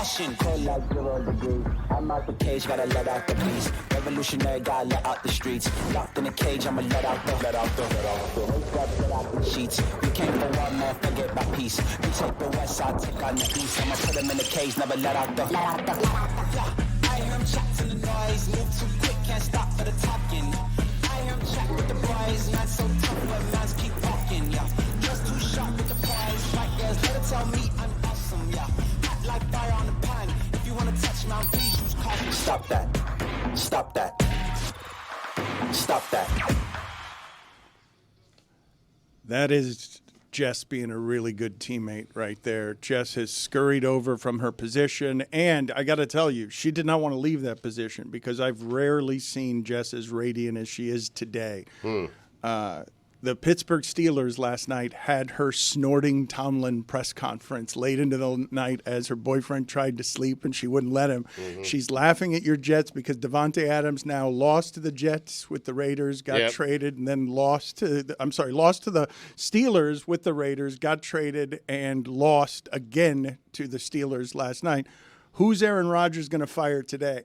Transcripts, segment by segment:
concussion. Feel like 0 degrees. I'm out the cage, gotta let out the beast. Revolutionary, gotta let out the streets. Locked in a cage, I'ma let out the sheets. We came for one man, forget my peace. We take the west side, take on the east. I'ma put him in the cage, never let out the. I hear him chat to the noise, move too quick, can't stop for the talking. I hear him chat with the boys, not so tough, but mans keep walking, yeah. Just too sharp with the prize, right guys, let it tell me I'm awesome, yeah. Hot like fire on the pan, if you wanna touch Mount, please use caution. Stop that, stop that, stop that. That is Jess being a really good teammate right there. Jess has scurried over from her position, and I got to tell you, she did not want to leave that position because I've rarely seen Jess as radiant as she is today. The Pittsburgh Steelers last night had her snorting Tomlin press conference late into the night as her boyfriend tried to sleep and she wouldn't let him. She's laughing at your Jets because Davante Adams now lost to the Jets with the Raiders, got traded, and then lost to the Steelers with the Raiders, got traded, and lost again to the Steelers last night. Who's Aaron Rodgers going to fire today?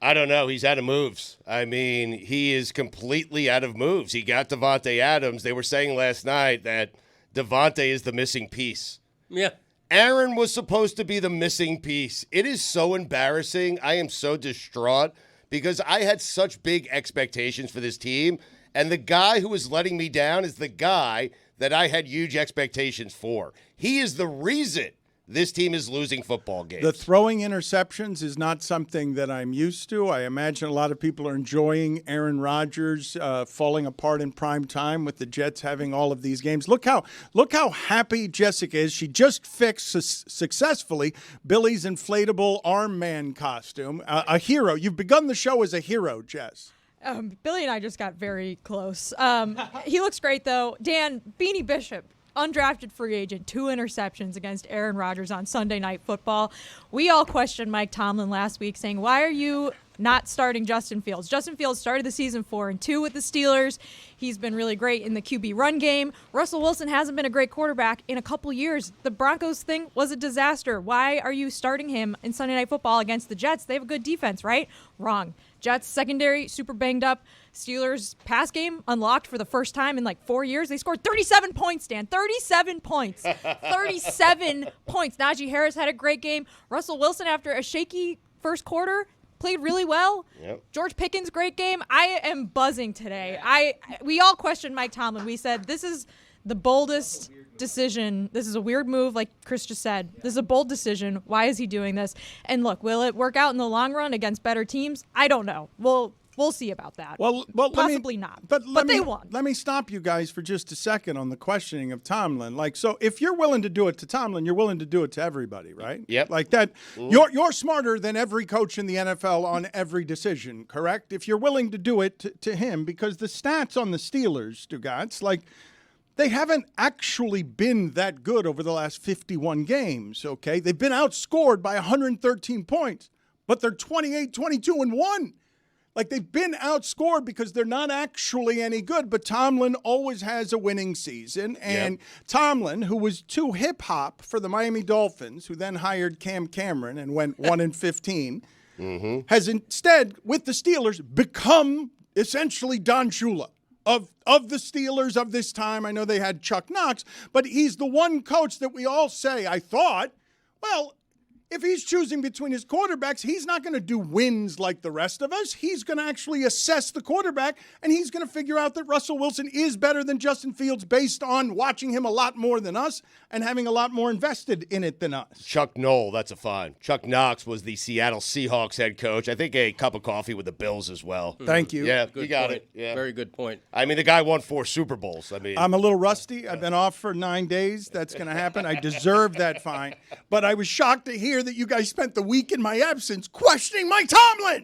I don't know. He's out of moves. I mean, he is completely out of moves. He got Davante Adams. They were saying last night that Davante is the missing piece. Yeah. Aaron was supposed to be the missing piece. It is so embarrassing. I am so distraught because I had such big expectations for this team, and the guy who is letting me down is the guy that I had huge expectations for. He is the reason this team is losing football games. The throwing interceptions is not something that I'm used to. I imagine a lot of people are enjoying Aaron Rodgers falling apart in prime time with the Jets having all of these games. Look how happy Jessica is. She just fixed successfully Billy's inflatable arm man costume. A hero. You've begun the show as a hero, Jess. Billy and I just got very close. He looks great, though. Dan, Beanie Bishop, undrafted free agent, 2 interceptions against Aaron Rodgers on Sunday Night Football. We all questioned Mike Tomlin last week, saying, why are you not starting Justin Fields? Justin Fields started the season 4-2 with the Steelers. He's been really great in the QB run game. Russell Wilson hasn't been a great quarterback in a couple years. The Broncos thing was a disaster. Why are you starting him in Sunday Night Football against the Jets? They have a good defense, right? Wrong. Jets secondary, super banged up. Steelers pass game unlocked for the first time in like 4 years. They scored 37 points, Dan. 37 points. 37 points. Najee Harris had a great game. Russell Wilson, after a shaky first quarter, played really well. Yep. George Pickens, great game. I am buzzing today. We all questioned Mike Tomlin. We said, this is the boldest decision. This is a weird move, like Chris just said. This is a bold decision. Why is he doing this? And look, will it work out in the long run against better teams? I don't know. We'll see about that. Well, possibly not. But they won. Let me stop you guys for just a second on the questioning of Tomlin. Like, so if you're willing to do it to Tomlin, you're willing to do it to everybody, right? Yep. Like that. You're smarter than every coach in the NFL on every decision, correct? If you're willing to do it to him, because the stats on the Steelers, Stugotz, like, they haven't actually been that good over the last 51 games, okay? They've been outscored by 113 points, but they're 28-22-1. Like, they've been outscored because they're not actually any good, but Tomlin always has a winning season. And Tomlin, who was too hip-hop for the Miami Dolphins, who then hired Cam Cameron and went 1-15, has instead, with the Steelers, become essentially Don Shula of the Steelers of this time. I know they had Chuck Knox, but he's the one coach that we all say, I thought, well, if he's choosing between his quarterbacks, he's not going to do wins like the rest of us. He's going to actually assess the quarterback, and he's going to figure out that Russell Wilson is better than Justin Fields based on watching him a lot more than us and having a lot more invested in it than us. Chuck Noll, that's a fine. Chuck Knox was the Seattle Seahawks head coach. I think a cup of coffee with the Bills as well. Thank you. Yeah, Good you got point. it. Yeah. Very good point. I mean, the guy won 4 Super Bowls. I mean, I'm a little rusty. I've been off for 9 days. That's going to happen. I deserve that fine. But I was shocked to hear that you guys spent the week in my absence questioning Mike Tomlin.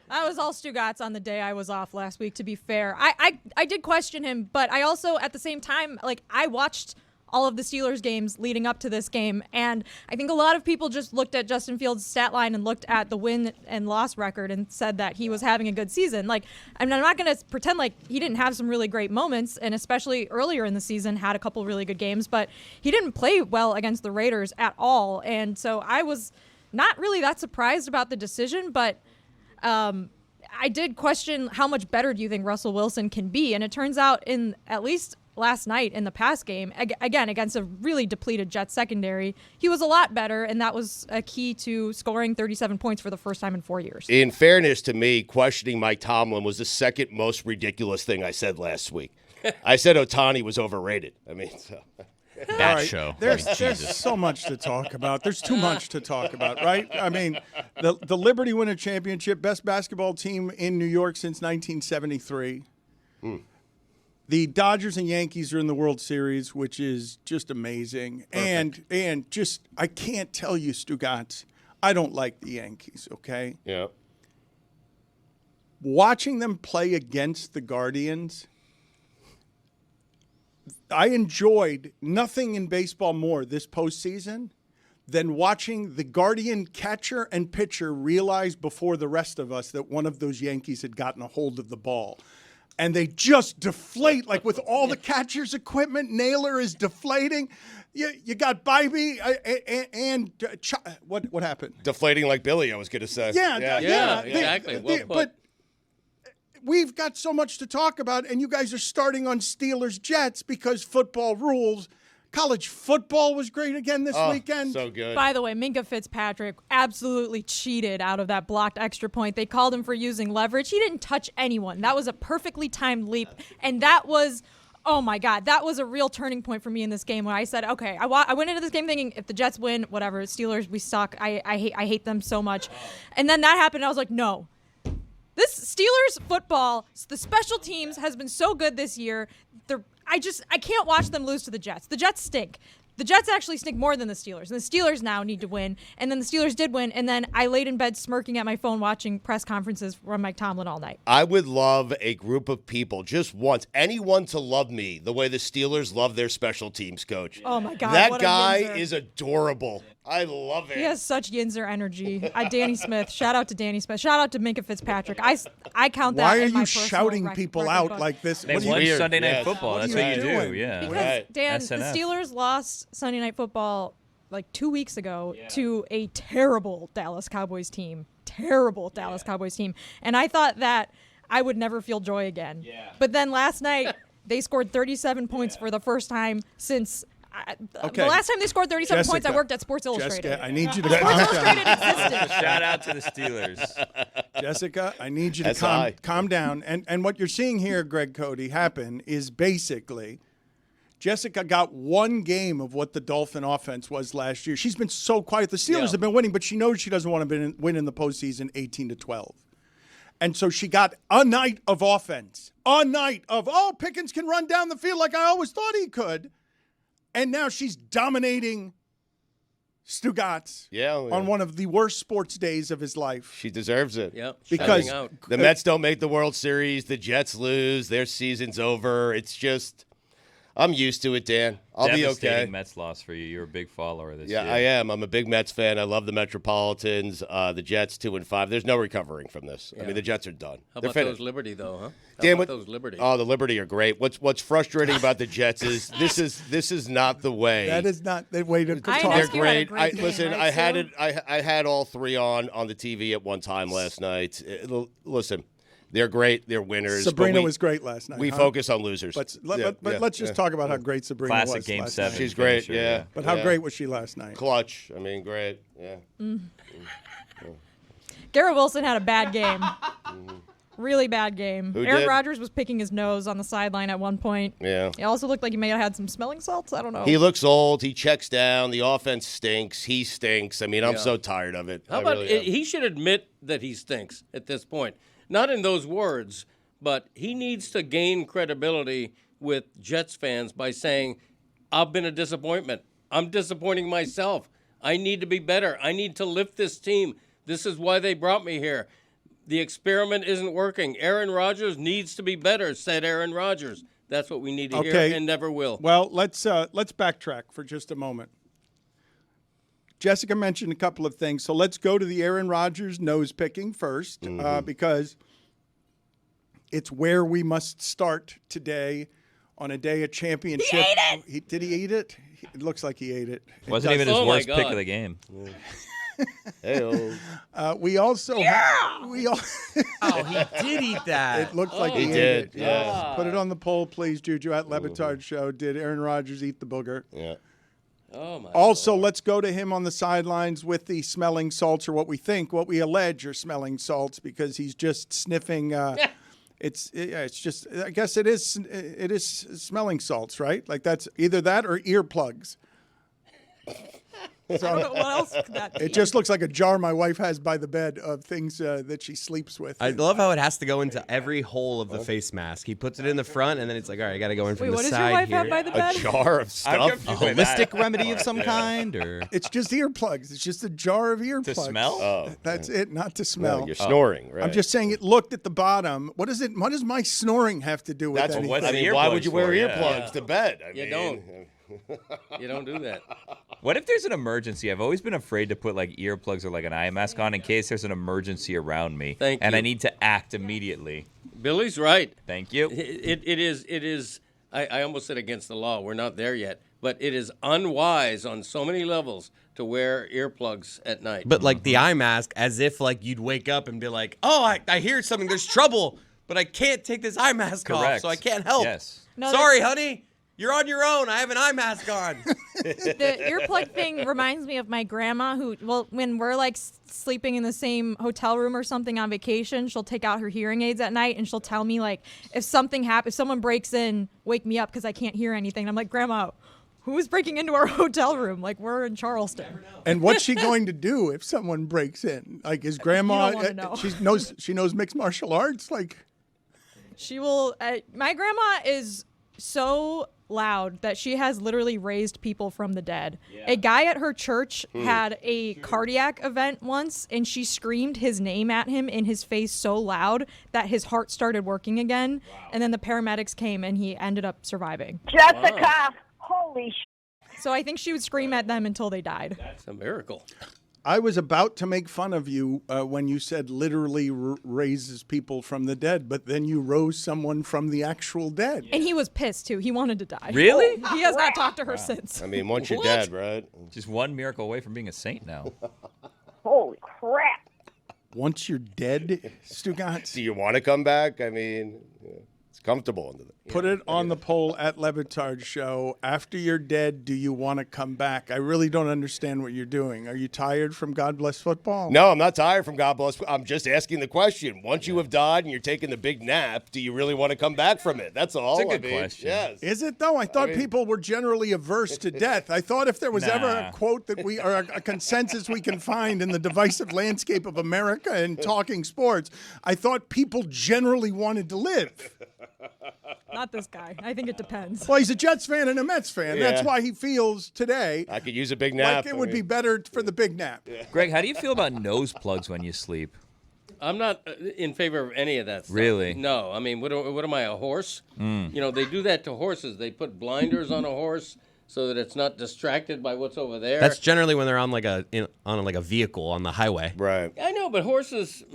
I was all Stugotz on the day I was off last week, to be fair. I did question him, but I also, at the same time, like, I watched all of the Steelers games leading up to this game. And I think a lot of people just looked at Justin Fields' stat line and looked at the win and loss record and said that he was having a good season. Like, I'm not going to pretend like he didn't have some really great moments, and especially earlier in the season had a couple really good games, but he didn't play well against the Raiders at all. And so I was not really that surprised about the decision, but I did question how much better do you think Russell Wilson can be? And it turns out in at least last night in the pass game, again, against a really depleted Jets secondary, he was a lot better, and that was a key to scoring 37 points for the first time in 4 years. In fairness to me, questioning Mike Tomlin was the second most ridiculous thing I said last week. I said Ohtani was overrated. I mean, so. That right. show. There's so much to talk about. There's too much to talk about, right? I mean, the Liberty win a championship, best basketball team in New York since 1973. The Dodgers and Yankees are in the World Series, which is just amazing. Perfect. And just, I can't tell you, Stugotz, I don't like the Yankees, okay? Yeah. Watching them play against the Guardians, I enjoyed nothing in baseball more this postseason than watching the Guardian catcher and pitcher realize before the rest of us that one of those Yankees had gotten a hold of the ball. And they just deflate, like with all the catcher's equipment. Naylor is deflating. You got Bybee and what happened? Deflating like Billy, I was going to say. Yeah, exactly. Well put. But we've got so much to talk about, and you guys are starting on Steelers-Jets because football rules. College football was great again this weekend. So good. By the way, Minka Fitzpatrick absolutely cheated out of that blocked extra point. They called him for using leverage. He didn't touch anyone. That was a perfectly timed leap, and that was, oh my God, that was a real turning point for me in this game when I said, okay, I went into this game thinking if the Jets win, whatever, Steelers, we suck. I hate them so much. And then that happened, and I was like, no. This Steelers football, the special teams has been so good this year. I can't watch them lose to the Jets. The Jets stink. The Jets actually stink more than the Steelers, and the Steelers now need to win. And then the Steelers did win, and then I laid in bed smirking at my phone watching press conferences from Mike Tomlin all night. I would love a group of people, just once, anyone to love me the way the Steelers love their special teams coach. Oh, my God. That what a guy yinzer. is adorable. I love it. He has such yinzer energy. Danny Smith. Shout out to Danny Smith. Shout out to Minka Fitzpatrick. I count that Why are in my you personal shouting record people out book. like this? They What are won you- weird. Sunday Night Yes. Football. What That's are what you you doing? do. Yeah. Because, Right. Dan, the SNF. Steelers lost Sunday Night Football like 2 weeks ago to a terrible Dallas Cowboys team. Cowboys team. And I thought that I would never feel joy again. Yeah. But then last night, they scored 37 points for the first time since... Okay. The last time they scored 37 points, I Jessica. worked at Sports Illustrated. Jessica, I need you to Sports calm down. Illustrated existed. Shout out to the Steelers. Jessica, I need you to SI. calm down. And what you're seeing here, Greg Cody, happen is basically Jessica got one game of what the Dolphin offense was last year. She's been so quiet. The Steelers have been winning, but she knows she doesn't want to win in the postseason 18-12. And so she got a night of offense. A night of, Pickens can run down the field like I always thought he could. And now she's dominating Stugotz on one of the worst sports days of his life. She deserves it. Yep. Because shouting out. The Mets don't make the World Series. The Jets lose. Their season's over. It's just, I'm used to it, Dan. I'll be Devastating okay. Mets loss for you. You're a big follower this Yeah, year. I am. I'm a big Mets fan. I love the Metropolitans. The Jets 2-5. There's no recovering from this. I mean, the Jets are done. How They're about finished. those Liberty, though, huh? How Dan, about those Liberty? Oh, the Liberty are great. What's frustrating about the Jets is this is not the way. that is not the way to talk. They're INSQ had a great. great game, Listen, right, I had Sue? it. I had all three on the TV at one time last night. Listen, they're great. They're winners. Sabrina but was great last night. We focus on losers. But Yeah, let's just talk about how great Sabrina Classic was Game last 7. night. She's great. finisher, Yeah. But how Yeah. great was she last night? Clutch. I mean, great. Yeah. Garrett Wilson had a bad game. Really bad game. Who Aaron did? Rodgers was picking his nose on the sideline at one point. Yeah. He also looked like he may have had some smelling salts. I don't know. He looks old. He checks down. The offense stinks. He stinks. I mean, I'm so tired of it. How I about really am. he should admit that he stinks at this point? Not in those words, but he needs to gain credibility with Jets fans by saying, I've been a disappointment. I'm disappointing myself. I need to be better. I need to lift this team. This is why they brought me here. The experiment isn't working. Aaron Rodgers needs to be better, said Aaron Rodgers. That's what we need to Okay. hear and never will. Well, let's backtrack for just a moment. Jessica mentioned a couple of things, so let's go to the Aaron Rodgers nose picking first, because it's where we must start today on a day of championship. He ate it. Did he eat it? It looks like he ate it. Wasn't even his worst pick of the game. We also we all Oh, he did eat that. it looked like he ate did, it. yeah. Put it on the poll, please, Juju at Le Batard Show. Did Aaron Rodgers eat the booger? Yeah. Oh my. Also, let's go to him on the sidelines with the smelling salts, or what we allege are smelling salts, because he's just sniffing. It's just, I guess it is smelling salts, right? Like that's either that or earplugs. I don't know what else could that be. It just looks like a jar my wife has by the bed of things that she sleeps with. I love how it has to go into every hole of the face mask. He puts it in the front, and then it's like, all right, I got to go in from Wait, the what does side your wife here. have by the A bed? jar of stuff. A holistic remedy of some kind, or It's just earplugs. It's just a jar of earplugs. smell? That's it, not to smell. No, you're snoring, right? I'm just saying it looked at the bottom. What does my snoring have to do with That's anything? what's I the mean, why would earplugs you wear for? Yeah. earplugs to bed? I You mean, don't. You don't do that. What if there's an emergency? I've always been afraid to put like earplugs or like an eye mask on in case there's an emergency around me. Thank and you. I need to act immediately. Billy's right. Thank you. It is. I almost said against the law. We're not there yet, but it is unwise on so many levels to wear earplugs at night. but like the eye mask, as if like you'd wake up and be like, oh, I hear something. There's trouble, but I can't take this eye mask off, Correct. so I can't help. Yes. No, Sorry, honey. You're on your own. I have an eye mask on. The earplug thing reminds me of my grandma who, well, when we're like sleeping in the same hotel room or something on vacation, she'll take out her hearing aids at night and she'll tell me like, if something happens, if someone breaks in, wake me up because I can't hear anything. And I'm like, Grandma, who is breaking into our hotel room? Like, we're in Charleston. And what's she going to do if someone breaks in? Like, is grandma? You don't wanna know. She knows mixed martial arts. Like, She will. My grandma is so loud that she has literally raised people from the dead. A guy at her church had a cardiac event once, and she screamed his name at him in his face so loud that his heart started working again. And then the paramedics came, and he ended up surviving. Jessica, holy So I think she would scream at them until they died. It's a miracle. I was about to make fun of you when you said literally raises people from the dead, but then you rose someone from the actual dead. And he was pissed too. He wanted to die. Really? He has not talked to her since. I mean, once you're dead, right? Just one miracle away from being a saint now. holy crap. Once you're dead, Stugotz, Do you want to come back? I mean, it's comfortable under the. put it on the poll at Le Batard Show. After you're dead, do you want to come back? I really don't understand what you're doing. Are you tired from God Bless Football? No, I'm not tired from God Bless. I'm just asking the question. Once you have died and you're taking the big nap, do you really want to come back from it? That's all. It's a good question. Yes. Is it though? I thought people were generally averse to death. I thought if there was ever a Nah. quote that we or a consensus we can find in the divisive landscape of America and talking sports, I thought people generally wanted to live. Not this guy. I think it depends. Well, he's a Jets fan and a Mets fan. That's Yeah. why he feels today I could use a big nap. like it would be better for the big nap. Greg, how do you feel about nose plugs when you sleep? I'm not in favor of any of that stuff. Really? No. I mean, what am I, a horse? You know, they do that to horses. They put blinders on a horse so that it's not distracted by what's over there. That's generally when they're on like a vehicle on the highway. Right. I know, but horses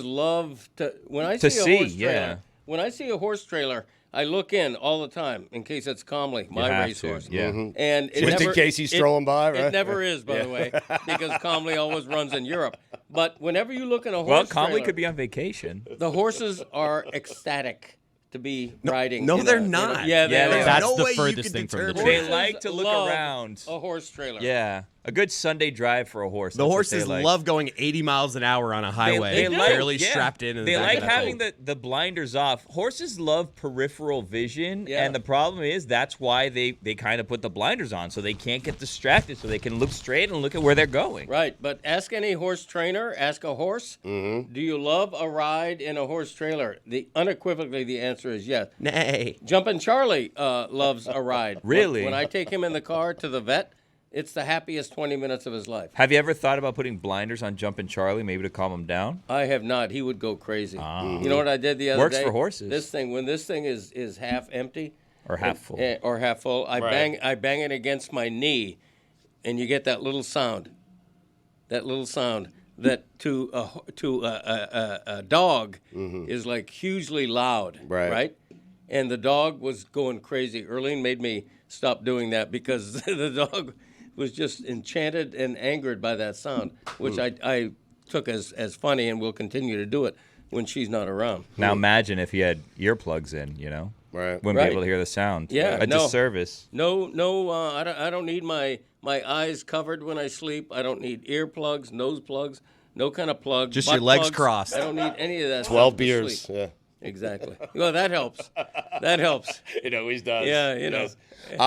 love to. When I To see a see, horse trailer, yeah. when I see a horse trailer, I look in all the time in case it's Calmly, my have racehorse. to, yeah. And it Just in never, case he's it- strolling by, right? It never is, by the way, because Calmly always runs in Europe. But whenever you look in a horse Well, Conley trailer, could be on vacation. the horses are ecstatic to be riding. no, in they're a- not. Yeah, they Yeah, are. they are. That's no the way you furthest can thing from the deter truth. They like to look love around. a horse trailer. Yeah, a good Sunday drive for a horse. The that's what horses they like. love going 80 miles an hour on a highway, They barely yeah. strapped in. They the back like of that having thing. the blinders off. Horses love peripheral vision, Yeah. and the problem is that's why they kind of put the blinders on, so they can't get distracted, so they can look straight and look at where they're going. Right, but ask any horse trainer, ask a horse, do you love a ride in a horse trailer? Unequivocally, the answer is yes. Nay. Jumpin' Charlie loves a ride. Really? When I take him in the car to the vet, It's the happiest 20 minutes of his life. Have you ever thought about putting blinders on Jumpin' Charlie, maybe to calm him down? I have not. He would go crazy. You know what I did the other Works day? for horses. When this thing is half empty Or half full. or half full, I bang it against my knee, and you get that little sound. That little sound that to a dog is like hugely loud, right? And the dog was going crazy. Erling made me stop doing that because the dog was just enchanted and angered by that sound, which I took as funny and will continue to do it when she's not around. Now imagine if he had earplugs in, Right. Wouldn't be able to hear the sound. Yeah, A disservice. No, I don't need my eyes covered when I sleep. I don't need earplugs, nose plugs, no kind of plug. Just butt your legs plugs. crossed. I don't need any of that. 12 stuff to beers. sleep. Yeah. Exactly. Well, that helps. That helps. It always does. Yeah, It does.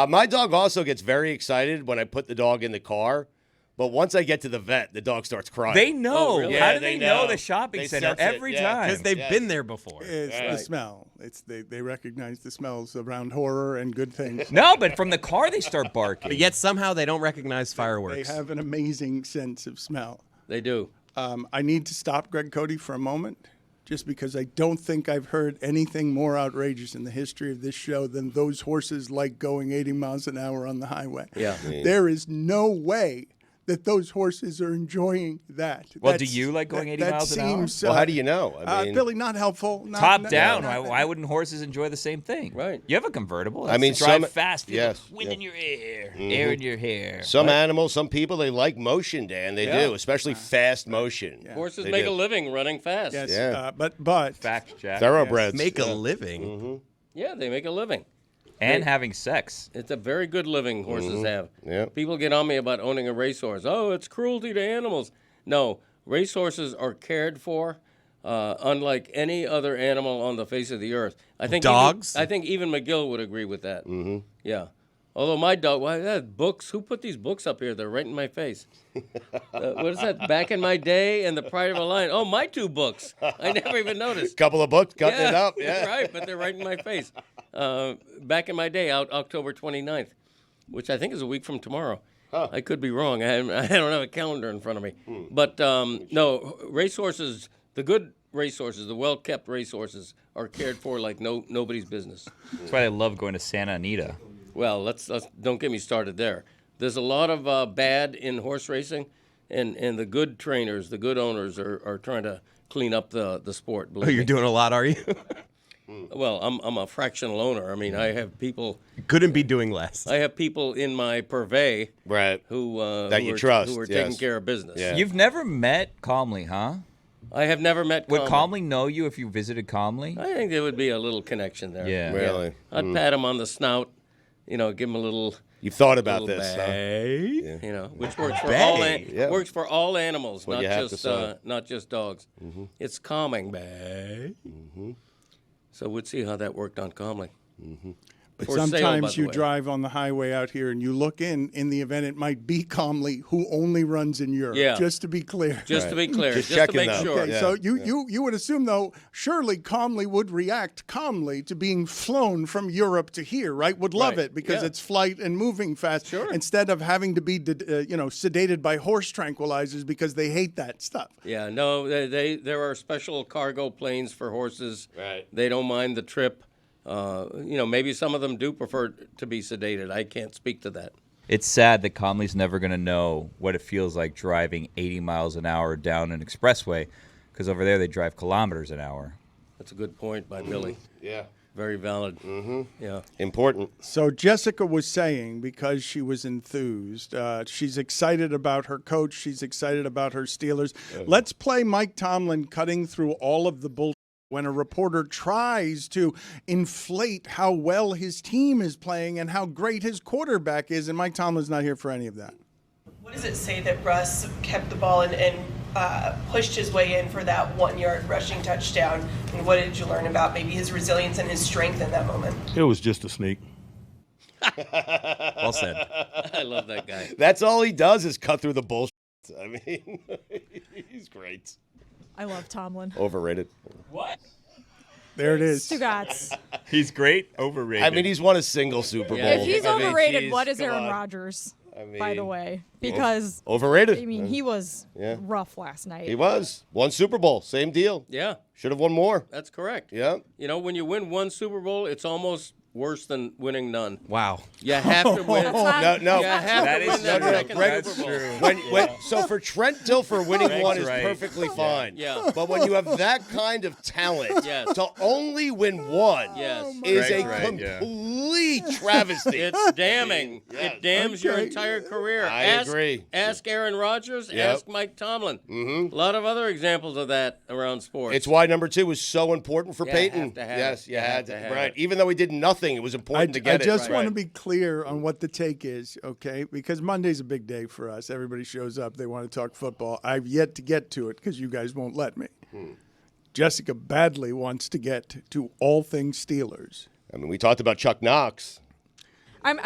My dog also gets very excited when I put the dog in the car. But once I get to the vet, the dog starts crying. They know. Oh, really? How Yeah, do they they know know. the shopping They center sense it, every yeah. time? Because they've been there before. It's the smell. They recognize the smells around horror and good things. No, but from the car they start barking. But yet somehow they don't recognize fireworks. They have an amazing sense of smell. They do. I need to stop Greg Cody for a moment, just because I don't think I've heard anything more outrageous in the history of this show than those horses like going 80 miles an hour on the highway. Yeah. There is no way that those horses are enjoying that. Well, do you like going 80 miles an hour? Seems, Well, how do you know? I mean, Billy, not helpful. Top down. Why wouldn't horses enjoy the same thing? Right. You have a convertible. I mean, drive some- fast. Feel yes, the wind yeah. in your hair, air in your hair. some animals, some people, they like motion, Dan. They do, especially fast motion. Horses They make do. a living running fast. Yes, Yeah. but Fact, Jack. Thoroughbreds. Make a living. Yeah, they make a living. And having sex. It's a very good living horses have. Yeah. People get on me about owning a racehorse. Oh, it's cruelty to animals. No, racehorses are cared for, unlike any other animal on the face of the earth. I think Dogs? I think even McGill would agree with that. Mm-hmm. Yeah. Although my dog, why that books? Who put these books up here? They're right in my face. What is that? Back in my day and the Pride of a Lion. Oh, my two books. I never even noticed. Couple of books, cutting it up. Yeah. Right, but they're right in my face. Back in my day, out October 29th, which I think is a week from tomorrow. I could be wrong. I don't have a calendar in front of me. But no, racehorses, the good racehorses, the well-kept racehorses are cared for like nobody's business. That's why I love going to Santa Anita. Well, let's don't get me started there. There's a lot of bad in horse racing, and the good trainers, the good owners are trying to clean up the sport. Oh, you're doing a lot, are you? Well, I'm a fractional owner. I mean, I have people. Couldn't be doing less. I have people in my purvey Right. who That who you are, trust, who are yes. taking care of business. Yeah. You've never met Calmly, huh? I have never met. Would Calmly. Calmly know you if you visited Calmly? I think there would be a little connection there. Yeah. Really? I'd pat him on the snout, give him a little. You thought about little this, bay, huh? which works for Bay, works for all animals, What not you have to just say. not just dogs. It's calming, bay. So we'd see how that worked on Calmly. But For sale, by sometimes the you way. drive on the highway out here and you look in the event it might be Calmly, who only runs in Europe. Yeah. Just to be clear. Just to be clear, Just just to checking, make though. sure. Okay, Yeah, so you would assume, though, surely Calmly would react calmly to being flown from Europe to here, right? Would love Right, it because yeah. it's flight and moving fast instead of having to be, sedated by horse tranquilizers because they hate that stuff. Yeah, no, there are special cargo planes for horses. Right. They don't mind the trip. Maybe some of them do prefer to be sedated. I can't speak to that. It's sad that Calmly's never going to know what it feels like driving 80 miles an hour down an expressway, because over there they drive kilometers an hour. That's a good point by Billy. Yeah. Very valid. Yeah. Important. So Jessica was saying, because she was enthused, she's excited about her coach. She's excited about her Steelers. Let's play Mike Tomlin cutting through all of the bullshit when a reporter tries to inflate how well his team is playing and how great his quarterback is, and Mike Tomlin's not here for any of that. What does it say that Russ kept the ball and pushed his way in for that 1-yard rushing touchdown? And what did you learn about maybe his resilience and his strength in that moment? It was just a sneak. Well said. I love that guy. That's all he does is cut through the bullshit. I mean, he's great. I love Tomlin. Overrated. What? There it is. Stugotz. He's great, overrated. I mean, he's won a single Super Bowl. Yeah. If he's I mean, overrated, geez, what is come Aaron on. Rodgers? by the way, because overrated. I mean, he was rough last night. He was. Won Super Bowl. Same deal. Yeah. Should have won more. That's correct. Yeah. You know, when you win one Super Bowl, it's almost worse than winning none. Wow. You have to win. No. You have to win that second Greg, Super Bowl. So for Trent Dilfer, winning one is right. perfectly fine. Yeah. But when you have that kind of talent to only win one is Greg's a right, complete travesty. It's damning. Yes. It damns your entire career. I agree. Ask Aaron Rodgers. Ask Mike Tomlin. A lot of other examples of that around sports. It's why number 2 was so important for You Peyton. have to have Yes, it. you had to. have Right. it. Even though he did nothing, it was important to get I it. just Right. want to be clear on what the take is, okay? Because Monday's a big day for us. Everybody shows up. They want to talk football. I've yet to get to it because you guys won't let me. Jessica badly wants to get to all things Steelers. I mean, we talked about Chuck Knox. I'm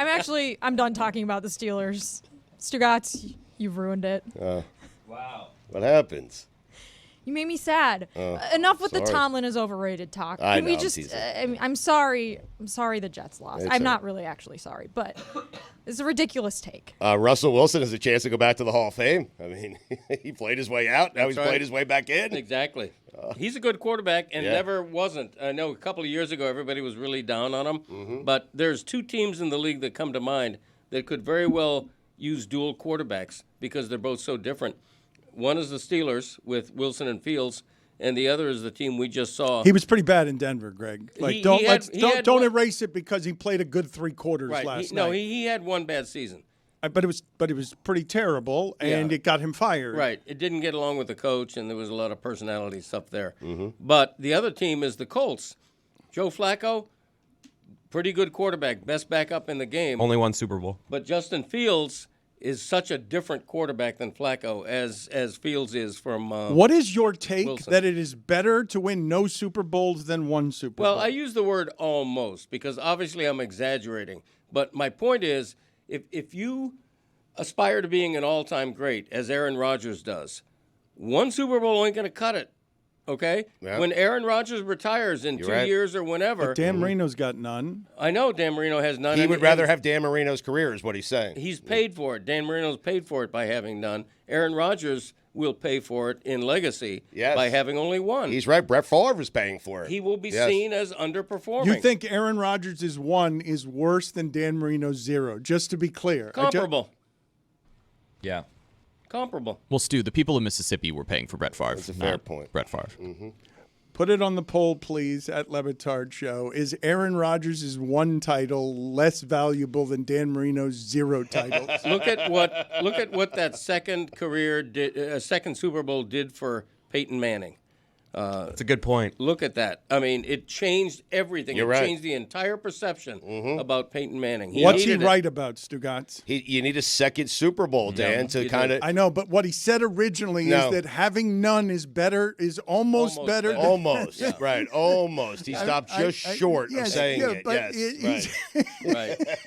done talking about the Steelers. Stugotz, you've ruined it. Wow. What happens? You made me sad. Enough with the sorry. Tomlin is overrated talk. I Can know, we I'm just? teasing. I'm sorry. I'm sorry the Jets lost. It's I'm all not right. really actually sorry, but it's a ridiculous take. Russell Wilson has a chance to go back to the Hall of Fame. I mean, he played his way out. Now That's he's right. played his way back in. Exactly. He's a good quarterback and Yeah. never wasn't. I know a couple of years ago everybody was really down on him, but there's 2 teams in the league that come to mind that could very well use dual quarterbacks because they're both so different. One is the Steelers with Wilson and Fields, and the other is the team we just saw. He was pretty bad in Denver, Greg. Like, He don't had don't one- erase it because he played a good 3 quarters right. last No, night. he had one bad season. But it was pretty terrible, and Yeah. it got him fired. Right. It didn't get along with the coach, and there was a lot of personality stuff there. But the other team is the Colts. Joe Flacco, pretty good quarterback, best backup in the game. Only one Super Bowl. But Justin Fields is such a different quarterback than Flacco as Fields is from What is your take Wilson. that it is better to win no Super Bowls than one Super Bowl? Well, I use the word almost because obviously I'm exaggerating. But my point is, if you aspire to being an all-time great, as Aaron Rodgers does, one Super Bowl ain't going to cut it, okay? Yeah. When Aaron Rodgers retires in 2 right. years or whenever, Dan Marino's got none. I know Dan Marino has none. He and- would rather and have Dan Marino's career, is what he's saying. He's paid for it. Dan Marino's paid for it by having none. Aaron Rodgers will pay for it in legacy by having only one. He's right. Brett Favre is paying for it. He will be Yes. seen as underperforming. You think Aaron Rodgers' 1 is worse than Dan Marino's 0, just to be clear. Comparable. Yeah. Comparable. Well, Stu, the people of Mississippi were paying for Brett Favre. That's a fair not point. Brett Favre. Put it on the poll, please, at Le Batard Show. Is Aaron Rodgers' 1 title less valuable than Dan Marino's 0 titles? Look at what that second second Super Bowl did for Peyton Manning. That's a good point. Look at that. I mean, it changed everything. You're it right. changed the entire perception about Peyton Manning. What's he needed it. right about, Stugotz? You need a second Super Bowl, Dan, to you kind do. of. I know, but what he said originally No. is that having none is better, is almost better. than- Almost, right? Almost. He stopped just short of saying it. but Yes, right. Right.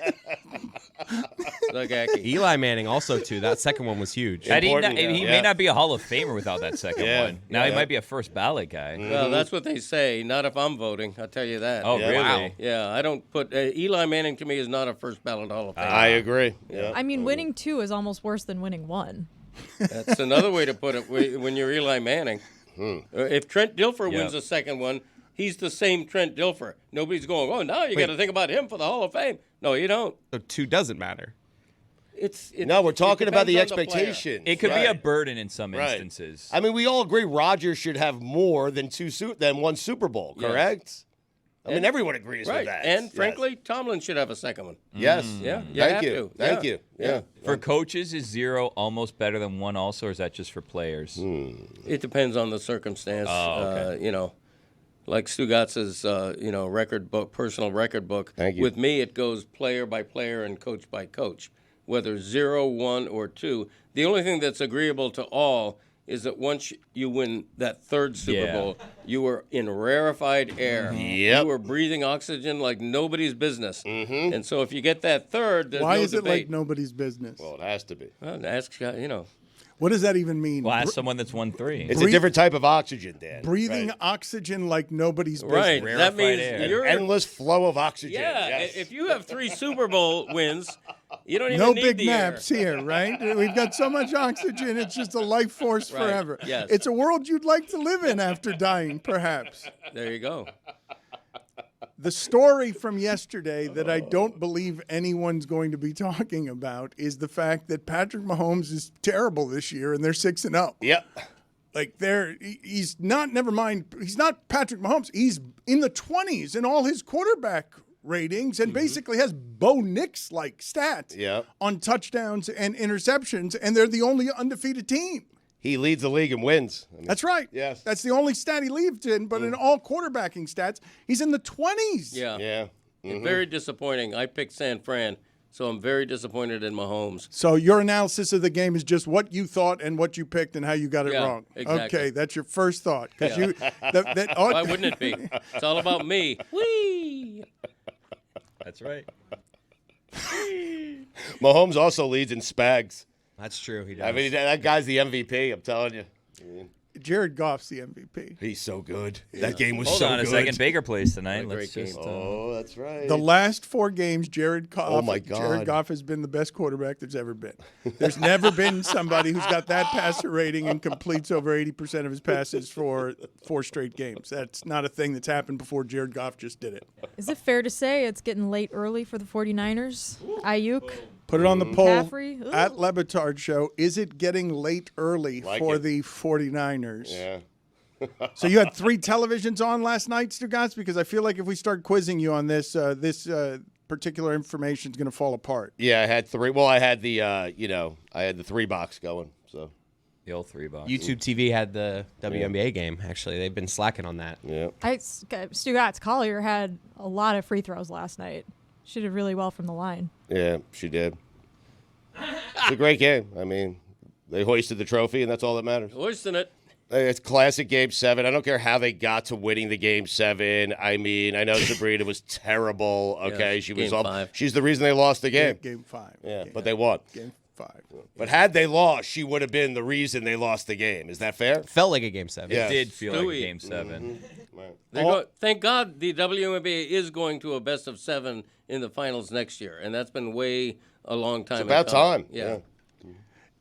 Look, Aki. Eli Manning also, too. That second one was huge. And he Important, he yeah. may not be a Hall of Famer without that second Yeah. one. Now he Yeah. might be a first ballot guy. Well, that's what they say. Not if I'm voting. I'll tell you that. Oh, Yeah. really? Wow. Yeah, I don't put Eli Manning to me is not a first ballot Hall of Famer. I agree. Yeah. I mean, winning 2 is almost worse than winning 1. That's another way to put it when you're Eli Manning. If Trent Dilfer wins the second one, he's the same Trent Dilfer. Nobody's going, oh, now you got to think about him for the Hall of Fame. No, you don't. So 2 doesn't matter. No, we're talking about the depends on player. expectation. It could be a Right. burden in some Right. instances. I mean, we all agree Rodgers should have more than one Super Bowl, Yes. correct? I mean, everyone agrees Right. with that. And Yes. frankly, Tomlin should have a second one. Yes. Yeah. You Thank have you. to. Thank Yeah. you. Yeah. For coaches, is 0 almost better than 1 also, or is that just for players? It depends on the circumstance. Oh, okay. Like Stugotz's, record book, personal record book. Thank you. With me, it goes player by player and coach by coach, whether 0, 1, or 2. The only thing that's agreeable to all is that once you win that third Super Yeah. Bowl, you were in rarefied air. Yep. You were breathing oxygen like nobody's business. And so if you get that third, there's Why no is it debate. like nobody's business? Well, it has to be. Well, ask, What does that even mean? Well, ask someone that's won 3. It's a different type of oxygen, Dan. Breathing Right. oxygen like nobody's business. Right. That Rarefied means air. An you're endless flow of oxygen. Yeah, Yes. if you have 3 Super Bowl wins, You don't even No need big the naps air. here, right? We've got so much oxygen, it's just a life force Right, forever. yes. It's a world you'd like to live in after dying, perhaps. There you go. The story from yesterday that I don't believe anyone's going to be talking about is the fact that Patrick Mahomes is terrible this year, and they're 6-0. Yep. Like he's not. Never mind. He's not Patrick Mahomes. He's in the 20s in all his quarterback ratings, and basically has Bo Nix-like stats Yep. on touchdowns and interceptions, and they're the only undefeated team. He leads the league in wins. I mean, That's right. Yes. That's the only stat he leads in, but in all quarterbacking stats, he's in the 20s. Yeah. Yeah. Very disappointing. I picked San Fran, so I'm very disappointed in Mahomes. So your analysis of the game is just what you thought and what you picked and how you got it Yeah, wrong. exactly. Okay, that's your first thought. Because Why wouldn't it be? It's all about me. Whee! That's right. Mahomes also leads in Spags. That's true. He does. I mean, that guy's the MVP, I'm telling you. Jared Goff's the MVP. He's so good. That game was Hold so on good. a second. Baker plays tonight. What a Let's great just. game. Oh, that's right. The last 4 games, Jared Goff. Oh, my God. Jared Goff has been the best quarterback there's ever been. There's never been somebody who's got that passer rating and completes over 80% of his passes for 4 straight games. That's not a thing that's happened before. Jared Goff just did it. Is it fair to say it's getting late early for the 49ers? Ayuk? Put it on the poll McCaffrey? Ooh. at Le Batard Show. Is it getting late early Like for it. the 49ers? Yeah. So you had 3 televisions on last night, Stugotz? Because I feel like if we start quizzing you on this, particular information is going to fall apart. Yeah, I had 3. Well, I had the, I had the 3 box going. So, The old 3 box. YouTube TV had the WNBA game. Actually, they've been slacking on that. yeah. Stugotz Collier had a lot of free throws last night. She did really well from the line. Yeah, she did. It's a great game. I mean, they hoisted the trophy, and that's all that matters. Hoisting it. It's classic Game 7. I don't care how they got to winning the Game 7. I mean, I know Sabrina was terrible. Okay, Yeah, she was Game 5. She's the reason they lost the game. Game 5. Yeah, but they won. Game 5. But had they lost, she would have been the reason they lost the game. Is that fair? Felt like a game 7. Yeah. It did feel like Stewie. Game 7. Thank God the WNBA is going to a best of 7 in the finals next year, and that's been way a long time. It's about time. Yeah.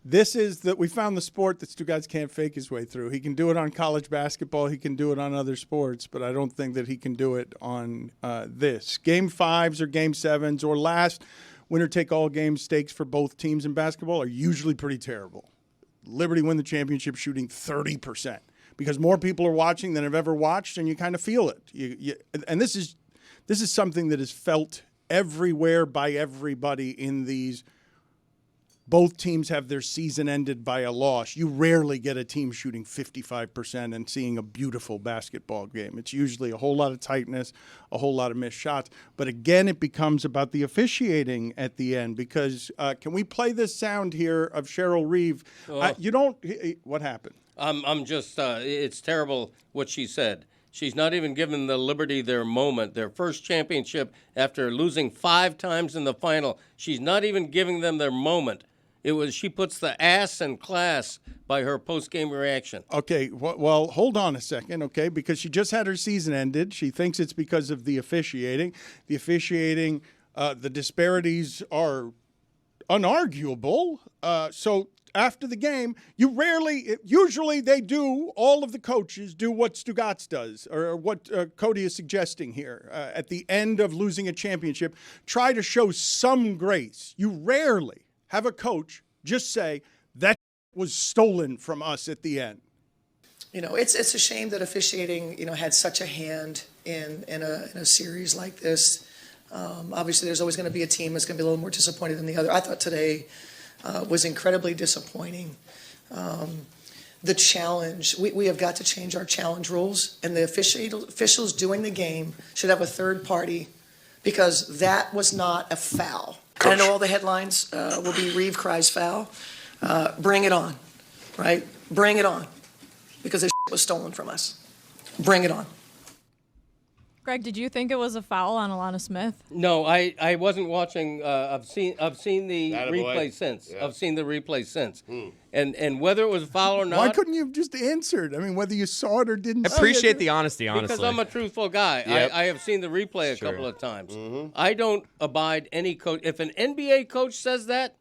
This is that we found the sport that Stugotz can't fake his way through. He can do it on college basketball. He can do it on other sports, but I don't think that he can do it on this. Game 5s or Game 7s or last winner-take-all game stakes for both teams in basketball are usually pretty terrible. Liberty win the championship shooting 30% because more people are watching than have ever watched, and you kind of feel it. And this is something that is felt everywhere by everybody in these. Both teams have their season ended by a loss. You rarely get a team shooting 55% and seeing a beautiful basketball game. It's usually a whole lot of tightness, a whole lot of missed shots. But again, it becomes about the officiating at the end because can we play this sound here of Cheryl Reeve? What happened? I'm just, it's terrible what she said. She's not even given the Liberty their moment, their first championship after losing 5 times in the final. She's not even giving them their moment. She puts the ass in class by her post-game reaction. Okay, well, hold on a second, okay, because she just had her season ended. She thinks it's because of the officiating. The officiating, the disparities are unarguable. So after the game, usually they do, all of the coaches do what Stugotz does, or what Cody is suggesting here. At the end of losing a championship, try to show some grace. You rarely have a coach just say, that was stolen from us at the end. It's a shame that officiating, had such a hand in a series like this. Obviously, there's always going to be a team that's going to be a little more disappointed than the other. I thought today was incredibly disappointing. The challenge, we have got to change our challenge rules, and the officials doing the game should have a third party because that was not a foul. I know all the headlines will be Reeve cries foul. Bring it on, right? Bring it on, because this was stolen from us. Bring it on. Greg, did you think it was a foul on Alana Smith? No, I wasn't watching. I've seen the Attaboy. replay since. Yeah. I've seen the replay since. And whether it was a foul or not. Why couldn't you have just answered? I mean, whether you saw it or didn't see it. Appreciate the honesty, honestly. Because I'm a truthful guy. Yep. I have seen the replay a couple of times. I don't abide any coach. If an NBA coach says that,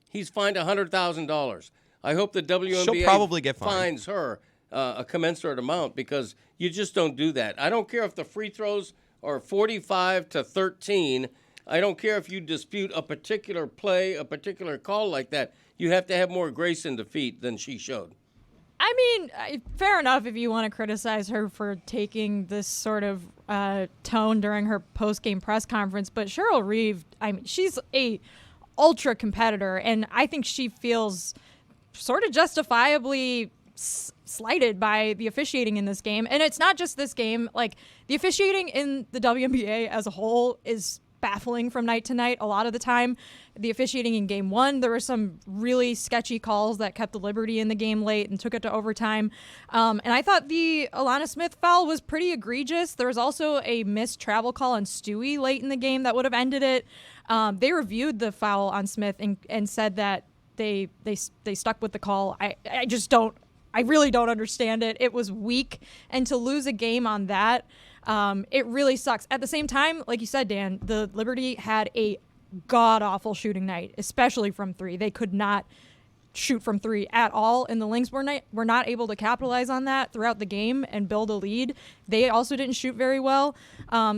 he's fined $100,000. I hope the WNBA She'll probably get fined. fines her a commensurate amount because you just don't do that. I don't care if the free throws are 45-13. I don't care if you dispute a particular play, a particular call like that. You have to have more grace in defeat than she showed. I mean, fair enough if you want to criticize her for taking this sort of tone during her post-game press conference, but Cheryl Reeve, I mean, she's a ultra competitor, and I think she feels sort of justifiably slighted by the officiating in this game. And it's not just this game. Like, the officiating in the WNBA as a whole is baffling from night to night a lot of the time. The officiating in game one, there were some really sketchy calls that kept the Liberty in the game late and took it to overtime. And I thought the Alana Smith foul was pretty egregious. There was also a missed travel call on Stewie late in the game that would have ended it. They reviewed the foul on Smith and said that they stuck with the call. I really don't understand it. It was weak, and to lose a game on that, it really sucks. At the same time, like you said, Dan, the Liberty had a god-awful shooting night, especially from three. They could not shoot from three at all, and the Lynx were not able to capitalize on that throughout the game and build a lead. They also didn't shoot very well.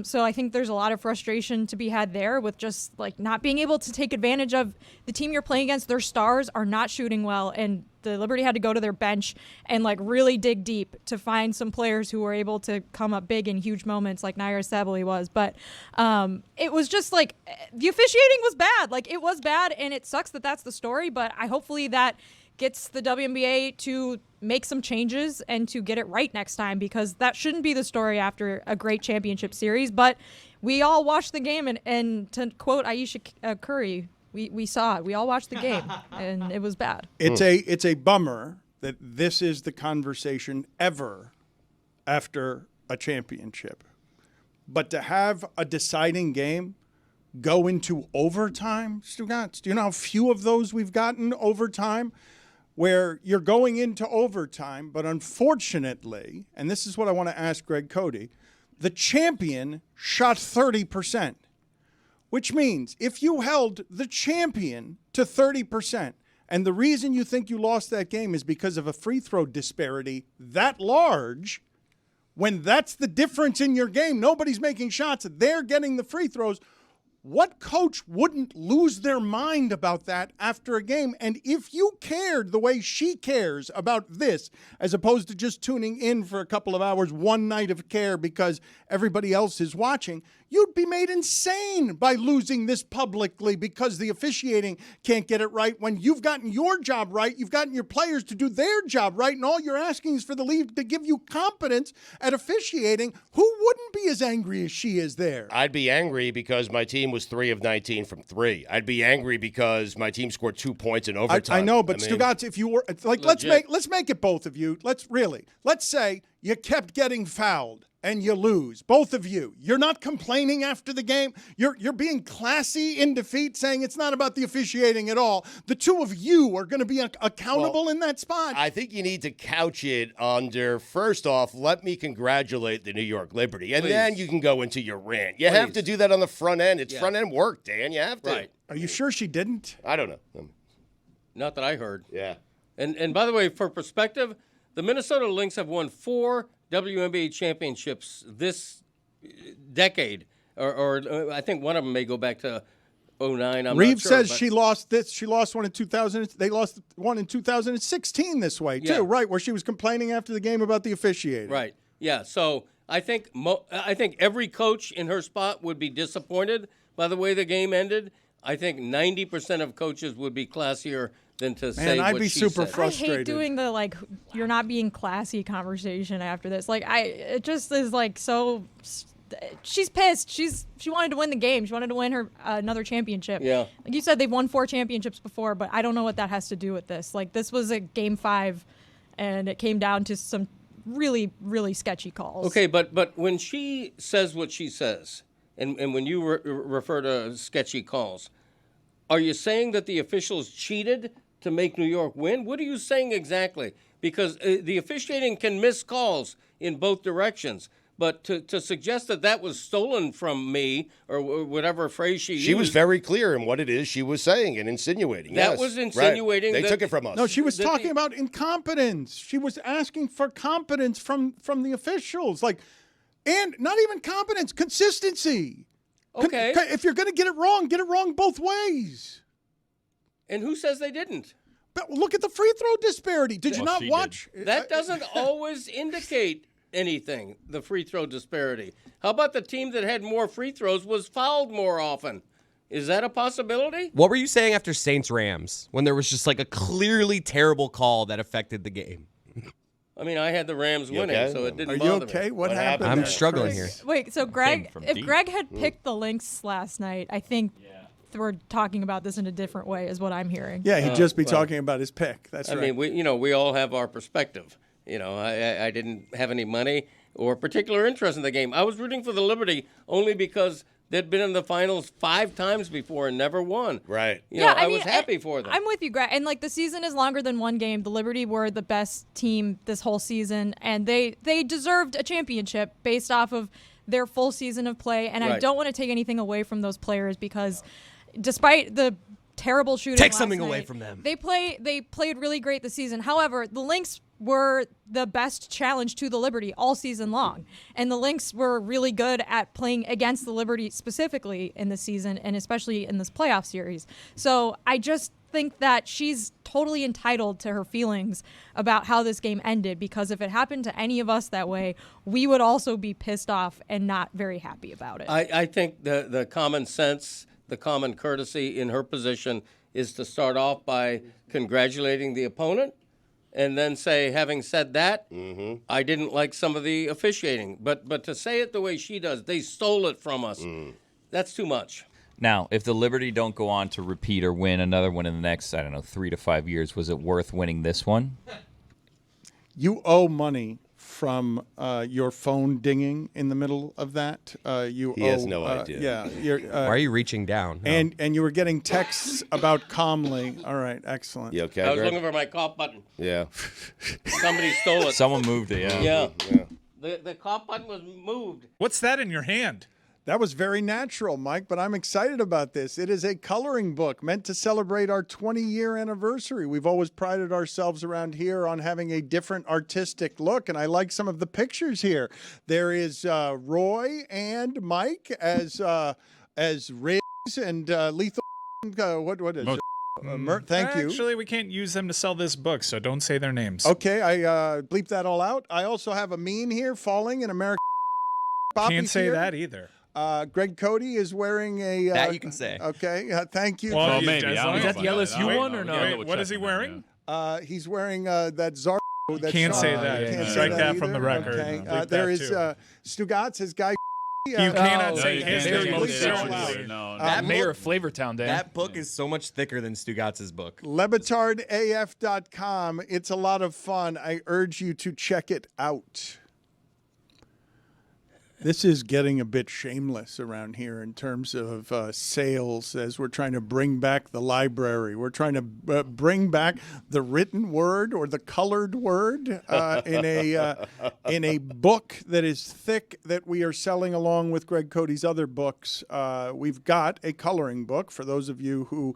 So I think there's a lot of frustration to be had there with just like not being able to take advantage of the team you're playing against. Their stars are not shooting well, and the Liberty had to go to their bench and like really dig deep to find some players who were able to come up big in huge moments like Naira Sabally was. But it was just like the officiating was bad. Like, it was bad, and it sucks that that's the story, but hopefully that gets the WNBA to make some changes and to get it right next time, because that shouldn't be the story after a great championship series. But we all watched the game, and to quote Aisha Curry, we saw it. We all watched the game, and it was bad. It's a bummer that this is the conversation ever after a championship. But to have a deciding game go into overtime, Stugotz, do you know how few of those we've gotten overtime? Where you're going into overtime, but unfortunately, and this is what I want to ask Greg Cody, the champion shot 30%. Which means if you held the champion to 30%, and the reason you think you lost that game is because of a free throw disparity that large, when that's the difference in your game, nobody's making shots, they're getting the free throws. What coach wouldn't lose their mind about that after a game? And if you cared the way she cares about this, as opposed to just tuning in for a couple of hours, one night of care because everybody else is watching, you'd be made insane by losing this publicly because the officiating can't get it right when you've gotten your job right, you've gotten your players to do their job right, and all you're asking is for the league to give you competence at officiating. Who wouldn't be as angry as she is there? I'd be angry because my team was 3 of 19 from 3. I'd be angry because my team scored 2 points in overtime. I know, but Stugotz, if you were like, let's make it both of you. Let's say you kept getting fouled and you lose, both of you. You're not complaining after the game. You're being classy in defeat, saying it's not about the officiating at all. The two of you are going to be accountable in that spot. I think you need to couch it under, first off, let me congratulate the New York Liberty, and then you can go into your rant. You have to do that on the front end. It's front end work, Dan. You have to. Right. Are you sure she didn't? I don't know. Not that I heard. Yeah. And by the way, for perspective, the Minnesota Lynx have won 4 WNBA championships this decade, or I think one of them may go back to 2009. Reeve says she lost this. She lost one in 2000. They lost one in 2016 this way too, right? Where she was complaining after the game about the officiating. Right. Yeah. So I think every coach in her spot would be disappointed by the way the game ended. I think 90% of coaches would be classier than to say what I'd be she super said. frustrated. I hate doing the like you're not being classy conversation after this. Like it just is like so. She's pissed. She wanted to win the game. She wanted to win her another championship. Yeah. Like you said, they've won 4 championships before, but I don't know what that has to do with this. Like, this was a game 5, and it came down to some really, really sketchy calls. Okay, but when she says what she says, and when you refer to sketchy calls, are you saying that the officials cheated to make New York win? What are you saying exactly? Because the officiating can miss calls in both directions. But to suggest that that was stolen from me, or whatever phrase she used. She was very clear in what it is she was saying and insinuating. That was insinuating. Right. They took it from us. No, she was talking about incompetence. She was asking for competence from the officials. And not even competence, consistency. Okay. If you're going to get it wrong both ways. And who says they didn't? But look at the free throw disparity. Did you not watch? That doesn't always indicate anything, the free throw disparity. How about the team that had more free throws was fouled more often? Is that a possibility? What were you saying after Saints-Rams when there was just a clearly terrible call that affected the game? I mean, I had the Rams winning, okay? so it didn't Are bother you okay? me. What happened? I'm there, struggling Chris? here. Wait, so Greg, from if deep. Greg had picked the Lynx last night, I think we're talking about this in a different way, is what I'm hearing. Yeah, he'd just be talking about his pick. That's right. I mean, we all have our perspective. I didn't have any money or particular interest in the game. I was rooting for the Liberty only because they'd been in the finals 5 times before and never won. Right. I was happy for them. I'm with you, Greg. And the season is longer than one game. The Liberty were the best team this whole season, and they deserved a championship based off of their full season of play. And I Right. don't want to take anything away from those players because despite the terrible shooting Take last something away night, from them. They played really great this season. However, the Lynx were the best challenge to the Liberty all season long. And the Lynx were really good at playing against the Liberty specifically in this season and especially in this playoff series. So I just think that she's totally entitled to her feelings about how this game ended, because if it happened to any of us that way, we would also be pissed off and not very happy about it. I think the common sense, the common courtesy in her position is to start off by congratulating the opponent and then say, having said that, I didn't like some of the officiating. But to say it the way she does, they stole it from us, that's too much. Now, if the Liberty don't go on to repeat or win another one in the next, 3 to 5 years, was it worth winning this one? You owe money from your phone dinging in the middle of that. He has no idea. Yeah. You're, Why are you reaching down? No. And you were getting texts about calmly. All right, excellent. You okay, I was Greg? looking for my cough button. Yeah. Somebody stole it. Someone moved it, yeah. The cough button was moved. What's that in your hand? That was very natural, Mike, but I'm excited about this. It is a coloring book meant to celebrate our 20-year anniversary. We've always prided ourselves around here on having a different artistic look, and I like some of the pictures here. There is Roy and Mike as Riggs and Lethal. What is it? Thank you. Actually, we can't use them to sell this book, so don't say their names. Okay, I bleep that all out. I also have a meme here falling in American. Can't say that either. Greg Cody is wearing a... that you can say. Okay, thank you. Well, maybe. Is that the LSU one or no? Wait, what is he wearing? He's wearing that Zar. Can't say that. Can't Strike say that from the either. record. Okay. Bleep There that is too. Stugotz, his guy. You cannot say you his can't name. say It's that. so No, loud. no. That Mayor book- of Flavortown, Dan. That book is so much thicker than Stugotz's book. LeBatardAF.com. It's a lot of fun. I urge you to check it out. This is getting a bit shameless around here in terms of sales as we're trying to bring back the library. We're trying to bring back the written word or the colored word in a book that is thick that we are selling along with Greg Cody's other books. We've got a coloring book for those of you who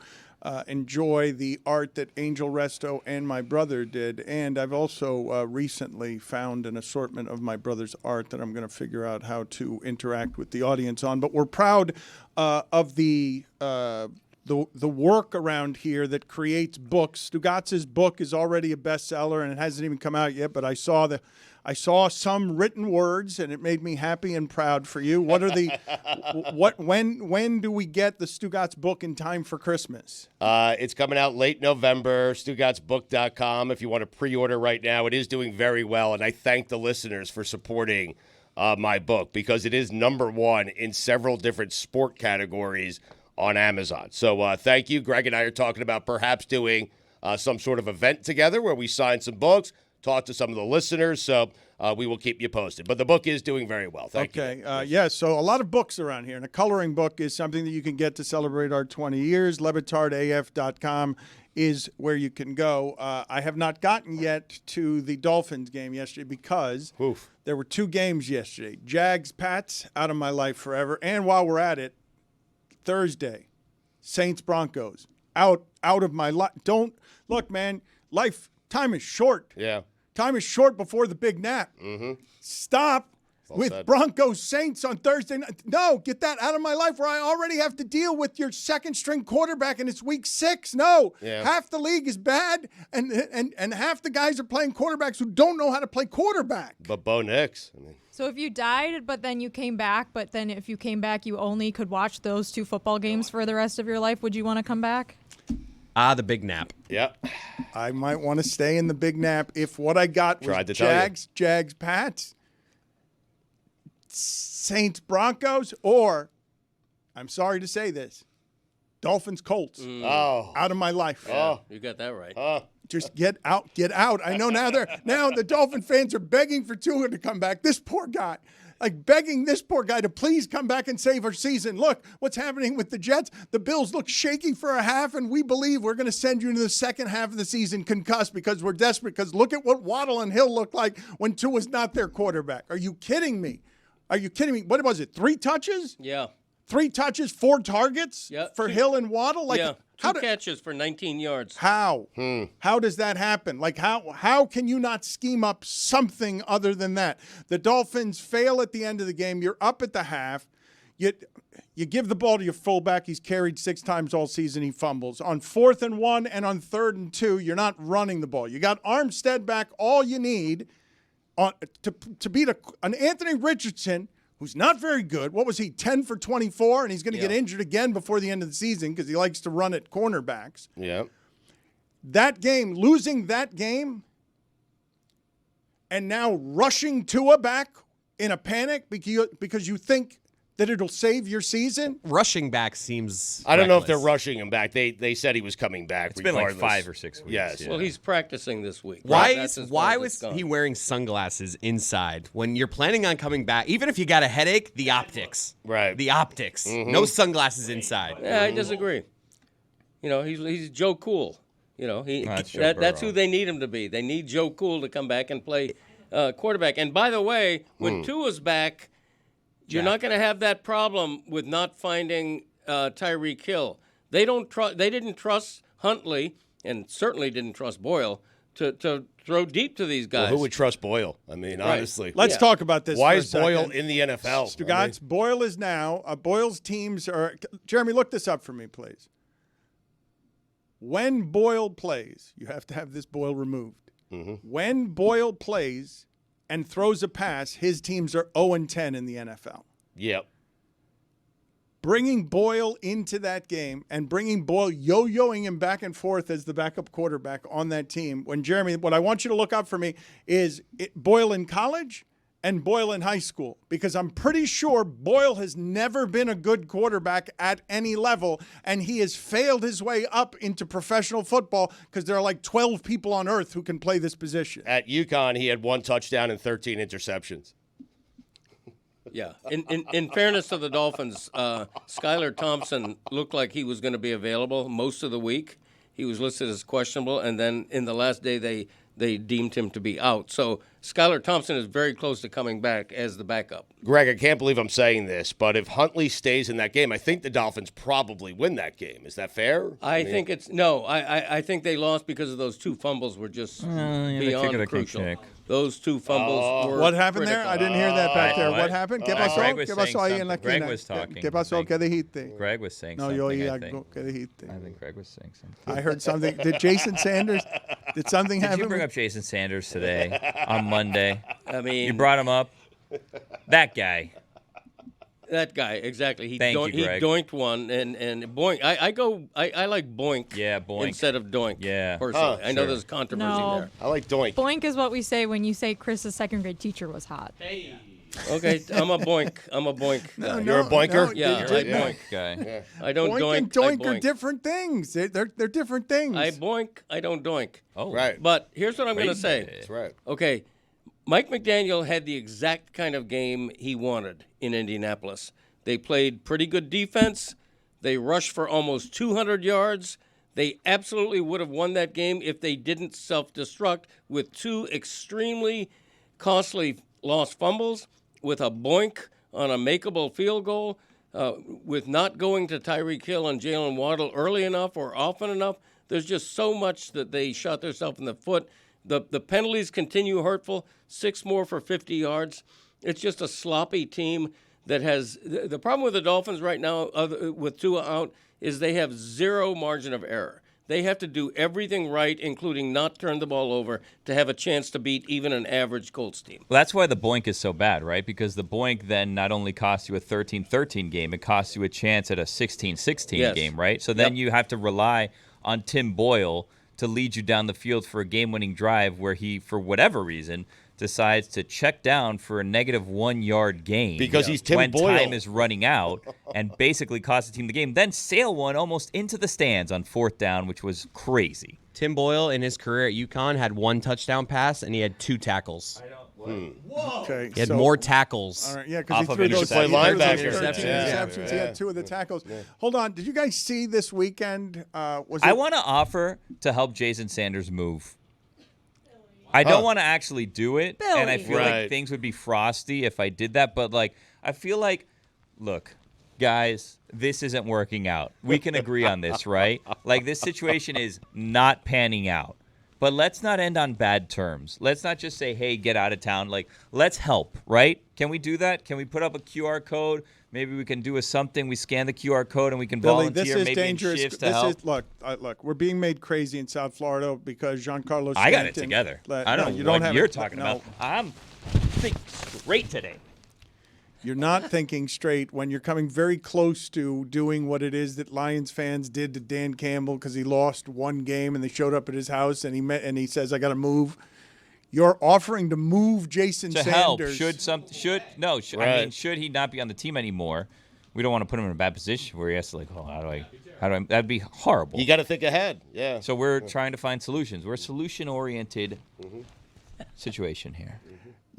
enjoy the art that Angel Resto and my brother did. And I've also recently found an assortment of my brother's art that I'm going to figure out how to interact with the audience on. But we're proud of the work around here that creates books. Stugotz's book is already a bestseller, and it hasn't even come out yet, but I saw some written words, and it made me happy and proud for you. What are the when do we get the Stugotz book in time for Christmas? It's coming out late November, StugottsBook.com. If you want to pre-order right now, it is doing very well, and I thank the listeners for supporting my book because it is #1 in several different sport categories on Amazon. So thank you. Greg and I are talking about perhaps doing some sort of event together where we sign some books, talk to some of the listeners. So we will keep you posted. But the book is doing very well. Thank you. Okay. So a lot of books around here. And a coloring book is something that you can get to celebrate our 20 years. LeBatardAF.com is where you can go. I have not gotten yet to the Dolphins game yesterday because there were 2 games yesterday. Jags-Pats, out of my life forever. And while we're at it, Thursday, Saints-Broncos, out of my life. Don't – look, man, time is short. Yeah. Time is short before the big nap. Mm-hmm. Stop with said. Broncos Saints on Thursday night. No, get that out of my life where I already have to deal with your second-string quarterback and it's week 6. No. Yeah. Half the league is bad and half the guys are playing quarterbacks who don't know how to play quarterback. But Bo Nix. So if you died, but then you came back, but then if you came back, you only could watch those 2 football games for the rest of your life, would you want to come back? The big nap. Yep. I might want to stay in the big nap if what I got was Jags, Pats, Saints, Broncos, or, I'm sorry to say this, Dolphins, Colts. Out of my life. Yeah, you got that right. Just get out. I know now the Dolphin fans are begging for Tua to come back. This poor guy. Begging this poor guy to please come back and save our season. Look, what's happening with the Jets. The Bills look shaky for a half, and we believe we're going to send you into the second half of the season concussed because we're desperate. Because look at what Waddle and Hill looked like when Tua's not their quarterback. Are you kidding me? What was it, 3 touches? Yeah. 3 touches, 4 targets for Hill and Waddle? Two catches for 19 yards. How? How does that happen? How can you not scheme up something other than that? The Dolphins fail at the end of the game. You're up at the half. You give the ball to your fullback. He's carried 6 times all season. He fumbles. On 4th and 1 and on 3rd and 2, you're not running the ball. You got Armstead back. All you need to beat an Anthony Richardson, who's not very good. What was he, 10 for 24? And he's going to get injured again before the end of the season because he likes to run at cornerbacks. Yeah. Losing that game, and now rushing Tua back in a panic because you think that it'll save your season? Rushing back seems I don't know if they're rushing him back. They said he was coming back. It's been like 5 or 6 weeks. Yes. Well, he's practicing this week. Why was he wearing sunglasses inside when you're planning on coming back? Even if you got a headache, the optics. Right. The optics. Mm-hmm. No sunglasses inside. Yeah, I disagree. He's Joe Cool. That's who they need him to be. They need Joe Cool to come back and play quarterback. And by the way, when Tua's back, you're not going to have that problem with not finding Tyreek Hill. They didn't trust Huntley, and certainly didn't trust Boyle to throw deep to these guys. Well, who would trust Boyle? Honestly. Let's talk about this. Why for is a Boyle second. in the NFL? Stugotz, Boyle is now. Boyle's teams are. Jeremy, look this up for me, please. When Boyle plays, you have to have this Boyle removed. Mm-hmm. When Boyle plays and throws a pass, his teams are 0-10 in the NFL. Yep. Bringing Boyle into that game and bringing Boyle, yo-yoing him back and forth as the backup quarterback on that team. When Jeremy, what I want you to look up for me is Boyle in college and Boyle in high school, because I'm pretty sure Boyle has never been a good quarterback at any level, and he has failed his way up into professional football because there are like 12 people on earth who can play this position. At UConn, he had 1 touchdown and 13 interceptions. Yeah. In fairness to the Dolphins, Skylar Thompson looked like he was going to be available most of the week. He was listed as questionable, and then in the last day they deemed him to be out. So Skylar Thompson is very close to coming back as the backup. Greg, I can't believe I'm saying this, but if Huntley stays in that game, I think the Dolphins probably win that game. Is that fair? I think they lost because of those 2 fumbles were just beyond crucial. Those 2 fumbles were What happened critical. there? I didn't hear that back there. What happened? Greg was saying something. Greg was talking. ¿Qué pasó? ¿Qué dijiste? Greg was saying No, something, yo I oí think. algo. ¿Qué dijiste? I think Greg was saying something. I heard something. Did Jason Sanders? Did something happen? Did you bring up Jason Sanders today on Monday? I mean, you brought him up. That guy. That guy, exactly. He Thank you, Greg. doinked one and boink. I like boink. Yeah, boink. Instead of doink. Yeah. Personally. I know there's controversy there. I like doink. Boink is what we say when you say Chris's 2nd grade teacher was hot. Hey. Okay, I'm a boink. I'm a boink. No, You're a boinker? Yeah, I boink. Guy. Yeah. I don't Boink and doink. I doink are boink. different things. They're different things. I boink. I don't doink. Oh, Right. But here's what I'm going to Wait a say. minute. That's right. Okay, Mike McDaniel had the exact kind of game he wanted in Indianapolis. They played pretty good defense. They rushed for almost 200 yards. They absolutely would have won that game if they didn't self-destruct with 2 extremely costly lost fumbles, with a boink on a makeable field goal, with not going to Tyreek Hill and Jalen Waddle early enough or often enough. There's just so much that they shot themselves in the foot. The penalties continue hurtful, 6 more for 50 yards. It's just a sloppy team that has – the problem with the Dolphins right now with Tua out is they have 0 margin of error. They have to do everything right, including not turn the ball over, to have a chance to beat even an average Colts team. Well, that's why the boink is so bad, right? Because the boink then not only costs you a 13-13 game, it costs you a chance at a 16-16 game, right? So then you have to rely on Tim Boyle to lead you down the field for a game-winning drive where he, for whatever reason, decides to check down for a -1 yard gain Because he's Tim when Boyle. time is running out and basically cost the team the game. Then sail one almost into the stands on 4th down, which was crazy. Tim Boyle in his career at UConn had 1 touchdown pass and he had 2 tackles. Okay, He had so- more tackles. All right, yeah, because he Off of threw those interception. Play linebacker. interceptions. Yeah. He had 2 of the tackles. Hold on, did you guys see this weekend? Was I it- want to offer to help Jason Sanders move. I don't want to actually do it, and I Billy. feel Right. like things would be frosty if I did that. But like, I feel like, look, guys, this isn't working out. We can agree on this, right? Like, this situation is not panning out. But let's not end on bad terms. Let's not just say, hey, get out of town. Like, let's help, right? Can we do that? Can we put up a QR code? Maybe we can do something. We scan the QR code and we can Billy, volunteer this is maybe dangerous. in shifts to This help. is look. We're being made crazy in South Florida because Giancarlo. I got it Stanton together. let- I don't no, know you what don't have you're it. talking No. about. I'm thinking straight today. You're not thinking straight when you're coming very close to doing what it is that Lions fans did to Dan Campbell because he lost 1 game and they showed up at his house and he says, I got to move. You're offering to move Jason To Sanders. help. Should he not be on the team anymore? We don't want to put him in a bad position where he has to like, oh, how do I that'd be horrible. You got to think ahead. Yeah. So we're trying to find solutions. We're a solution-oriented situation here.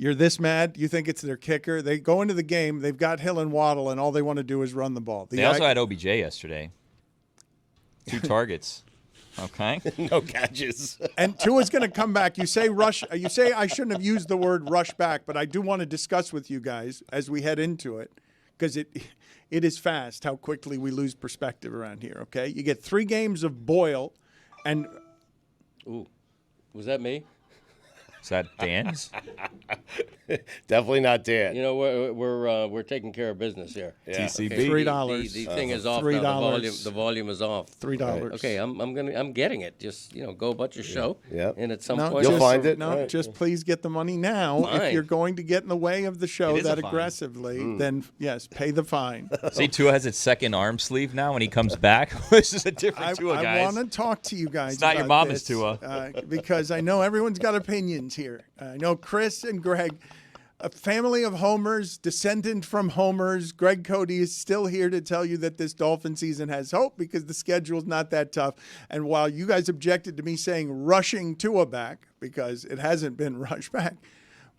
You're this mad? You think it's their kicker? They go into the game. They've got Hill and Waddle, and all they want to do is run the ball. They also had OBJ yesterday. 2 targets. Okay. No catches. And Tua's going to come back. You say rush. You say I shouldn't have used the word rush back, but I do want to discuss with you guys as we head into it because it is fast how quickly we lose perspective around here. Okay, you get 3 games of Boyle, and Ooh, was that me? Is that Dan's? Definitely not Dan. You know, we're taking care of business here. Yeah. TCB. Okay, $3. The thing is off $3. now. The volume is off. $3. Okay, I'm getting it. Just go about your show. Yeah. And at some no, point You'll just, find it. No, Right. just please get the money now. If Fine. you're going to get in the way of the show It is a that fine. aggressively, then yes, pay the fine. See, Tua has its second arm sleeve now when he comes back. This is a different Tua, I guys. want to talk to you guys. It's not your about mama's this, Tua. because I know everyone's got opinions here. I know Chris and Greg, a family of homers, descendant from homers. Greg Cody is still here to tell you that this Dolphin season has hope because the schedule's not that tough. And while you guys objected to me saying rushing Tua back because it hasn't been rushed back,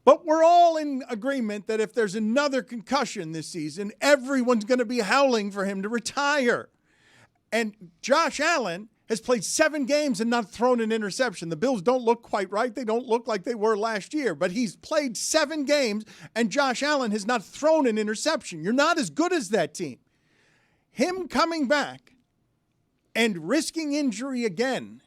but we're all in agreement that if there's another concussion this season, everyone's going to be howling for him to retire. And Josh Allen has played 7 games and not thrown an interception. The Bills don't look quite right. They don't look like they were last year, but he's played 7 games and Josh Allen has not thrown an interception. You're not as good as that team. Him coming back and risking injury again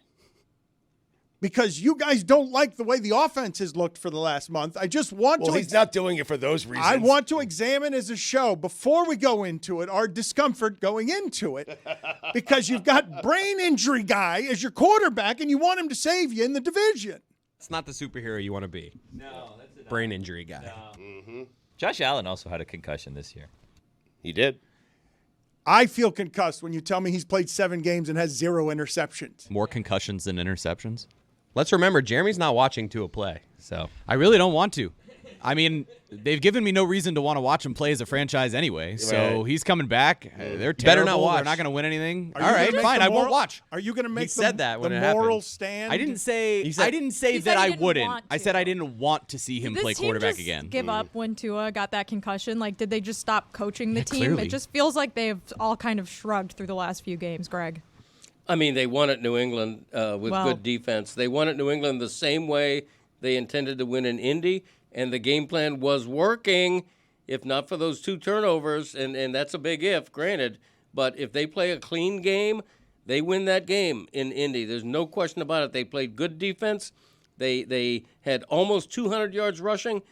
because you guys don't like the way the offense has looked for the last month. I just want Well, to... he's not doing it for those reasons. I want to examine as a show, before we go into it, our discomfort going into it, because you've got brain injury guy as your quarterback and you want him to save you in the division. It's not the superhero you want to be. No, that's enough. Brain injury guy. No. Josh Allen also had a concussion this year. He did. I feel concussed when you tell me he's played 7 games and has 0 interceptions. More concussions than interceptions. Let's remember, Jeremy's not watching Tua play. So I really don't want to. I mean, they've given me no reason to want to watch him play as a franchise anyway. So Right. he's coming back. They're terrible. Better not watch. They're not going to win anything. Are All you gonna right, make fine. the I won't moral- watch. Are you going to make said that when the it moral happened. stand? I didn't say. said- I didn't say He that said he I didn't wouldn't. want I said to. I didn't want to see him Did play this team quarterback just again. give up when Tua got that concussion? Like, did they just stop coaching the team? clearly. It just feels like they've all kind of shrugged through the last few games, Greg. I mean, they won at New England with Well- good defense. They won at New England the same way they intended to win in Indy, and the game plan was working, if not for those 2 turnovers, and that's a big if, granted. But if they play a clean game, they win that game in Indy. There's no question about it. They played good defense. They had almost 200 yards rushing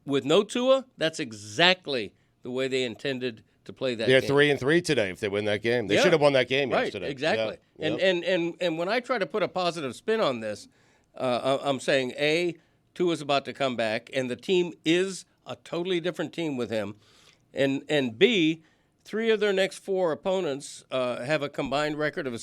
with no Tua. That's exactly the way they intended to play that They're game. 3-3 today if they win that game. They Yeah. should have won that game right, yesterday. Exactly. Yeah. And when I try to put a positive spin on this, I'm saying Tua's about to come back, and the team is a totally different team with him, and B, 3 of their next 4 opponents have a combined record of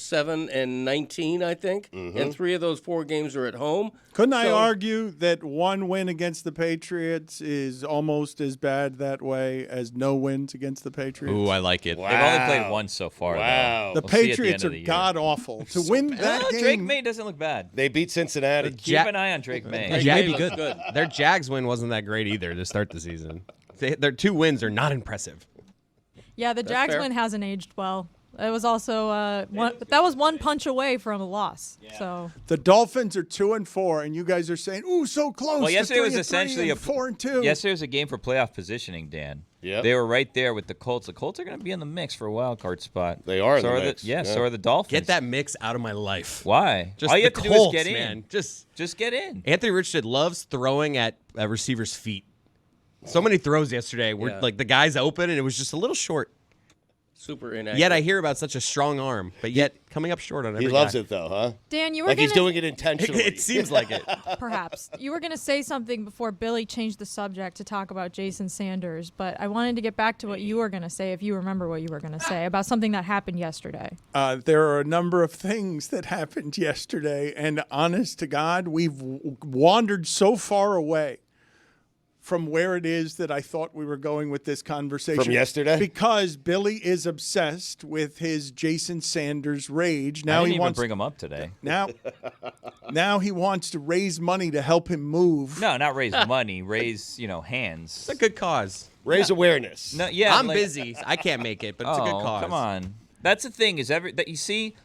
7-19, I think, and 3 of those 4 games are at home. Couldn't I So- argue that one win against the Patriots is almost as bad that way as no wins against the Patriots? Ooh, I like it. Wow. They've only played once so far. Wow. The We'll see at the Patriots end are of the year. god awful. To win that game, Drake May doesn't look bad. They beat Cincinnati. Keep an eye on Drake May. Drake Jag May be looks good. Their Jags win wasn't that great either to start the season. Their 2 wins are not impressive. Yeah, the Jags fair. win hasn't aged well. It was also that was 1 punch away from a loss. So the Dolphins are 2-4, and you guys are saying, "Ooh, so close." Well, yesterday was 3-3 essentially and 4-2. Yesterday was a game for playoff positioning, Dan. Yep. They were right there with the Colts. The Colts are going to be in the mix for a wild card spot. They are in so the are mix, Yeah, yeah. so are the Dolphins. Get that mix out of my life. Why? Just All you the have to Colts, do is get man. in. Just get in. Anthony Richardson loves throwing at a receiver's feet. So many throws yesterday were Yeah. like the guy's open and it was just a little short. Super inaccurate. Yet I hear about such a strong arm, but yet coming up short on every He loves guy. it, though, huh? Dan, you were Like he's gonna- doing it intentionally. It seems like it. perhaps you were going to say something before Billy changed the subject to talk about Jason Sanders, but I wanted to get back to what you were going to say, if you remember what you were going to say about something that happened yesterday. There are a number of things that happened yesterday, and honest to God, we've wandered so far away from where it is that I thought we were going with this conversation. From yesterday? Because Billy is obsessed with his Jason Sanders rage. Now I didn't he even wants bring him up today. now he wants to raise money to help him move. No, not raise money. Raise, hands. It's a good cause. Raise awareness. No, yeah, I'm like- busy. I can't make it, but it's a good cause. Come on. That's the thing is that you see,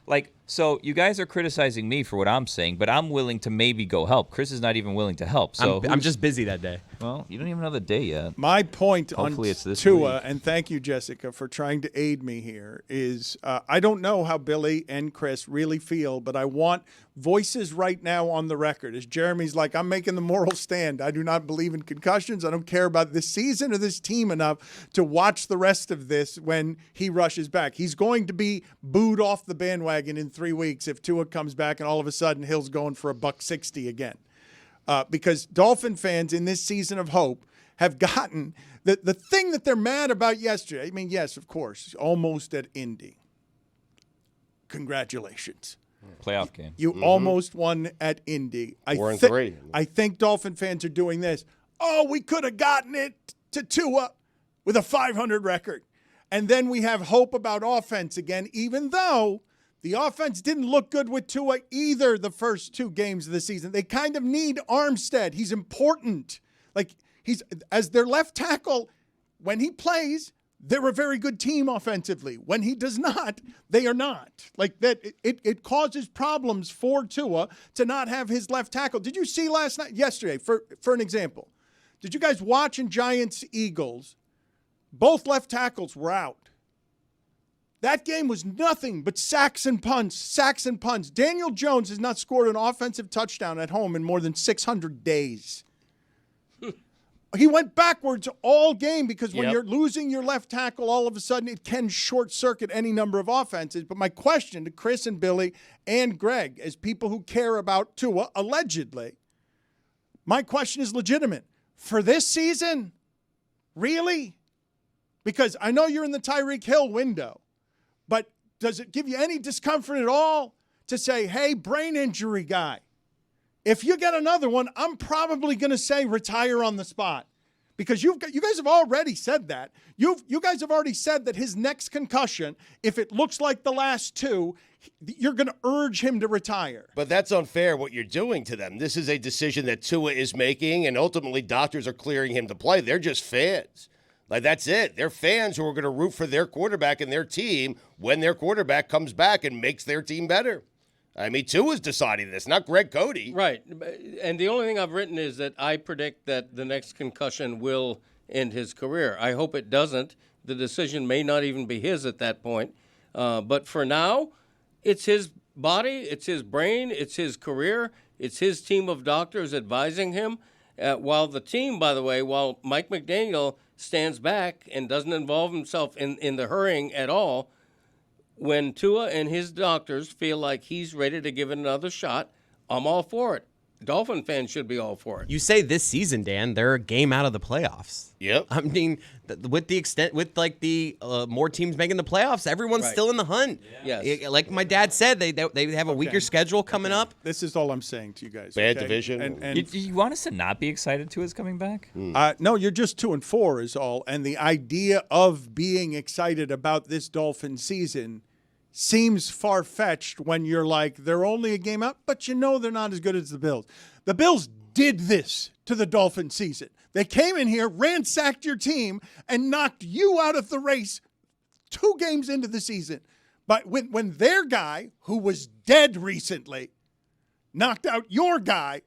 so you guys are criticizing me for what I'm saying, but I'm willing to maybe go help. Chris is not even willing to help. So I'm just busy that day. well, you don't even know the day yet. My point Hopefully on it's this Tua, week. and thank you, Jessica, for trying to aid me here, is I don't know how Billy and Chris really feel, but I want voices right now on the record. As Jeremy's like, I'm making the moral stand. I do not believe in concussions. I don't care about this season or this team enough to watch the rest of this when he rushes back. He's going to be booed off the bandwagon in 3 weeks if Tua comes back and all of a sudden Hill's going for $160 again. Because Dolphin fans in this season of hope have gotten the thing that they're mad about yesterday. I mean, yes, of course, almost at Indy. Congratulations. Playoff game. You almost won at Indy. 4-3. I think Dolphin fans are doing this. Oh, we could have gotten it to Tua with a 500 record. And then we have hope about offense again, even though the offense didn't look good with Tua either the first 2 games of the season. They kind of need Armstead. He's important. Like, he's as their left tackle, when he plays, they're a very good team offensively. When he does not, they are not. Like that, it causes problems for Tua to not have his left tackle. Did you see yesterday, for an example, did you guys watch in Giants-Eagles? Both left tackles were out. That game was nothing but sacks and punts. Daniel Jones has not scored an offensive touchdown at home in more than 600 days. He went backwards all game because when you're losing your left tackle, all of a sudden it can short circuit any number of offenses. But my question to Chris and Billy and Greg, as people who care about Tua, allegedly, my question is legitimate. For this season, really? Because I know you're in the Tyreek Hill window, but does it give you any discomfort at all to say, hey, brain injury guy, if you get another one, I'm probably going to say retire on the spot. Because you guys have already said that. You guys have already said that his next concussion, if it looks like the last two, you're going to urge him to retire. But that's unfair what you're doing to them. This is a decision that Tua is making, and ultimately doctors are clearing him to play. They're just fans. Like, that's it. They're fans who are going to root for their quarterback and their team when their quarterback comes back and makes their team better. I mean, Tua's deciding this, not Greg Cody. Right. And the only thing I've written is that I predict that the next concussion will end his career. I hope it doesn't. The decision may not even be his at that point. But for now, it's his body, it's his brain, it's his career, it's his team of doctors advising him. While the team, by the way, while Mike McDaniel stands back and doesn't involve himself in the hurrying at all, when Tua and his doctors feel like he's ready to give it another shot, I'm all for it. Dolphin fans should be all for it. You say this season, Dan, they're a game out of the playoffs. Yep. I mean, with the more teams making the playoffs, everyone's still in the hunt. Yes. Like my dad said, they have a weaker schedule coming up. This is all I'm saying to you guys. Bad okay? division. And You want us to not be excited to his coming back? no, you're just 2-4 is all. And the idea of being excited about this Dolphin season seems far-fetched when you're like, they're only a game out, but you know they're not as good as the Bills. The Bills did this to the Dolphin season. They came in here, ransacked your team, and knocked you out of the race 2 games into the season. But when their guy, who was dead recently, knocked out your guy,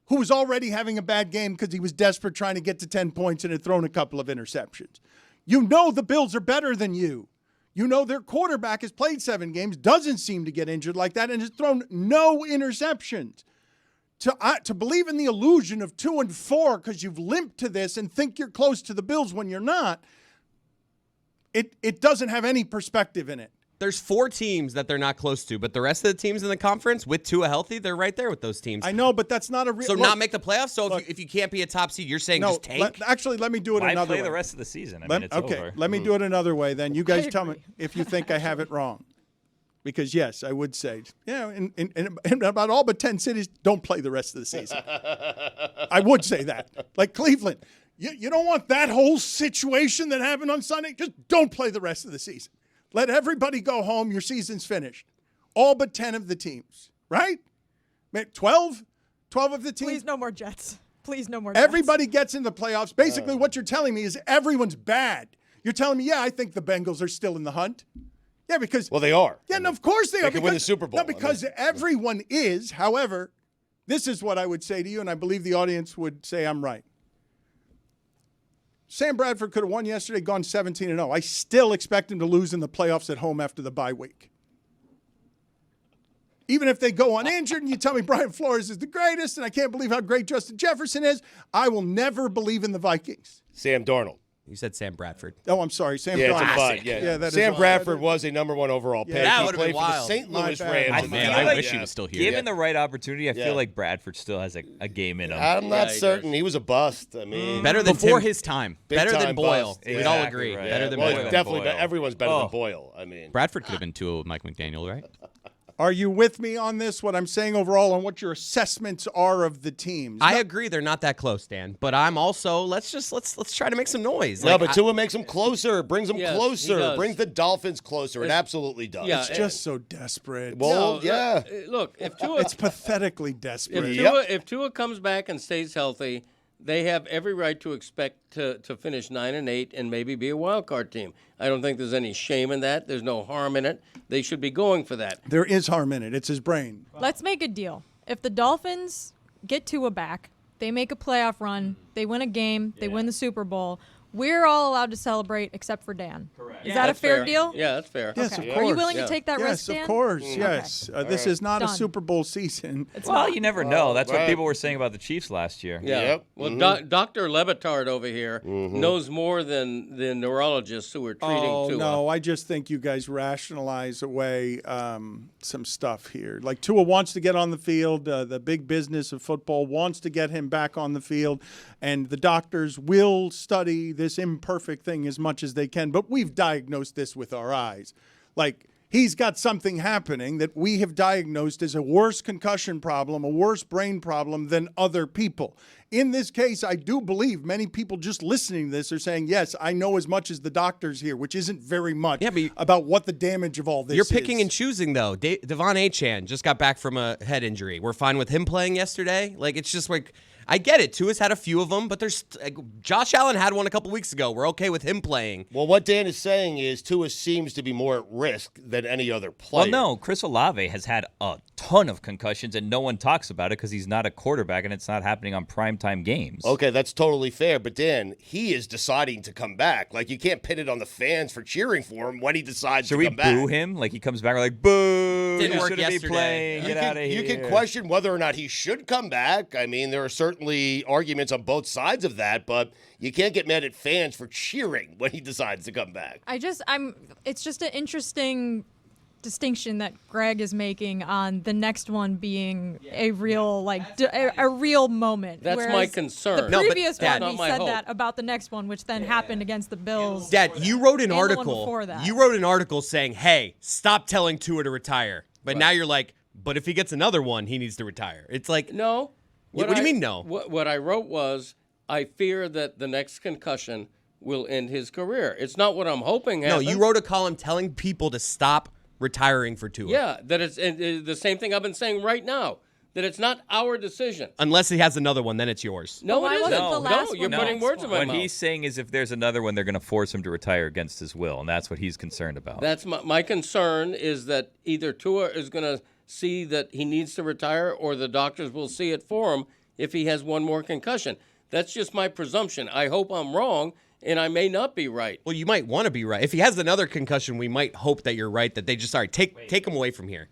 who was already having a bad game because he was desperate trying to get to 10 points and had thrown a couple of interceptions. You know the Bills are better than you. You know their quarterback has played 7 games, doesn't seem to get injured like that, and has thrown no interceptions. To believe in the illusion of 2-4 because you've limped to this and think you're close to the Bills when you're not, it doesn't have any perspective in it. There's 4 teams that they're not close to, but the rest of the teams in the conference, with Tua healthy, they're right there with those teams. I know, but that's not a real... So not make the playoffs? So if you can't be a top seed, you're saying just tank? Let me do it Why another way. play the rest of the season? I mean, it's over. Let me do it another way then. You guys tell me if you think I have it wrong. Because, yes, I would say, in about all but 10 cities, don't play the rest of the season. I would say that. Like Cleveland, you don't want that whole situation that happened on Sunday? Just don't play the rest of the season. Let everybody go home. Your season's finished. All but 10 of the teams, right? 12 of the teams. Please no more Jets. Please no more Jets. Everybody gets in the playoffs. Basically, what you're telling me is everyone's bad. You're telling me, yeah, I think the Bengals are still in the hunt. Yeah, because... Well, they are. Yeah, no, of course they are. They can win the Super Bowl. No, because everyone is. However, this is what I would say to you, and I believe the audience would say I'm right. Sam Bradford could have won yesterday, gone 17-0. I still expect him to lose in the playoffs at home after the bye week. Even if they go uninjured and you tell me Brian Flores is the greatest and I can't believe how great Justin Jefferson is, I will never believe in the Vikings. Sam Darnold. You said Sam Bradford. Oh, I'm sorry. Sam Yeah, Darnold. it's a fun. Yeah, that Sam is Bradford was a number 1 overall pick. That He would've played been for the wild. St. Louis My bad. Rams. I in the feel Man, I like- wish he was still here. Given the right opportunity, I Yeah. feel like Bradford still has a game in him. I'm not Yeah, he certain. does. He was a bust. I mean, Better than Before Tim. his time. big Better time than Boyle. bust. We'd all Exactly agree. right. Better than Well, Boyle. definitely. Boyle. Everyone's better Oh. than Boyle. I mean, Bradford could have been 2 with Mike McDaniel, right? Are you with me on this, what I'm saying overall, on what your assessments are of the teams? I agree they're not that close, Dan. But I'm also let's try to make some noise. no, Like, but Tua makes them closer, brings them Yes, he closer, does. brings the Dolphins closer. It absolutely does. Yeah, It's just so desperate. Well, No, yeah. Look, if Tua, It's pathetically desperate. if Tua comes back and stays healthy, they have every right to expect to finish 9-8 and maybe be a wild card team. I don't think there's any shame in that. There's no harm in it. They should be going for that. There is harm in it. It's his brain. Let's make a deal. If the Dolphins get Tua back, they make a playoff run, they win a game, they win the Super Bowl, we're all allowed to celebrate except for Dan. Correct. Is that a That's fair deal? Yeah, that's fair. Yes, Okay. of Are you course. willing to take that Yes, risk, Dan? of course. Yes. This is not a Done. Super Bowl season. Well, you never know. That's what right. people were saying about the Chiefs last year. Yeah. Yep. Well, Dr. Le Batard over here knows more than the neurologists who are treating Oh, Tua. no. I just think you guys rationalize away some stuff here. Like Tua wants to get on the field. The big business of football wants to get him back on the field. And the doctors will study this imperfect thing as much as they can. But we've diagnosed this with our eyes. Like, he's got something happening that we have diagnosed as a worse concussion problem, a worse brain problem than other people. In this case, I do believe many people just listening to this are saying, yes, I know as much as the doctors here, which isn't very much about what the damage of all this is. You're picking and choosing, though. Devon Achane just got back from a head injury. We're fine with him playing yesterday. Like, it's just like, I get it. Tua's had a few of them, but there's Josh Allen had one a couple weeks ago. We're okay with him playing. Well, what Dan is saying is Tua seems to be more at risk than any other player. Well, no, Chris Olave has had a ton of concussions, and no one talks about it because he's not a quarterback, and it's not happening on primetime games. Okay, that's totally fair. But Dan, he is deciding to come back. Like, you can't pin it on the fans for cheering for him when he decides to come back. Should we boo him? Like, he comes back, we're like, boo! Didn't You work shouldn't be yesterday. playing. Get out of here. You can question whether or not he should come back. I mean, there are certainly arguments on both sides of that, but you can't get mad at fans for cheering when he decides to come back. It's just an interesting distinction that Greg is making on the next one being a real a real moment. That's Whereas my concern. The previous Dad, one, he said that about the next one, which then happened against the Bills. Dad, you wrote an and the one article. before that. You wrote an article saying, "Hey, stop telling Tua to retire." But now you're like, "But if he gets another one, he needs to retire." It's like, no. What do you mean no? What I wrote was, I fear that the next concussion will end his career. It's not what I'm hoping happens. No, you wrote a column telling people to stop retiring for Tua. Yeah, that it's the same thing I've been saying right now, that it's not our decision. Unless he has another one, then it's yours. No, Why it wasn't isn't. the last No, you're one putting the words in my What mouth. he's saying is if there's another one, they're going to force him to retire against his will, and that's what he's concerned about. That's my concern is that either Tua is going to see that he needs to retire or the doctors will see it for him if he has one more concussion. That's just my presumption. I hope I'm wrong, and I may not be right. Well, you might want to be right. If he has another concussion, we might hope that you're right, that they just, take him away from here.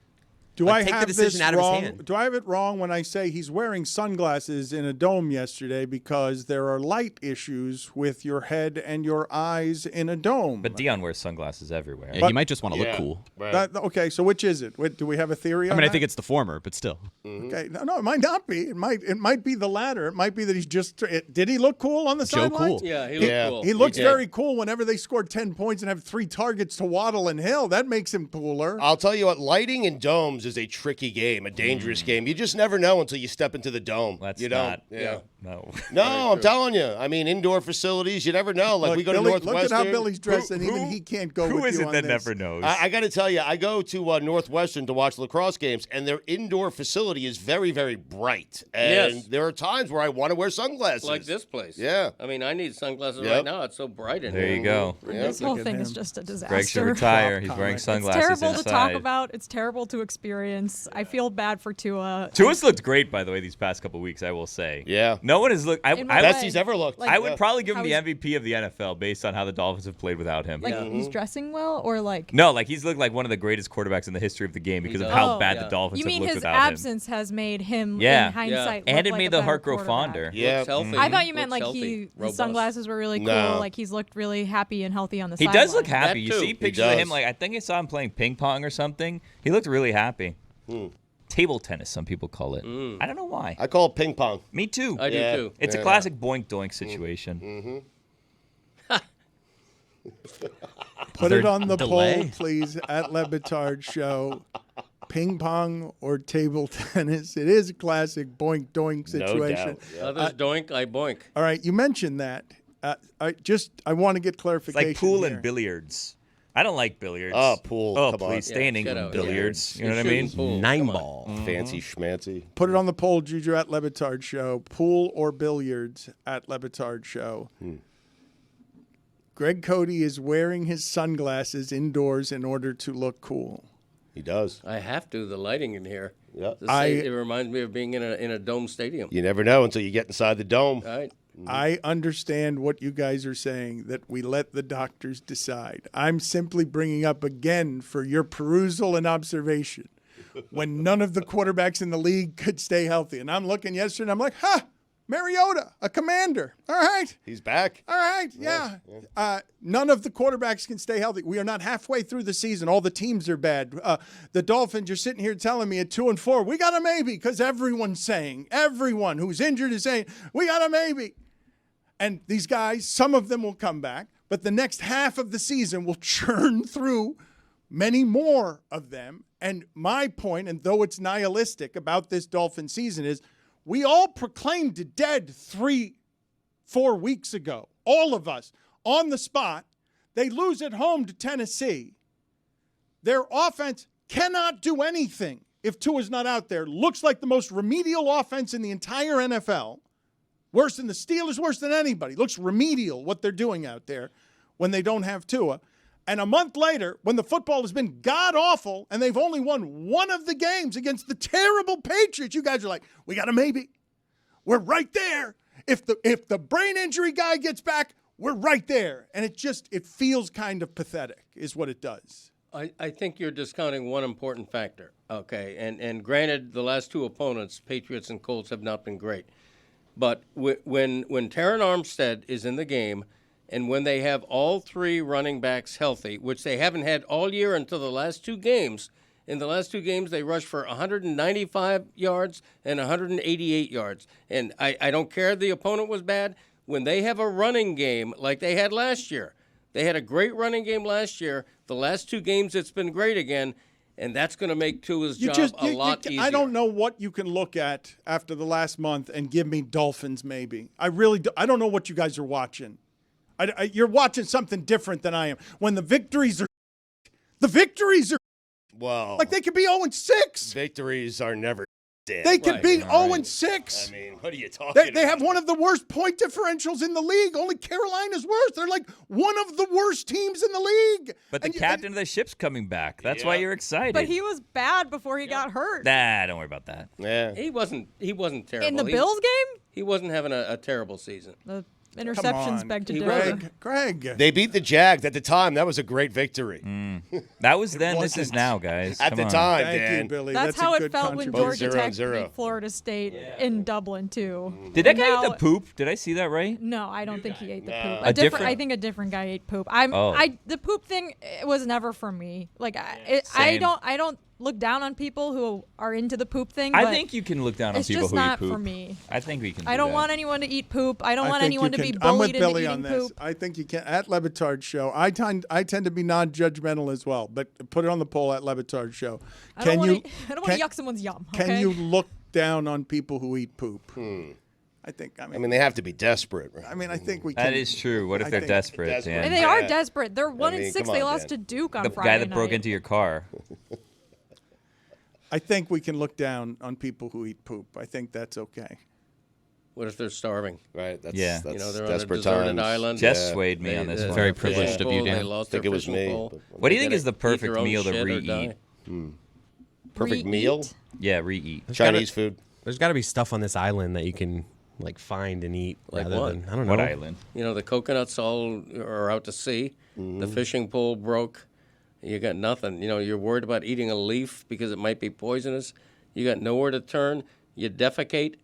Do Like, I take have the decision this out of his wrong? hand. Do I have it wrong when I say he's wearing sunglasses in a dome yesterday because there are light issues with your head and your eyes in a dome? But Dion wears sunglasses everywhere. Yeah, he might just want to look cool. That, okay, so which is it? Do we have a theory? I on mean, I that? think it's the former, but still. Okay, no, it might not be. It might be the latter. It might be that he's just. Did he look cool on the Joe sidelines? Cool. Yeah, he looked cool. He looks did. very cool whenever they score 10 points and have 3 targets to Waddle and Hill. That makes him cooler. I'll tell you what, lighting in domes is a tricky game, a dangerous game. You just never know until you step into the dome. That's you not. don't. Yeah. No. No, I'm telling you. I mean, indoor facilities, you never know. Like, Look, we go Billy, to Northwestern. Look at how Billy's dressed, and even he can't go Who with is you it on that this. never knows? I got to tell you, I go to Northwestern to watch lacrosse games, and their indoor facility is very, very bright. And Yes. there are times where I want to wear sunglasses. Like this place. Yeah. I mean, I need sunglasses Yep. right now. It's so bright in There here. you go. This whole thing is him. just a disaster. Greg should retire. He's wearing It's sunglasses terrible inside. to talk about. It's terrible to experience. I feel bad for Tua. Tua's looked great, by the way, these past couple weeks, I will say. Yeah. No one has looked. In what Best way? he's ever looked. Like, I would probably give him How the he's- MVP of the NFL based on how the Dolphins have played without him. Like he's dressing well, or like. No, like he's looked like one of the greatest quarterbacks in the history of the game because of how bad the Dolphins You have mean looked his without him. absence has made him, Yeah. in hindsight, And look it like made a the better heart grow quarterback. fonder. Yeah. Looks healthy. I thought you meant Looks like healthy, his robust. sunglasses were really cool. No. Like he's looked really happy and healthy on the He sideline. does look happy. That You too. see He pictures of him, does. like I think I saw him playing ping pong or something. He looked really happy. Table tennis, some people call it. I don't know why. I call it ping pong. Me too. I do too. It's a classic boink doink situation. Put there it on the delay? poll, please, at Le Batard Show. Ping pong or table tennis. It is a classic boink doink situation. doubt. Others doink, I boink. All right, you mentioned that. I want to get It's clarification. like pool here. and billiards. I don't like billiards. Oh, pool. Oh, Come on. please, stay in Yeah, England. shut up. Billiards. Yeah. You know what I mean? Shooting pool. Nine Come on. ball. Fancy schmancy. Put it on the poll, Juju, at Le Batard Show. Pool or billiards at Le Batard Show. Greg Cody is wearing his sunglasses indoors in order to look cool. He does. I have to. The lighting in here. Yep. It reminds me of being in a dome stadium. You never know until you get inside the dome. All right. I understand what you guys are saying, that we let the doctors decide. I'm simply bringing up again for your perusal and observation when none of the quarterbacks in the league could stay healthy. And I'm looking yesterday and I'm like, Mariota, a commander. All right. He's back. All right. Yeah. None of the quarterbacks can stay healthy. We are not halfway through the season. All the teams are bad. The Dolphins, you're sitting here telling me at 2-4, we got a maybe, because everyone who's injured is saying, we got a maybe. And these guys, some of them will come back, but the next half of the season will churn through many more of them. And my point, and though it's nihilistic about this Dolphin season, is we all proclaimed dead 3-4 weeks ago. All of us on the spot. They lose at home to Tennessee. Their offense cannot do anything if Tua's not out there. Looks like the most remedial offense in the entire NFL. Worse than the Steelers, worse than anybody. Looks remedial what they're doing out there when they don't have Tua. And a month later, when the football has been god-awful and they've only won one of the games against the terrible Patriots, you guys are like, we got a maybe. We're right there. If the brain injury guy gets back, we're right there. And it feels kind of pathetic is what it does. I think you're discounting one important factor, okay? And granted, the last two opponents, Patriots and Colts, have not been great. But when Terron Armstead is in the game and when they have all three running backs healthy, which they haven't had all year until the last two games, in the last two games they rushed for 195 yards and 188 yards. And I don't care the opponent was bad. When they have a running game like they had last year, they had a great running game last year. The last two games, it's been great again, and that's going to make Tua's job a lot easier. I don't know what you can look at after the last month and give me Dolphins maybe. I really do. I don't know what you guys are watching. You're watching something different than I am. When the victories are well, like they could be 0-6. Victories are never dead. They could be 0-6. I mean, what are you talking about? They have one of the worst point differentials in the league. Only Carolina's worse. They're like one of the worst teams in the league. But the captain of the ship's coming back. That's why you're excited. But he was bad before he got hurt. Nah, don't worry about that. Yeah. He wasn't terrible. In the Bills game? He wasn't having a terrible season. The interceptions beg to differ. Greg. They beat the Jags. At the time, that was a great victory. That was then, this is now, guys. At Come the on. time, Thank Dan. you, Billy. That's a how it good felt when contribution. Georgia Tech 0-0. beat Florida State in Dublin, too. Did that guy Now- eat the poop? Did I see that right? No, I don't think he ate the poop. A different- I think a different guy ate poop. The poop thing it was never for me. Like I Same. don't look down on people who are into the poop thing. I but think you can look down on it's people just who eat not poop. for me. I think we can. I don't that. want anyone to eat poop. I don't want think anyone you to be can- bullied I'm with Billy into on eating this. poop. I think you can at Le Batard Show. I tend to be non-judgmental as well, but put it on the poll at Le Batard Show. I don't want to yuck someone's yum. Okay? Can you look down on people who eat poop? I mean, they have to be desperate. Right? I mean, I think we can. That is true. What if they're desperate, Dan? And they are desperate. They're 1-6. come They on, lost Dan. to Duke on The Friday guy that broke night. into your car. I think we can look down on people who eat poop. I think that's okay. What if they're starving? Right. That's, Yeah. That's they're on a desperate deserted times. island. Jess swayed me on this one. Very privileged of you, They Dan. lost I think their it was fishing me, pole. but- What do you They think is the gotta eat perfect their own meal to shit or re-eat? die. Perfect Re-eat? meal? Yeah, re-eat. Chinese food. There's got to be stuff on this island that you can like find and eat Like rather what? than I don't know. What island? You know, the coconuts all are out to sea. The fishing pole broke. You got nothing. You know, you're worried about eating a leaf because it might be poisonous. You got nowhere to turn. You defecate.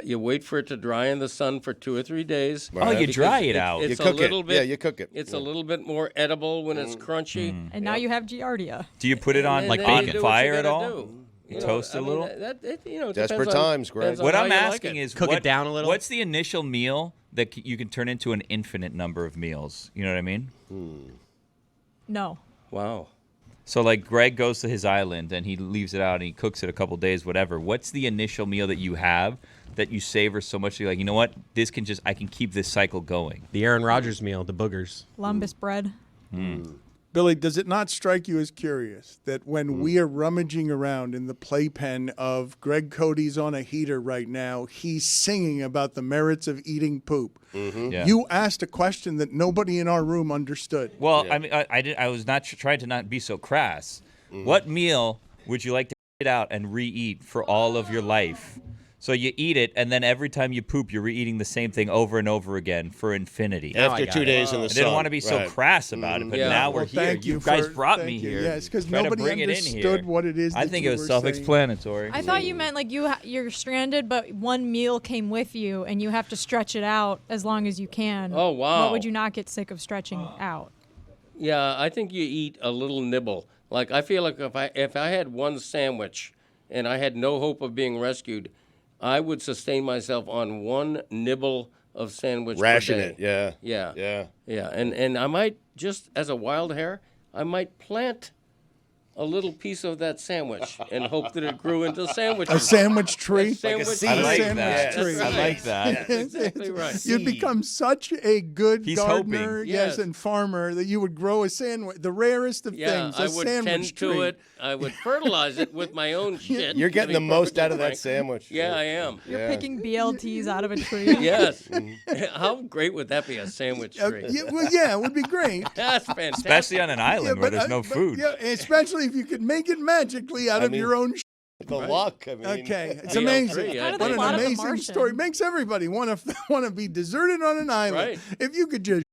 You wait for it to dry in the sun for 2 or 3 days. Oh, you because dry it out. It's You a cook it. little bit. Yeah, you cook it. It's a little bit more edible when it's crunchy. And now you have Giardia. Do you put it on And like then you on do what you fire at gotta all? do. You toast I a mean, little? it Desperate depends on- times, Greg. depends on What how I'm you like asking it. is Cook it down a little? What's the initial meal that you can turn into an infinite number of meals? You know what I mean? No. Wow. So like Greg goes to his island and he leaves it out and he cooks it a couple days, whatever. What's the initial meal that you have that you savor so much that you're like, you know what? I can keep this cycle going. The Aaron Rodgers meal, the boogers. Lumbus bread. Billy, does it not strike you as curious that when we are rummaging around in the playpen of Greg Cody's on a heater right now, he's singing about the merits of eating poop? Yeah. You asked a question that nobody in our room understood. Well, I mean, I was not trying to not be so crass. What meal would you like to eat out and re-eat for all of your life? So you eat it, and then every time you poop, you're re-eating the same thing over and over again for infinity. After 2 days in the I sun. didn't want to be so Right. crass about it, but Yeah. now we're Well, here. thank You guys for- brought thank me you. here. Yes, because Try to nobody bring it in understood here. what it is I that think you it was were self-explanatory. I thought you meant like you're stranded, but one meal came with you, and you have to stretch it out as long as you can. Oh, wow. What would you not get sick of stretching out? Yeah, I think you eat a little nibble. Like I feel like if I had one sandwich and I had no hope of being rescued, I would sustain myself on one nibble of sandwich Ration per day. it, yeah. Yeah. Yeah. Yeah. And I might just as a wild hair, I might plant a little piece of that sandwich and hoped that it grew into a sandwich. A sandwich tree? Sandwich seed. I like sandwich that. tree. I like that. That's exactly right. You'd become such a good He's gardener, hoping. yes, Yes. and farmer that you would grow a sandwich, the rarest of Yeah, things, I a would sandwich tend tree. to it. I would fertilize it with my own shit. You're getting to the be most perfectly out of that frank. sandwich. Yeah, I am. You're picking BLTs out of a tree. Yes. How great would that be, a sandwich tree? Yeah, it would be great. That's fantastic. Especially on an island where there's no food. Yeah, especially if you could make it magically out of your own. The luck. I mean, Okay, it's BL3, amazing. yeah. Kind of the What an plot of The amazing Martian. story. Makes everybody want to be deserted on an island. Right. If you could just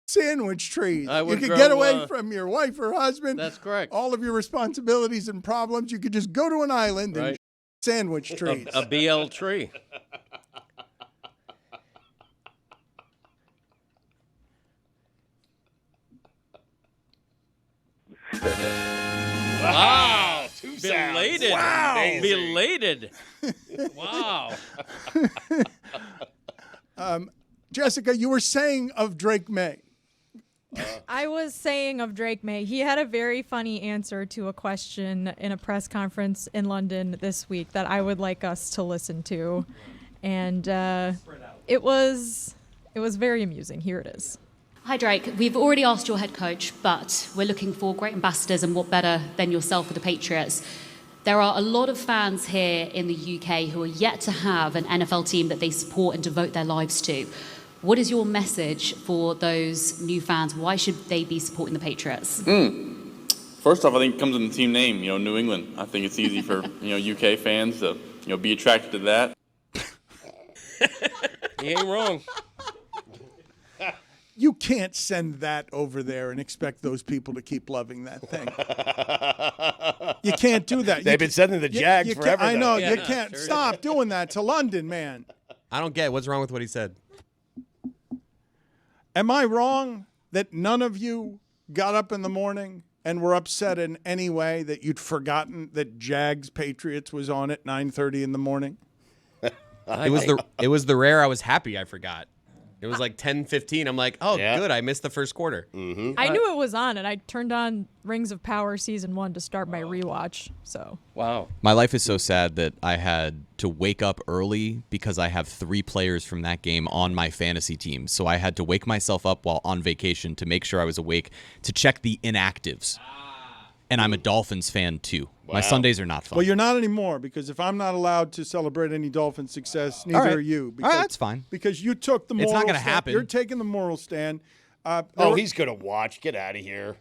sandwich trees, I you would could grow, get away from your wife or husband. That's correct. All of your responsibilities and problems. You could just go to an island and Right. sandwich trees. A BL tree. Wow. Two sounds. Belated. Wow. Amazing. Belated. Wow. Jessica, you were saying of Drake May. I was saying of Drake May, he had a very funny answer to a question in a press conference in London this week that I would like us to listen to. And it was very amusing. Here it is. Hi, Drake. We've already asked your head coach, but we're looking for great ambassadors, and what better than yourself for the Patriots. There are a lot of fans here in the UK who are yet to have an NFL team that they support and devote their lives to. What is your message for those new fans? Why should they be supporting the Patriots? First off, I think it comes in the team name, New England. I think it's easy for, UK fans to, be attracted to that. He ain't wrong. You can't send that over there and expect those people to keep loving that thing. You can't do that. They've been sending the Jags forever. I know. Yeah, you can't sure stop doing that to London, man. I don't get what's wrong with what he said. Am I wrong that none of you got up in the morning and were upset in any way that you'd forgotten that Jags Patriots was on at 9:30 in the morning? It was the rare I was happy I forgot. It was like 10:15. I'm like, oh, good. I missed the first quarter. Mm-hmm. I knew it was on, and I turned on Rings of Power Season 1 to start my rewatch. So Wow. My life is so sad that I had to wake up early because I have 3 players from that game on my fantasy team. So I had to wake myself up while on vacation to make sure I was awake to check the inactives. And I'm a Dolphins fan, too. My Sundays are not fun. Well, you're not anymore, because if I'm not allowed to celebrate any Dolphin success, neither All right. are you. All Because, right, that's fine. Because you took the moral It's not gonna stand. happen. You're taking the moral stand. He's going to watch. Get out of here.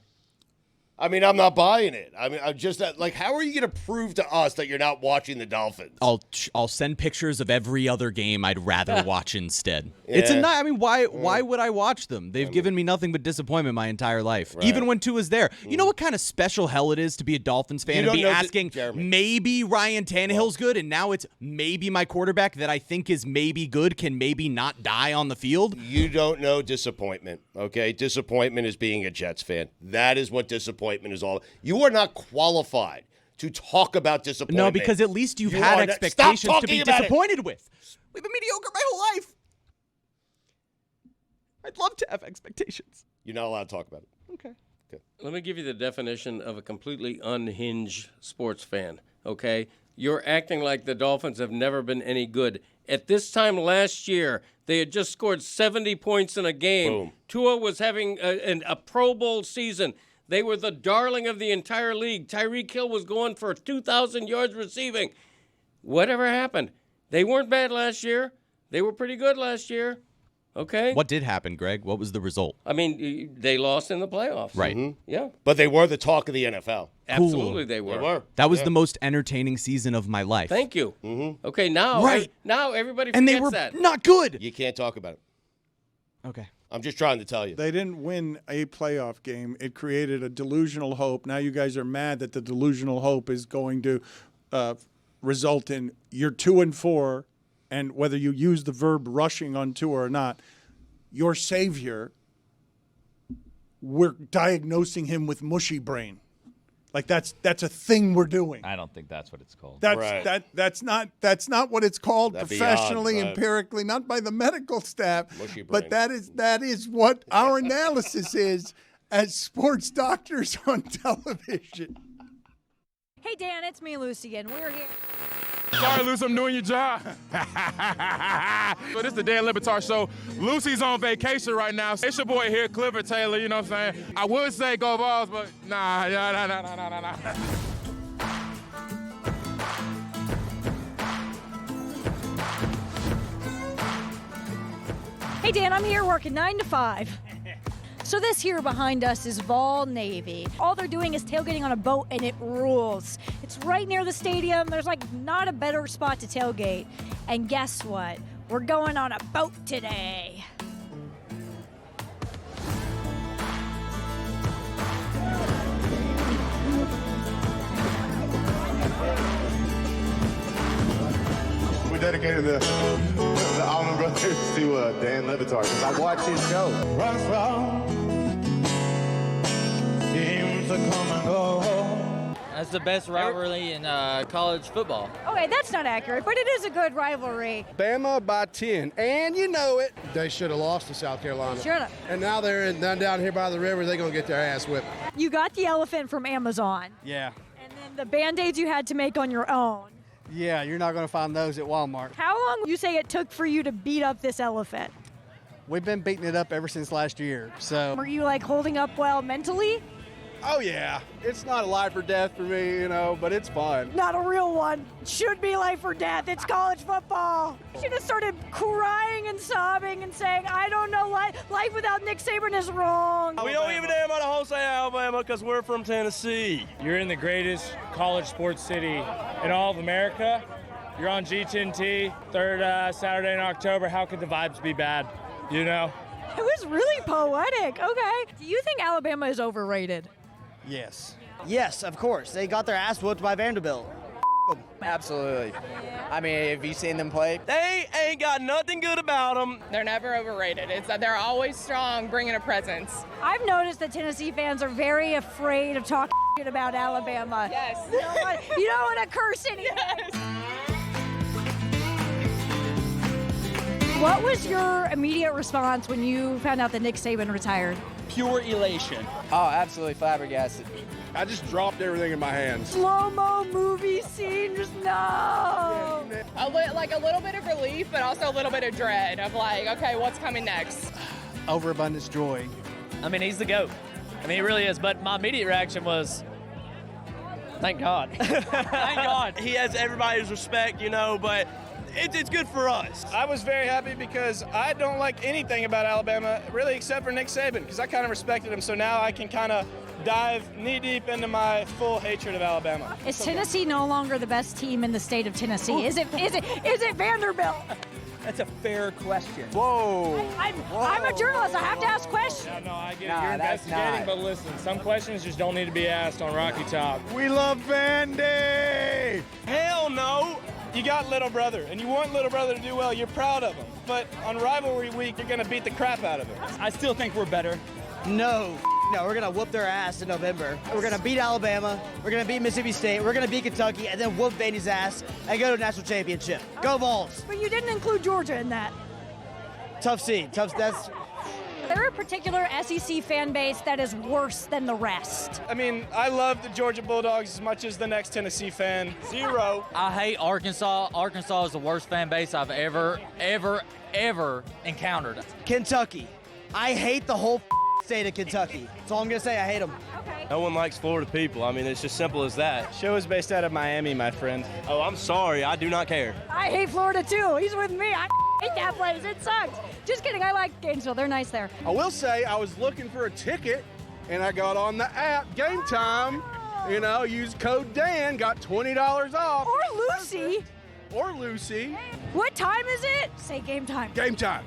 I mean, I'm not buying it. I mean, I'm just like, how are you going to prove to us that you're not watching the Dolphins? I'll send pictures of every other game I'd rather watch instead. Yeah. It's I mean, why would I watch them? They've given me nothing but disappointment my entire life. Right. Even when Tua's there. You know what kind of special hell it is to be a Dolphins fan and be asking maybe Ryan Tannehill's good, and now it's maybe my quarterback that I think is maybe good can maybe not die on the field? You don't know disappointment, okay? Disappointment is being a Jets fan. That is what disappointment is all. You are not qualified to talk about disappointment. No, because at least you've You had are not- expectations Stop to be talking about it. disappointed with. We've been mediocre my whole life. I'd love to have expectations. You're not allowed to talk about it. Okay. Let me give you the definition of a completely unhinged sports fan, okay? You're acting like the Dolphins have never been any good. At this time last year, they had just scored 70 points in a game. Boom. Tua was having a Pro Bowl season. They were the darling of the entire league. Tyreek Hill was going for 2,000 yards receiving. Whatever happened? They weren't bad last year. They were pretty good last year. Okay? What did happen, Greg? What was the result? I mean, they lost in the playoffs. Right. Yeah. But they were the talk of the NFL. Absolutely they were. That was the most entertaining season of my life. Thank you. Okay, now Right. now everybody forgets And they were that. not good. You can't talk about it. Okay. I'm just trying to tell you. They didn't win a playoff game. It created a delusional hope. Now you guys are mad that the delusional hope is going to result in you're 2-4, and whether you use the verb rushing on Tua or not, your savior, we're diagnosing him with mushy brain. Like that's a thing we're doing. I don't think that's what it's called. That's not what it's called That'd be professionally, odd, right? empirically, not by the medical staff. Mushy But brain. that is what our analysis is as sports doctors on television. Hey, Dan, it's me, Lucy, and we're here. Sorry, Lucy, I'm doing your job. So this is the Dan Le Batard Show. Lucy's on vacation right now. It's your boy here, Clifford Taylor, you know what I'm saying? I would say go Vols, but nah. Hey, Dan, I'm here working 9 to 5. So this here behind us is Vol Navy. All they're doing is tailgating on a boat, and it rules. It's right near the stadium. There's like not a better spot to tailgate. And guess what? We're going on a boat today. We dedicated the Allman Brothers to Dan Le Batard because I watched his show. Seems to come and go. That's the best rivalry in college football. Okay, that's not accurate, but it is a good rivalry. Bama by 10, and you know it. They should have lost to South Carolina. Should have. And now they're down here by the river. They're going to get their ass whipped. You got the elephant from Amazon. Yeah. And then the Band-Aids you had to make on your own. Yeah, you're not going to find those at Walmart. How long you say it took for you to beat up this elephant? We've been beating it up ever since last year, so. Were you like holding up well mentally? Oh, yeah. It's not a life or death for me, but it's fun. Not a real one. Should be life or death. It's college football. You should have started crying and sobbing and saying, I don't know, life without Nick Saban is wrong. We don't give a damn about Wholesale, Alabama, because we're from Tennessee. You're in the greatest college sports city in all of America. You're on G10T, third Saturday in October. How could the vibes be bad, you know? It was really poetic. Okay. Do you think Alabama is overrated? Yes. Yes, of course. They got their ass whooped by Vanderbilt. Absolutely. I mean, have you seen them play? They ain't got nothing good about them. They're never overrated. They're always strong, bringing a presence. I've noticed that Tennessee fans are very afraid of talking shit about Alabama. Yes. You don't want to curse anything. Yes. What was your immediate response when you found out that Nick Saban retired? Pure elation. Oh, absolutely flabbergasted. I just dropped everything in my hands. Slow-mo movie scene, just no. Like a little bit of relief, but also a little bit of dread of like, okay, what's coming next? Overabundance joy. I mean, he's the GOAT. I mean, he really is. But my immediate reaction was, thank God. Thank God. He has everybody's respect, but it's good for us. I was very happy because I don't like anything about Alabama, really, except for Nick Saban, because I kind of respected him. So now I can kind of dive knee-deep into my full hatred of Alabama. Is Tennessee no longer the best team in the state of Tennessee? Is it Vanderbilt? That's a fair question. Whoa. I'm a journalist. I have to ask questions. Yeah, no, I get it. You're investigating, but listen, some questions just don't need to be asked on Rocky Top. We love Vandy. Hell no. You got little brother, and you want little brother to do well. You're proud of him. But on rivalry week, you're going to beat the crap out of him. I still think we're better. No, we're going to whoop their ass in November. We're going to beat Alabama. We're going to beat Mississippi State. We're going to beat Kentucky, and then whoop Vandy's ass and go to a national championship. Go Vols. But you didn't include Georgia in that. Tough seed. That's. There a particular SEC fan base that is worse than the rest? I mean, I love the Georgia Bulldogs as much as the next Tennessee fan. Zero. I hate Arkansas. Arkansas is the worst fan base I've ever encountered. Kentucky. I hate the whole state of Kentucky. That's all I'm going to say. I hate them. Okay. No one likes Florida people. I mean, it's just simple as that. Show is based out of Miami, my friend. Oh, I'm sorry. I do not care. I hate Florida, too. He's with me. I hate that place. It sucks. Just kidding. I like Gainesville. They're nice there. I will say I was looking for a ticket, and I got on the app Game Time. Used code Dan, got $20 off. Or Lucy. Or Lucy. What time is it? Say game time. Game time.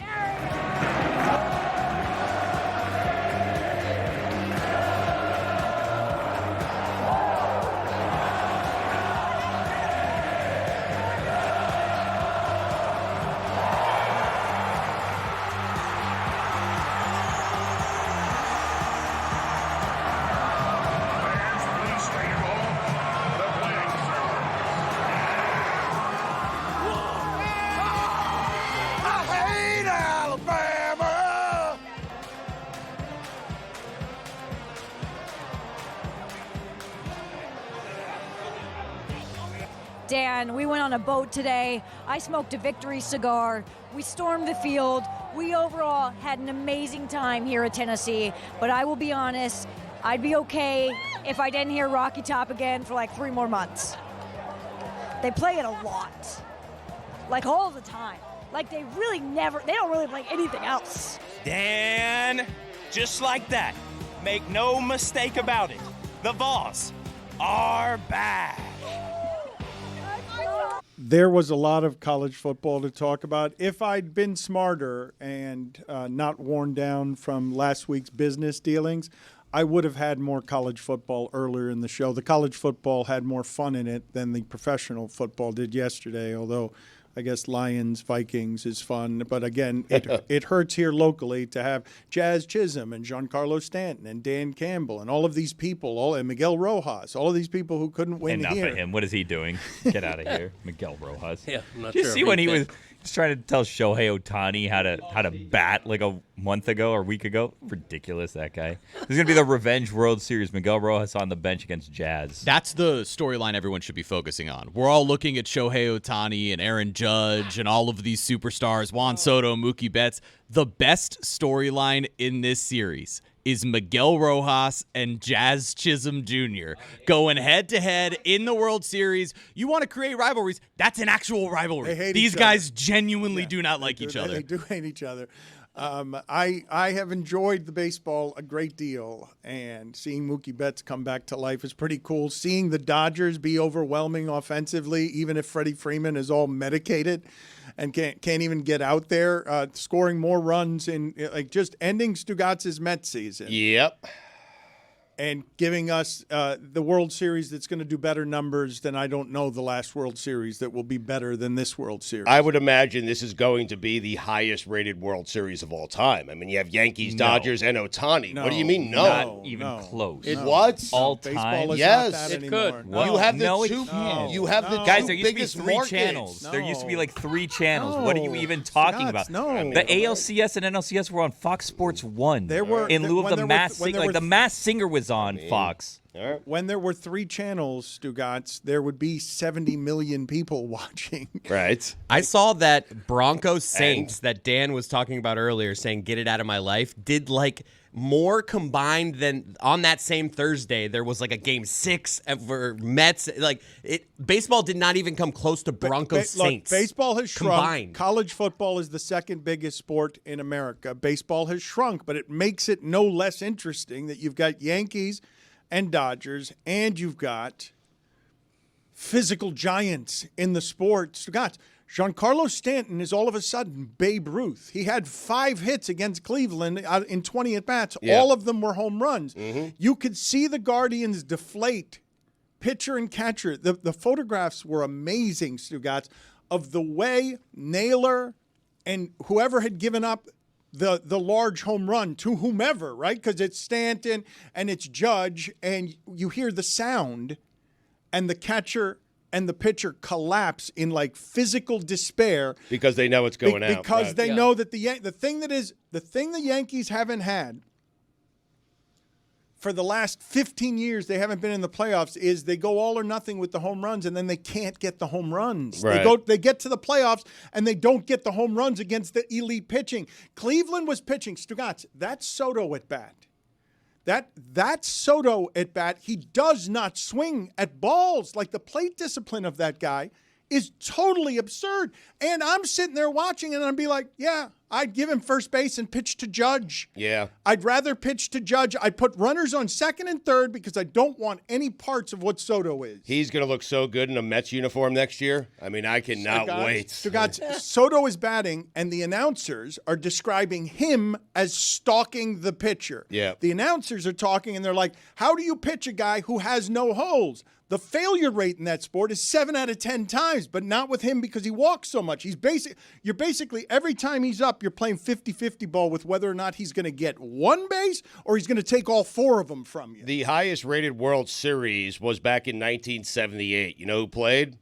Dan, we went on a boat today. I smoked a victory cigar. We stormed the field. We overall had an amazing time here at Tennessee. But I will be honest, I'd be okay if I didn't hear Rocky Top again for like 3 more months. They play it a lot. Like all the time. Like they don't really play anything else. Dan, just like that. Make no mistake about it. The Vols are back. There was a lot of college football to talk about. If I'd been smarter and not worn down from last week's business dealings, I would have had more college football earlier in the show. The college football had more fun in it than the professional football did yesterday, although I guess Lions-Vikings is fun. But again, it hurts here locally to have Jazz Chisholm and Giancarlo Stanton and Dan Campbell and all of these people, and Miguel Rojas, all of these people who couldn't win Enough here. of him. What is he doing? Get out of here. Miguel Rojas. Yeah, I'm not Did you sure see if when he he was fit. trying to tell Shohei Ohtani how to bat like a month ago or a week ago? Ridiculous, that guy. This is going to be the Revenge World Series. Miguel Rojas on the bench against Jazz. That's the storyline everyone should be focusing on. We're all looking at Shohei Ohtani and Aaron Judge and all of these superstars, Juan Soto, Mookie Betts. The best storyline in this series is Miguel Rojas and Jazz Chisholm Jr. going head-to-head in the World Series. You want to create rivalries. That's an actual rivalry. They hate These each guys other. genuinely do not like each other. They do hate each other. I have enjoyed the baseball a great deal, and seeing Mookie Betts come back to life is pretty cool. Seeing the Dodgers be overwhelming offensively, even if Freddie Freeman is all medicated and can't even get out there, scoring more runs in just ending Stugotz's Mets season. Yep. And giving us the World Series that's going to do better numbers than I don't know the last World Series that will be better than this World Series. I would imagine this is going to be the highest-rated World Series of all time. I mean, you have Yankees, Dodgers, and Ohtani. What do you mean, no? Not even close. What? All Baseball time? is Yes. not that It anymore. could. What? You have the No, it two. can't. You have the Guys, two there used to be biggest 3 markets. channels. There used to be like 3 channels. No. What are you even talking Stugotz, about? no. The ALCS and NLCS were on Fox Sports 1. There were- in lieu when of there the were- Mass when Singer. there Like were- the Mass Singer was on Fox. When there were 3 channels, Stugotz, there would be 70 million people watching. Right. I saw that Broncos Saints that Dan was talking about earlier, saying "get it out of my life," did like more combined than on that same Thursday. There was like a game 6 for Mets. Like baseball did not even come close to Broncos Saints. Look, baseball has shrunk. combined. College football is the second biggest sport in America. Baseball has shrunk, but it makes it no less interesting that you've got Yankees and Dodgers, and you've got physical giants in the sport. Stugotz, Giancarlo Stanton is all of a sudden Babe Ruth. He had 5 hits against Cleveland in 20 at-bats. Yeah. All of them were home runs. Mm-hmm. You could see the Guardians deflate pitcher and catcher. The photographs were amazing, Stugotz, of the way Naylor and whoever had given up the large home run to whomever, right? Because it's Stanton and it's Judge, and you hear the sound, and the catcher and the pitcher collapse in like physical despair Because they know it's going out. because Right. they know that the thing the Yankees haven't had for the last 15 years, they haven't been in the playoffs, is they go all or nothing with the home runs, and then they can't get the home runs. Right. They get to the playoffs, and they don't get the home runs against the elite pitching. Cleveland was pitching. Stugotz, that's Soto at bat. That's Soto at bat. He does not swing at balls. Like, the plate discipline of that guy is totally absurd. And I'm sitting there watching, and I'd be like, yeah, I'd give him first base and pitch to Judge. Yeah. I'd rather pitch to Judge. I'd put runners on second and third because I don't want any parts of what Soto is. He's going to look so good in a Mets uniform next year. I mean, I cannot wait. Stugotz, Soto is batting, and the announcers are describing him as stalking the pitcher. Yeah. The announcers are talking, and they're like, how do you pitch a guy who has no holes? The failure rate in that sport is 7 out of 10 times, but not with him because he walks so much. You're basically, every time he's up, you're playing 50-50 ball with whether or not he's going to get one base or he's going to take all 4 of them from you. The highest rated World Series was back in 1978. You know who played?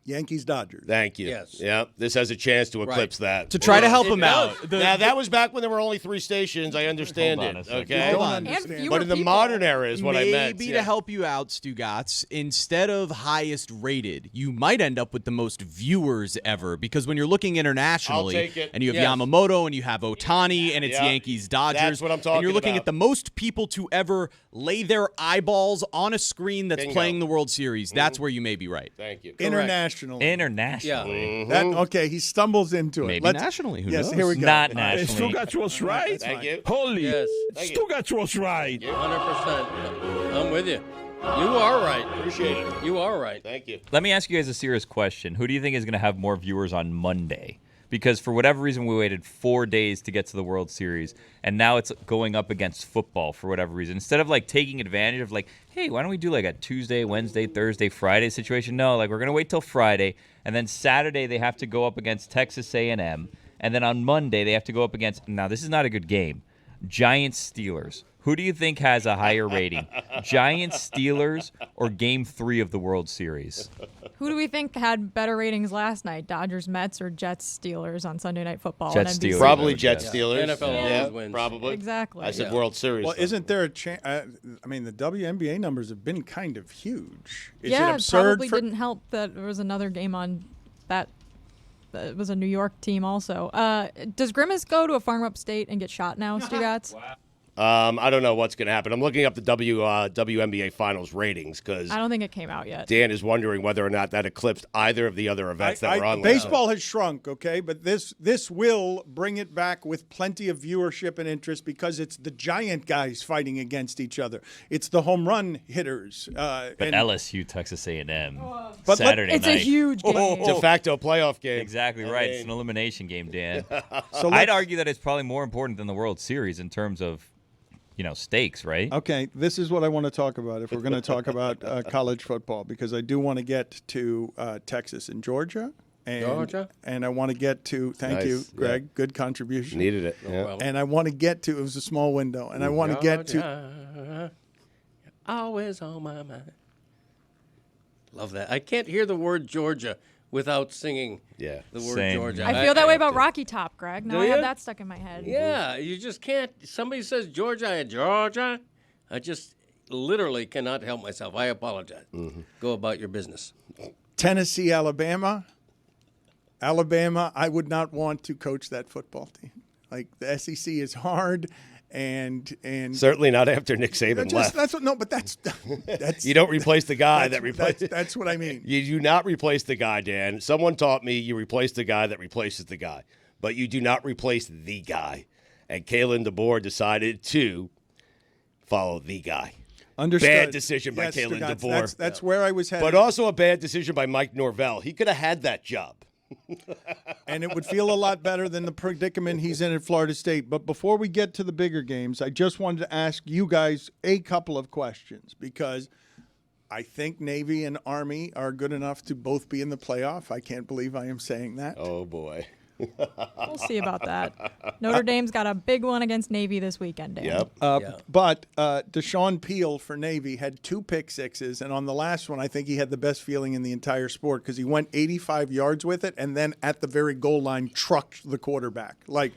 Yankees-Dodgers. Thank you. Yes. Yeah, this has a chance to eclipse that. To try to help It him out. does. Now, that was back when there were only 3 stations. I understand Hold on a it. second. Okay? Hold on. And Understand. fewer But in the people. modern era is what I meant. Maybe to help you out, Stugotz, instead of highest rated, you might end up with the most viewers ever. Because when you're looking internationally, I'll take it. and you have Yes. Yamamoto and you have Otani, and it's Yeah. Yankees-Dodgers, That's what I'm and you're talking looking about. at the most people to ever lay their eyeballs on a screen that's Bingo. playing the World Series. That's where you may be right. Thank you. Internationally. Internationally. Okay, he stumbles into it. Maybe nationally. Who yes, knows? here we go. Not nationally. Stugotz was right. Thank you. Holy, Yes. Stugotz was right. 100%. I'm with you. You are right. Appreciate it. You are right. Thank you. Let me ask you guys a serious question. Who do you think is going to have more viewers on Monday? Because for whatever reason, we waited 4 days to get to the World Series, and now it's going up against football for whatever reason. Instead of like taking advantage of like, hey, why don't we do like a Tuesday, Wednesday, Thursday, Friday situation? No, like we're going to wait till Friday, and then Saturday they have to go up against Texas A&M, and then on Monday they have to go up against, now this is not a good game, Giants-Steelers. Who do you think has a higher rating? Giants-Steelers or Game 3 of the World Series? Who do we think had better ratings last night? Dodgers-Mets or Jets-Steelers on Sunday Night Football? on Jets NBC? Steelers. Probably Yeah. Jets Steelers. NFL always wins. Probably. Exactly. I said World Series. Well, though. isn't there a chance? I mean, the WNBA numbers have been kind of huge. Is yeah, it absurd probably for, didn't help that there was another game on that. It was a New York team also. Does Grimace go to a farm upstate and get shot now, Stugotz? I don't know what's going to happen. I'm looking up the WNBA Finals ratings because I don't think it came out yet. Dan is wondering whether or not that eclipsed either of the other events that were on. Baseball has shrunk, okay, but this will bring it back with plenty of viewership and interest because it's the giant guys fighting against each other. It's the home run hitters. But and LSU, Texas A&M, But Saturday It's night. a huge game. de facto playoff game. Exactly right. It's an elimination game, Dan. So I'd let's- argue that it's probably more important than the World Series in terms of, stakes, right? Okay, this is what I want to talk about if we're going to talk about college football because I do want to get to Texas and Georgia. And I want to get to, thank you, Greg, good contribution. Needed it. Yeah. And I want to get to, it was a small window, and I want to get to. Always on my mind. Love that. I can't hear the word Georgia without singing the word Same. Georgia. I feel that way about Rocky Top, Greg. Now Do I have ya? that stuck in my head. Yeah, you just can't. Somebody says Georgia, Georgia. I just literally cannot help myself. I apologize. Go about your business. Tennessee, Alabama. Alabama, I would not want to coach that football team. Like the SEC is hard, and Certainly not after Nick Saban left. That's what. No, but that's You don't replace the guy that replaced. That's what I mean. You do not replace the guy, Dan. Someone taught me you replace the guy that replaces the guy, but you do not replace the guy. And Kalen DeBoer decided to follow the guy. Understood. Bad decision by Yes, Kalen Stugotz, DeBoer. That's where I was headed. But also a bad decision by Mike Norvell. He could have had that job. And it would feel a lot better than the predicament he's in at Florida State. But before we get to the bigger games, I just wanted to ask you guys a couple of questions because I think Navy and Army are good enough to both be in the playoff. I can't believe I am saying that. Oh, boy. We'll see about that. Notre Dame's got a big one against Navy this weekend, Dan. But Deshaun Peel for Navy had 2 pick sixes, and on the last one, I think he had the best feeling in the entire sport because he went 85 yards with it, and then at the very goal line, trucked the quarterback. Like,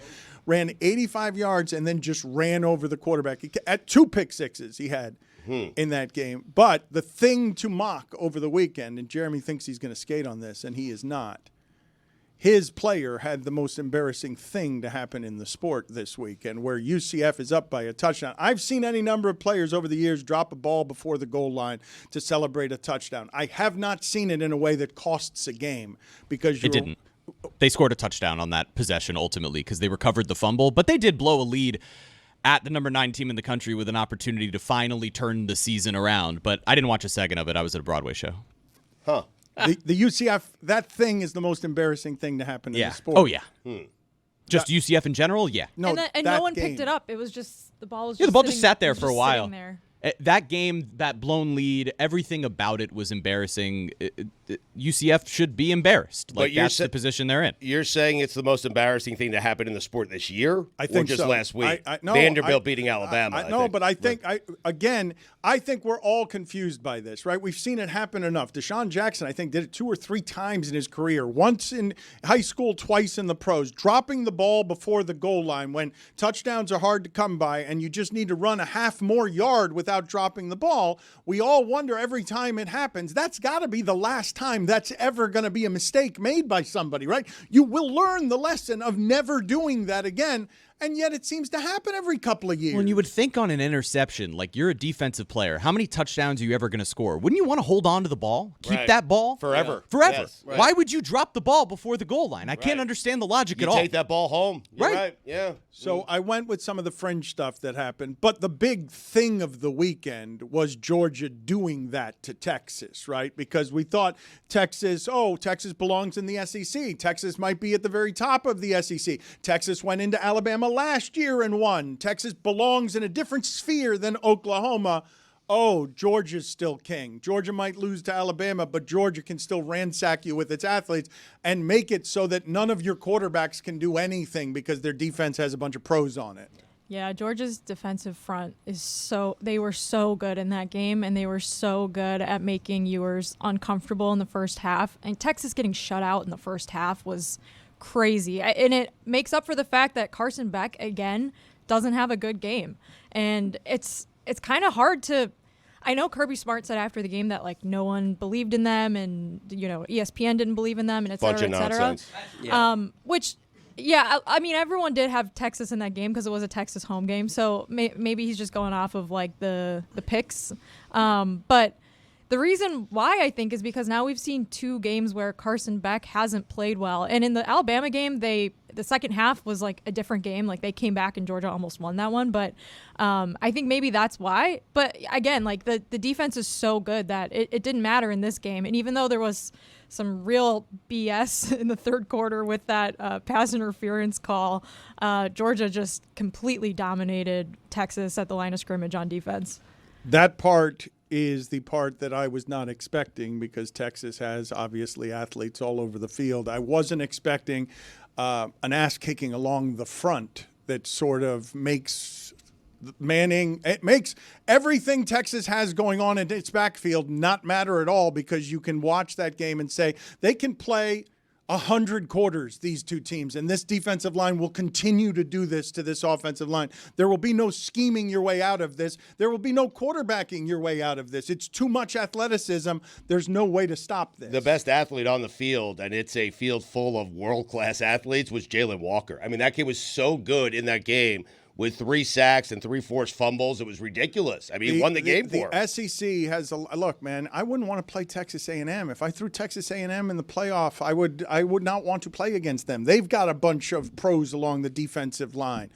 ran 85 yards and then just ran over the quarterback. At 2 pick sixes he had in that game. But the thing to mock over the weekend, and Jeremy thinks he's going to skate on this, and he is not, his player had the most embarrassing thing to happen in the sport this weekend where UCF is up by a touchdown. I've seen any number of players over the years drop a ball before the goal line to celebrate a touchdown. I have not seen it in a way that costs a game because It didn't. They scored a touchdown on that possession ultimately because they recovered the fumble, but they did blow a lead at the number 9 team in the country with an opportunity to finally turn the season around. But I didn't watch a second of it. I was at a Broadway show. Huh. The UCF, that thing is the most embarrassing thing to happen in the sport. Oh, yeah. Just UCF in general? Yeah. No, and no one picked it up. It was just the ball was Yeah, just the ball just sitting- sat there it was for a just while. sitting there. That game, that blown lead, everything about it was embarrassing. UCF should be embarrassed. Like, that's the position they're in. You're saying it's the most embarrassing thing to happen in the sport this year? I think or just so. last week? No, Vanderbilt beating Alabama. I think we're all confused by this, right? We've seen it happen enough. Deshaun Jackson, I think, did it 2 or 3 times in his career. Once in high school, twice in the pros. Dropping the ball before the goal line when touchdowns are hard to come by and you just need to run a half more yard without dropping the ball. We all wonder every time it happens, that's got to be the last time that's ever going to be a mistake made by somebody, right? You will learn the lesson of never doing that again. And yet it seems to happen every couple of years. When you would think on an interception, like, you're a defensive player, how many touchdowns are you ever going to score? Wouldn't you want to hold on to the ball? Keep that ball? Forever. Forever. Yes, right. Why would you drop the ball before the goal line? I can't understand the logic at all. You take that ball home. You're right. Yeah. So I went with some of the fringe stuff that happened. But the big thing of the weekend was Georgia doing that to Texas, right? Because we thought Texas belongs in the SEC. Texas might be at the very top of the SEC. Texas went into Alabama last year and won. Texas belongs in a different sphere than Oklahoma. Oh, Georgia's still king. Georgia might lose to Alabama, but Georgia can still ransack you with its athletes and make it so that none of your quarterbacks can do anything because their defense has a bunch of pros on it. Yeah, Georgia's defensive front they were so good in that game, and they were so good at making Ewers uncomfortable in the first half. And Texas getting shut out in the first half was crazy. And it makes up for the fact that Carson Beck, again, doesn't have a good game. And it's kind of hard to – I know Kirby Smart said after the game that, like, no one believed in them and, ESPN didn't believe in them and et cetera, et cetera. Nonsense. Yeah. I mean, everyone did have Texas in that game because it was a Texas home game. So maybe he's just going off of, like, the picks. But the reason why, I think, is because now we've seen 2 games where Carson Beck hasn't played well. And in the Alabama game, the second half was like a different game. Like, they came back and Georgia almost won that one. But I think maybe that's why. But again, like, the defense is so good that it didn't matter in this game. And even though there was some real BS in the third quarter with that pass interference call, Georgia just completely dominated Texas at the line of scrimmage on defense. That part is the part that I was not expecting because Texas has obviously athletes all over the field. I wasn't expecting an ass kicking along the front that sort of makes everything Texas has going on in its backfield not matter at all because you can watch that game and say they can play 100 quarters, these 2 teams, and this defensive line will continue to do this to this offensive line. There will be no scheming your way out of this. There will be no quarterbacking your way out of this. It's too much athleticism. There's no way to stop this. The best athlete on the field, and it's a field full of world-class athletes, was Jalen Walker. I mean, that kid was so good in that game with 3 sacks and 3 forced fumbles. It was ridiculous. I mean, he won the game for him. The SEC has look, man. I wouldn't want to play Texas A&M. If I threw Texas A&M in the playoff, I would not want to play against them. They've got a bunch of pros along the defensive line,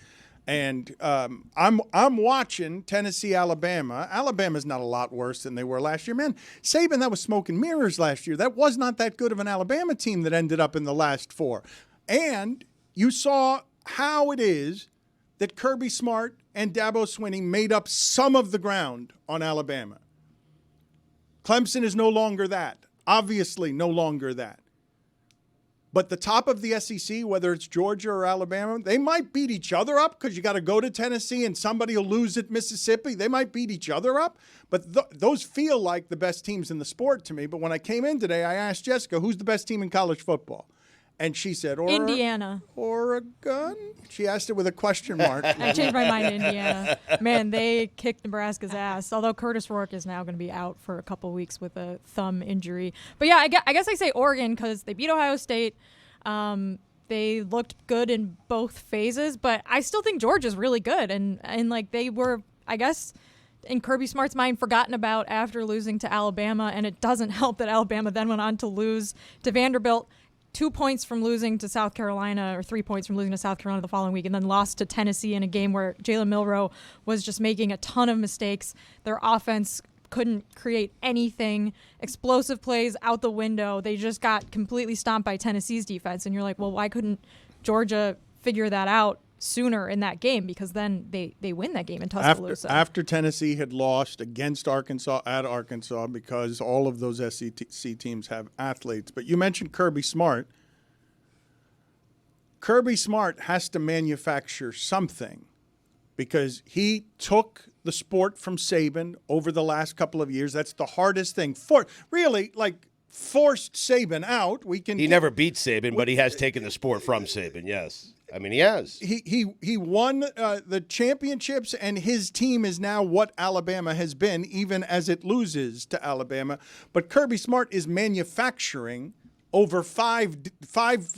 and I'm watching Tennessee, Alabama. Alabama's not a lot worse than they were last year, man. Saban, that was smoke and mirrors last year. That was not that good of an Alabama team that ended up in the last 4, and you saw how it is that Kirby Smart and Dabo Swinney made up some of the ground on Alabama. Clemson is no longer that. Obviously no longer that. But the top of the SEC, whether it's Georgia or Alabama, they might beat each other up because you got to go to Tennessee and somebody will lose at Mississippi. They might beat each other up. But those feel like the best teams in the sport to me. But when I came in today, I asked Jessica, who's the best team in college football? And she said, Indiana. Oregon? She asked it with a question mark. I changed my mind to Indiana. Man, they kicked Nebraska's ass, although Curtis Rourke is now going to be out for a couple weeks with a thumb injury. But, yeah, I guess I say Oregon because they beat Ohio State. They looked good in both phases, but I still think Georgia's really good. And like, they were, I guess, in Kirby Smart's mind, forgotten about after losing to Alabama. And it doesn't help that Alabama then went on to lose to Vanderbilt. 2 points from losing to South Carolina or 3 points from losing to South Carolina the following week and then lost to Tennessee in a game where Jalen Milroe was just making a ton of mistakes. Their offense couldn't create anything. Explosive plays out the window. They just got completely stomped by Tennessee's defense. And you're like, well, why couldn't Georgia figure that out sooner in that game, because then they win that game in Tuscaloosa. After Tennessee had lost against Arkansas at Arkansas, because all of those SEC teams have athletes. But you mentioned Kirby Smart. Kirby Smart has to manufacture something, because he took the sport from Saban over the last couple of years. That's the hardest thing. Forced Saban out. He never beat Saban, but he has taken the sport from Saban, yes. I mean, he has. He won the championships, and his team is now what Alabama has been, even as it loses to Alabama. But Kirby Smart is manufacturing over five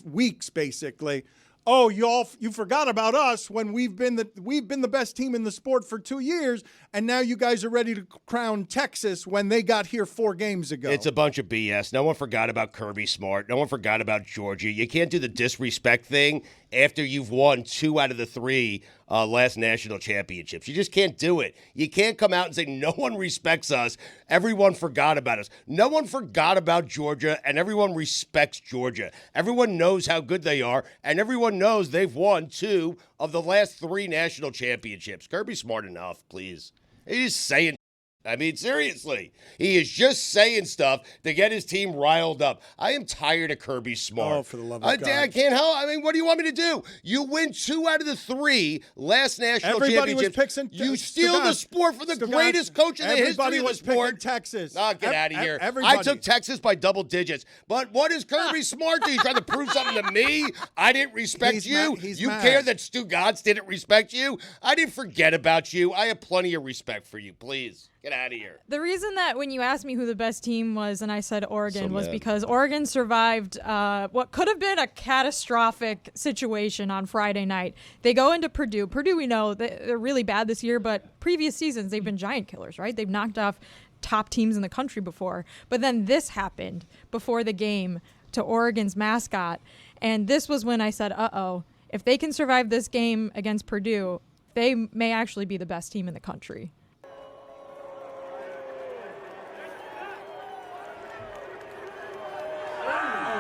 weeks, basically. Oh, you forgot about us when we've been the best team in the sport for 2 years, and now you guys are ready to crown Texas when they got here 4 games ago. It's a bunch of BS. No one forgot about Kirby Smart. No one forgot about Georgia. You can't do the disrespect thing after you've won 2 out of the 3 last national championships. You just can't do it. You can't come out and say no one respects us. Everyone forgot about us. No one forgot about Georgia, and everyone respects Georgia. Everyone knows how good they are, and everyone knows they've won 2 of the last 3 national championships. Kirby Smart enough, please. He's saying, I mean, seriously, he is just saying stuff to get his team riled up. I am tired of Kirby Smart. Oh, for the love of God. I can't help. I mean, what do you want me to do? You win 2 out of the 3 last national Everybody championships. You steal the sport from the greatest coach in the history of the sport. Texas. Oh, get out of here. I took Texas by double digits. But what does Kirby Smart do? He's trying to prove something to me? I didn't respect you. You care that Stugotz didn't respect you? I didn't forget about you. I have plenty of respect for you. Please. Get out of here. The reason that when you asked me who the best team was and I said Oregon was because Oregon survived what could have been a catastrophic situation on Friday night. They go into Purdue. Purdue, we know, they're really bad this year, but previous seasons they've been giant killers, right? They've knocked off top teams in the country before. But then this happened before the game to Oregon's mascot. And this was when I said, uh-oh, if they can survive this game against Purdue, they may actually be the best team in the country.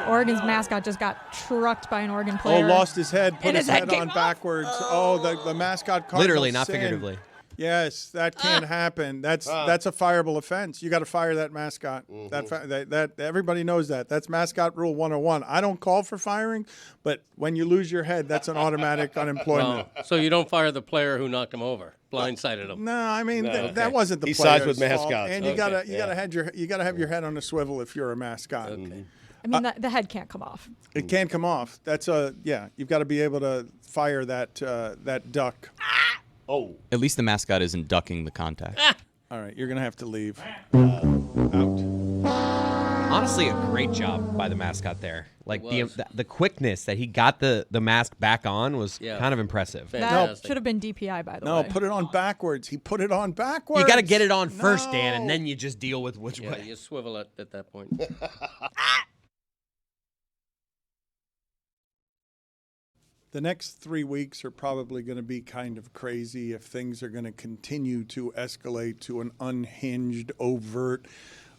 Oregon's mascot just got trucked by an Oregon player. Oh, lost his head, put his head on off. backwards. The mascot literally, not figuratively. Yes, that can't happen. That's a fireable offense. You got to fire that mascot. That everybody knows that. That's mascot rule 101. I don't call for firing, but when you lose your head, that's an automatic unemployment. So you don't fire the player who knocked him over, blindsided him. No, I mean that wasn't the he player's sides with mascots. fault. And you gotta have your head on a swivel if you're a mascot. Okay. I mean, the head can't come off. It can't come off. That's you've got to be able to fire that duck. Oh. At least the mascot isn't ducking the contact. All right, you're going to have to leave. Out. Honestly, a great job by the mascot there. Like the quickness that he got the mask back on was kind of impressive. That should have been DPI, by the way. No, put it on backwards. He put it on backwards. You got to get it on first, Dan, and then you just deal with which way. You swivel it at that point. The next 3 weeks are probably going to be kind of crazy if things are going to continue to escalate to an unhinged, overt,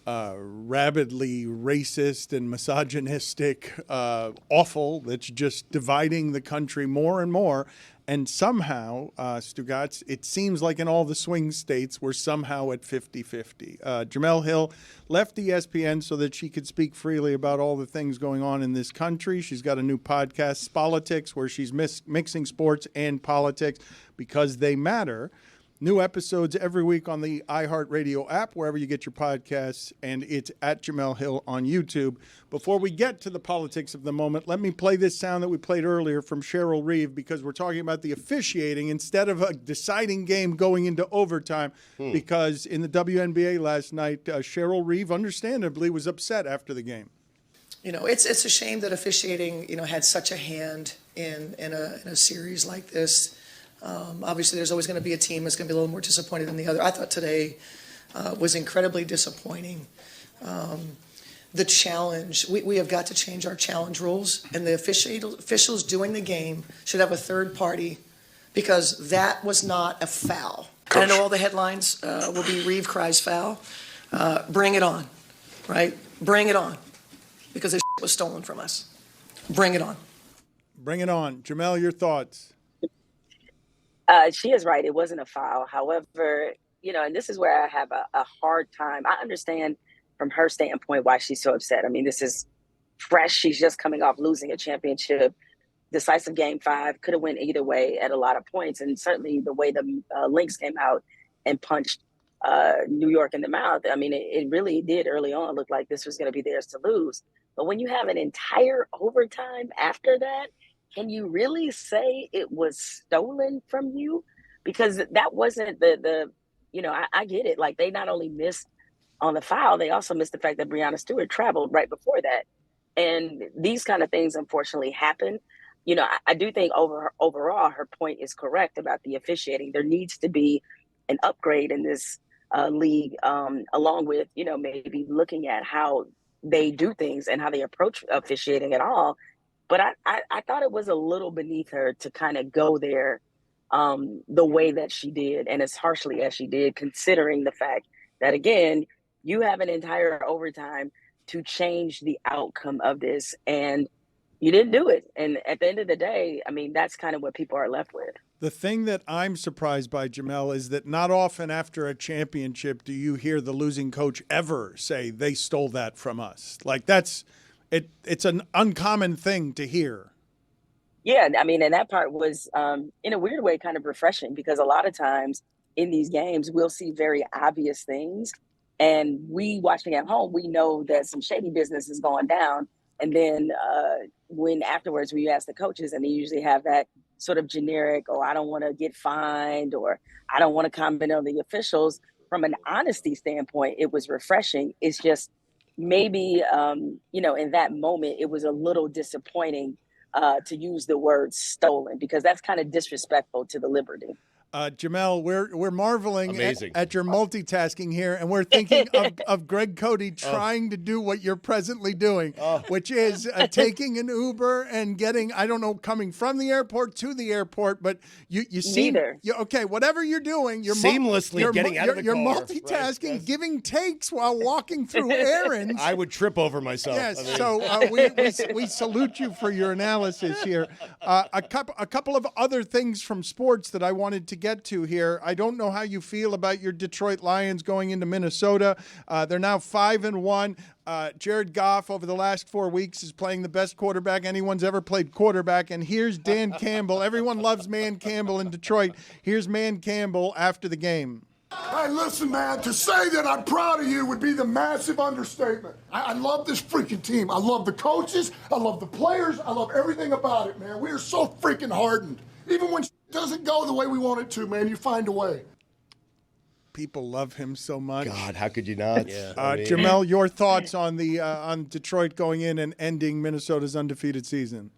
rabidly racist and misogynistic awful that's just dividing the country more and more. And somehow, Stugotz, it seems like in all the swing states, we're somehow at 50-50. Jemele Hill left ESPN so that she could speak freely about all the things going on in this country. She's got a new podcast, Politics, where she's mixing sports and politics because they matter. New episodes every week on the iHeartRadio app, wherever you get your podcasts, and it's at Jemele Hill on YouTube. Before we get to the politics of the moment, let me play this sound that we played earlier from Cheryl Reeve, because we're talking about the officiating instead of a deciding game going into overtime, because in the WNBA last night, Cheryl Reeve, understandably, was upset after the game. You know, it's a shame that officiating, had such a hand in a series like this. Obviously, there's always going to be a team that's going to be a little more disappointed than the other. I thought today was incredibly disappointing. The challenge, we have got to change our challenge rules, and the officials doing the game should have a third party, because that was not a foul. I know all the headlines will be Reeve cries foul. Bring it on, right? Bring it on, because this was stolen from us. Bring it on. Bring it on. Jemele, your thoughts? She is right. It wasn't a foul. However, and this is where I have a hard time. I understand from her standpoint why she's so upset. I mean, this is fresh. She's just coming off losing a championship, decisive game 5, could have went either way at a lot of points. And certainly the way the Lynx came out and punched New York in the mouth, I mean, it really did early on look like this was going to be theirs to lose. But when you have an entire overtime after that, can you really say it was stolen from you? Because that wasn't I get it. Like, they not only missed on the foul, they also missed the fact that Breanna Stewart traveled right before that. And these kind of things, unfortunately, happen. I do think overall, her point is correct about the officiating. There needs to be an upgrade in this league, along with, maybe looking at how they do things and how they approach officiating at all. But I thought it was a little beneath her to kind of go there the way that she did and as harshly as she did, considering the fact that, again, you have an entire overtime to change the outcome of this, and you didn't do it. And at the end of the day, I mean, that's kind of what people are left with. The thing that I'm surprised by, Jemele, is that not often after a championship do you hear the losing coach ever say they stole that from us. Like, it's an uncommon thing to hear. Yeah, I mean, and that part was, in a weird way, kind of refreshing, because a lot of times in these games, we'll see very obvious things. And we watching at home, we know that some shady business is going down. And then when afterwards, when you ask the coaches, and they usually have that sort of generic, oh, I don't want to get fined, or I don't want to comment on the officials. From an honesty standpoint, it was refreshing. It's just maybe, in that moment, it was a little disappointing to use the word stolen, because that's kind of disrespectful to the liberty. Jemele, we're marveling at your multitasking here, and we're thinking of Greg Cody trying to do what you're presently doing, which is taking an Uber and getting, I don't know, coming from the airport to the airport, but you seem okay. Whatever you're doing, you're seamlessly getting out of the car. You're multitasking, right, giving takes while walking through errands. I would trip over myself. Yes, so we salute you for your analysis here. A couple of other things from sports that I wanted to get to here. I don't know how you feel about your Detroit Lions going into Minnesota. They're now 5-1. Jared Goff over the last 4 weeks is playing the best quarterback anyone's ever played quarterback. And here's Dan Campbell. Everyone loves Man Campbell in Detroit. Here's Man Campbell after the game. Hey, listen, man, to say that I'm proud of you would be the massive understatement. I love this freaking team. I love the coaches. I love the players. I love everything about it, man. We are so freaking hardened. Even when doesn't go the way we want it to, man, you find a way. People love him so much. God, how could you not? Jemele, your thoughts on the on Detroit going in and ending Minnesota's undefeated season?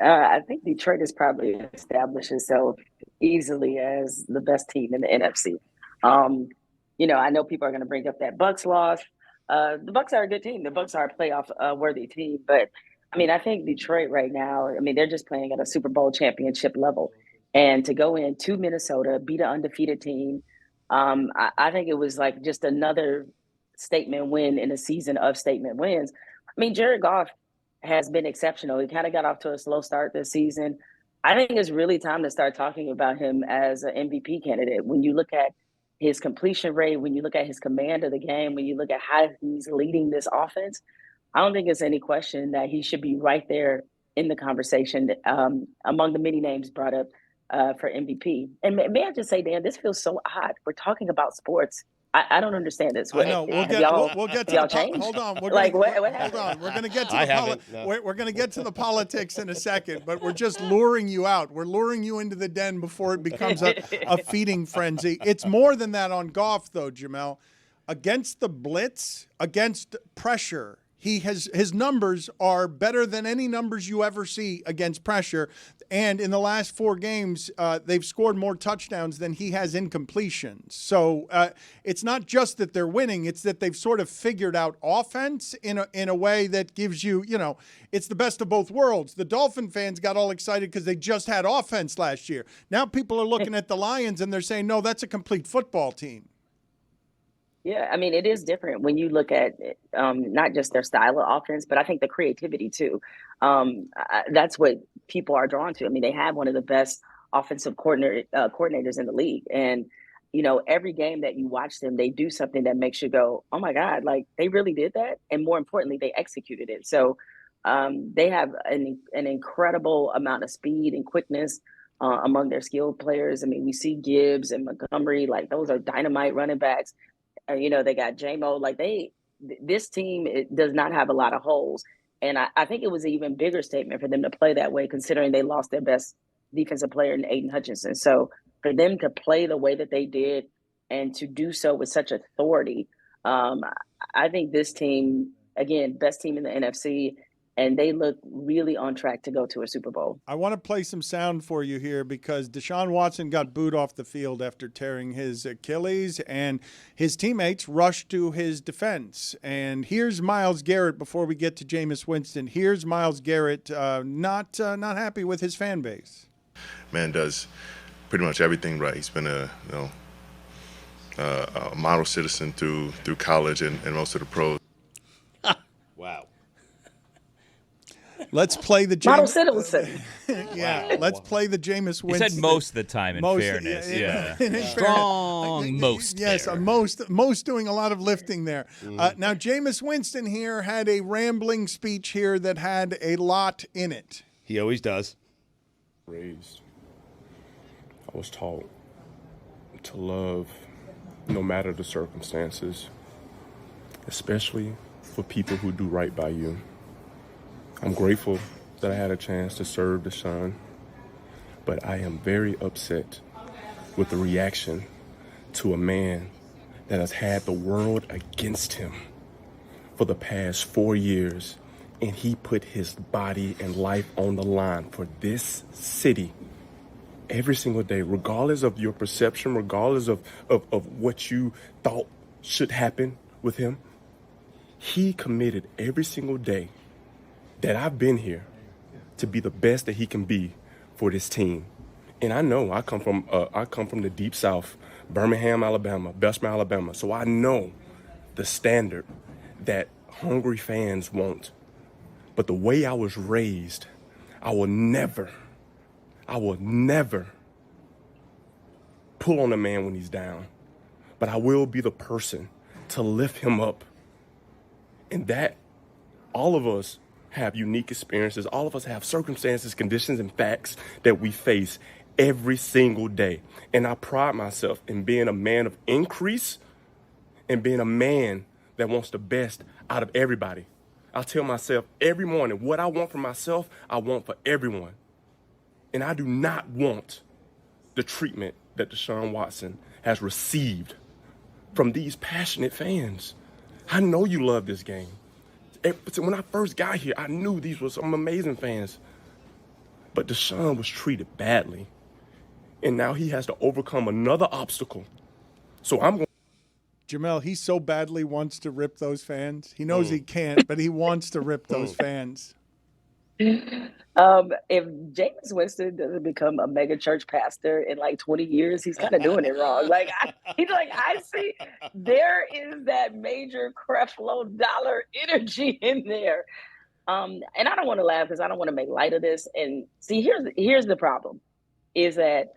I think Detroit has probably established itself easily as the best team in the NFC. I know people are going to bring up that Bucs loss. The Bucs are a good team. The Bucs are a playoff worthy team, but I mean, I think Detroit right now, I mean, they're just playing at a Super Bowl championship level. And to go into Minnesota, beat an undefeated team, I think it was like just another statement win in a season of statement wins. I mean, Jared Goff has been exceptional. He kind of got off to a slow start this season. I think it's really time to start talking about him as an MVP candidate. When you look at his completion rate, when you look at his command of the game, when you look at how he's leading this offense, I don't think there's any question that he should be right there in the conversation among the many names brought up for MVP. And may I just say, Dan, this feels so odd. We're talking about sports. I don't understand this. I know. We'll get to the hold on. What happened? We're going to get to we're going to get to the politics in a second, but we're just luring you out. We're luring you into the den before it becomes a feeding frenzy. It's more than that on Goff, though, Jemele. Against the blitz, against pressure, his numbers are better than any numbers you ever see against pressure. And in the last 4 games, they've scored more touchdowns than he has incompletions. So it's not just that they're winning; it's that they've sort of figured out offense in a way that gives you, it's the best of both worlds. The Dolphin fans got all excited because they just had offense last year. Now people are looking at the Lions and they're saying, no, that's a complete football team. Yeah, I mean, it is different when you look at not just their style of offense, but I think the creativity too. That's what people are drawn to. I mean, they have one of the best offensive coordinators in the league. And, you know, every game that you watch them, they do something that makes you go, oh my God, like they really did that. And more importantly, they executed it. So they have an incredible amount of speed and quickness among their skilled players. I mean, we see Gibbs and Montgomery, like those are dynamite running backs. You know, they got J-Mo, like this team, it does not have a lot of holes. And I think it was an even bigger statement for them to play that way, considering they lost their best defensive player in Aiden Hutchinson. So for them to play the way that they did and to do so with such authority, I think this team, again, best team in the NFC, and they look really on track to go to a Super Bowl. I want to play some sound for you here because Deshaun Watson got booed off the field after tearing his Achilles, and his teammates rushed to his defense. And here's Myles Garrett before we get to Jameis Winston. Here's Myles Garrett not happy with his fan base. Man does pretty much everything right. He's been a model citizen through college and most of the pros. Wow. Let's play the model citizen. Yeah, let's play the Jameis Winston. He said most of the time, in fairness. Yeah. Strong most. Yes, most doing a lot of lifting there. Now, Jameis Winston here had a rambling speech here that had a lot in it. He always does. Raised. I was taught to love no matter the circumstances, especially for people who do right by you. I'm grateful that I had a chance to serve Deshaun, but I am very upset with the reaction to a man that has had the world against him for the past 4 years, and he put his body and life on the line for this city every single day, regardless of your perception, regardless of what you thought should happen with him. He committed every single day that I've been here to be the best that he can be for this team. And I know I come from the deep South, Birmingham, Alabama, Bessemer, Alabama. So I know the standard that hungry fans want. But the way I was raised, I will never pull on a man when he's down. But I will be the person to lift him up. And that all of us have unique experiences. All of us have circumstances, conditions, and facts that we face every single day. And I pride myself in being a man of increase and being a man that wants the best out of everybody. I tell myself every morning what I want for myself, I want for everyone. And I do not want the treatment that Deshaun Watson has received from these passionate fans. I know you love this game. When I first got here, I knew these were some amazing fans. But Deshaun was treated badly. And now he has to overcome another obstacle. So I'm going. Jemele, he so badly wants to rip those fans. He knows he can't, but he wants to rip those fans. If Jameis Winston doesn't become a mega church pastor in like 20 years, he's kind of doing it wrong. Like, I see there is that major Creflo Dollar energy in there. And I don't want to laugh because I don't want to make light of this. And see, here's the problem is that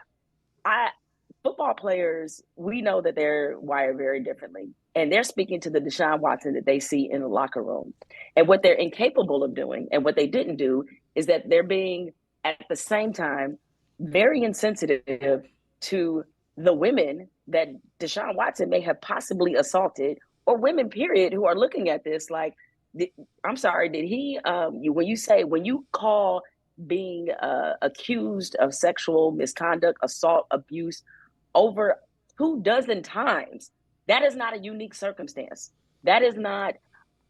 football players, we know that they're wired very differently. And they're speaking to the Deshaun Watson that they see in the locker room. And what they're incapable of doing and what they didn't do is that they're being, at the same time, very insensitive to the women that Deshaun Watson may have possibly assaulted, or women, period, who are looking at this like, I'm sorry, did he, when you call being accused of sexual misconduct, assault, abuse over 24 times, that is not a unique circumstance. That is not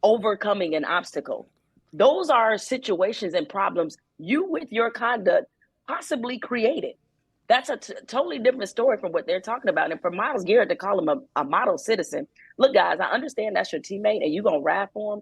overcoming an obstacle. Those are situations and problems you, with your conduct, possibly created. That's a totally different story from what they're talking about. And for Myles Garrett to call him a model citizen, look, guys, I understand that's your teammate and you're going to ride for him,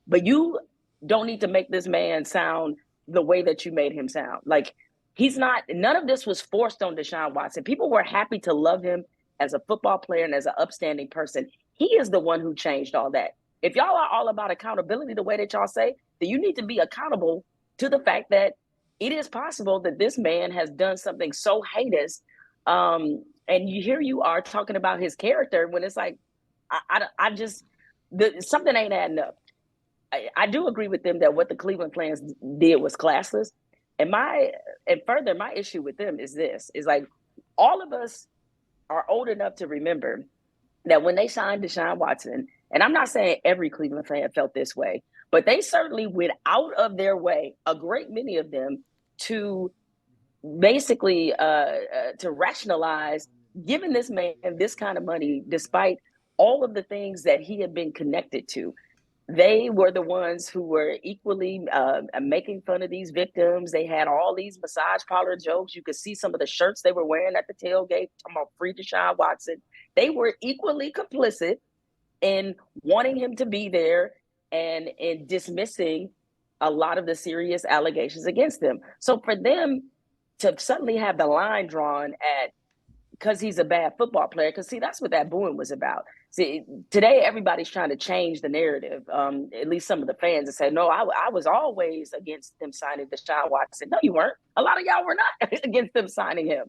but you don't need to make this man sound the way that you made him sound. Like, he's not, none of this was forced on Deshaun Watson. People were happy to love him as a football player and as an upstanding person. He is the one who changed all that. If y'all are all about accountability the way that y'all say, then you need to be accountable to the fact that it is possible that this man has done something so heinous. And you are talking about his character when it's like, something ain't adding up. I do agree with them that what the Cleveland Clins did was classless. And my issue with them is this, is like, all of us are old enough to remember that when they signed Deshaun Watson, and I'm not saying every Cleveland fan felt this way, but they certainly went out of their way, a great many of them, to basically to rationalize giving this man this kind of money, despite all of the things that he had been connected to. They were the ones who were equally making fun of these victims. They had all these massage parlor jokes. You could see some of the shirts they were wearing at the tailgate, talking about free Deshaun Watson. They were equally complicit in wanting him to be there and in dismissing a lot of the serious allegations against them. So for them to suddenly have the line drawn at, because he's a bad football player, because see, that's what that booing was about. See, today everybody's trying to change the narrative, at least some of the fans, and say, no, I was always against them signing Deshaun Watson. No, you weren't. A lot of y'all were not against them signing him.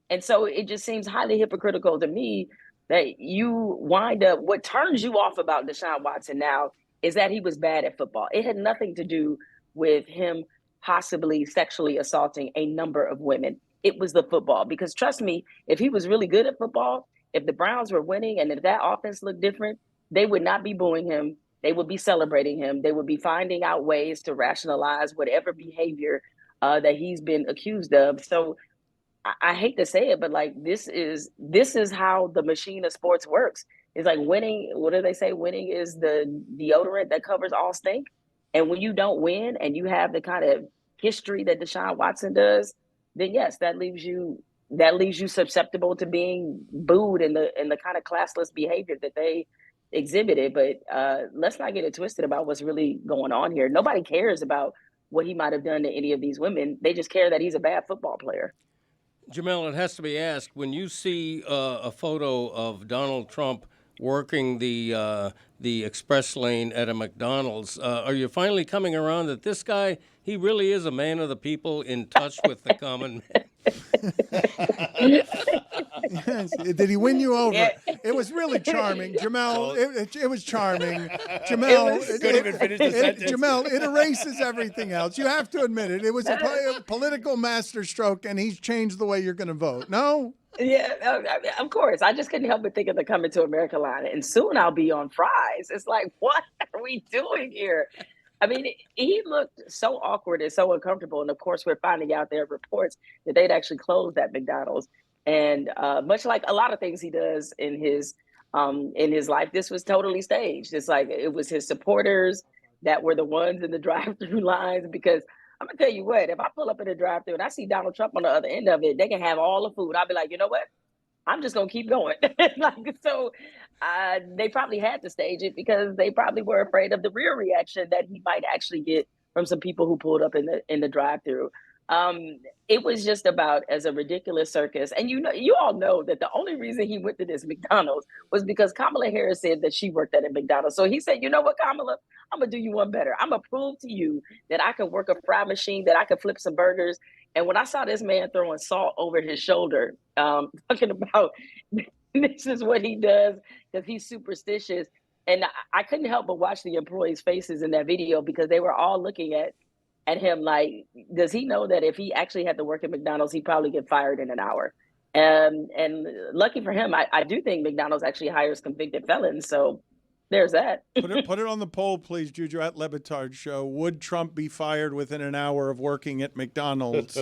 And so it just seems highly hypocritical to me that you wind up, what turns you off about Deshaun Watson now is that he was bad at football. It had nothing to do with him possibly sexually assaulting a number of women. It was the football, because trust me, if he was really good at football, if the Browns were winning and if that offense looked different, they would not be booing him. They would be celebrating him. They would be finding out ways to rationalize whatever behavior that he's been accused of. So I hate to say it, but like, this is how the machine of sports works. It's like winning. What do they say? Winning is the deodorant that covers all stink. And when you don't win and you have the kind of history that Deshaun Watson does, then yes, that leaves you susceptible to being booed in the kind of classless behavior that they exhibited. But let's not get it twisted about what's really going on here. Nobody cares about what he might have done to any of these women. They just care that he's a bad football player. Jemele, it has to be asked, when you see a photo of Donald Trump working the express lane at a McDonald's, are you finally coming around that this guy, he really is a man of the people, in touch with the common man? Yes. Did he win you over? Yeah. It was really charming, Jemele. It was charming, Jemele. Couldn't even finish the sentence. Jemele, it erases everything else. You have to admit it. It was a political masterstroke, and he's changed the way you're going to vote. No. Yeah, of course. I just couldn't help but think of the Coming to America line, and soon I'll be on fries. It's like, what are we doing here? I mean, he looked so awkward and so uncomfortable. And of course, we're finding out there are reports that they'd actually closed that McDonald's. And much like a lot of things he does in his life, this was totally staged. It's like it was his supporters that were the ones in the drive-through lines. Because I'm gonna tell you what, if I pull up in the drive-through and I see Donald Trump on the other end of it, they can have all the food. I'll be like, you know what? I'm just gonna keep going. They probably had to stage it because they probably were afraid of the real reaction that he might actually get from some people who pulled up in the drive-through. It was just about as a ridiculous circus. And you all know that the only reason he went to this McDonald's was because Kamala Harris said that she worked at a McDonald's. So he said, you know what, Kamala, I'm gonna do you one better. I'm gonna prove to you that I can work a fry machine, that I can flip some burgers. And when I saw this man throwing salt over his shoulder, talking about this is what he does because he's superstitious. And I couldn't help but watch the employees' faces in that video, because they were all looking at him like, does he know that if he actually had to work at McDonald's, he'd probably get fired in an hour? And lucky for him, I do think McDonald's actually hires convicted felons. So there's that. Put it on the poll, please, Juju, at Le Batard Show. Would Trump be fired within an hour of working at McDonald's?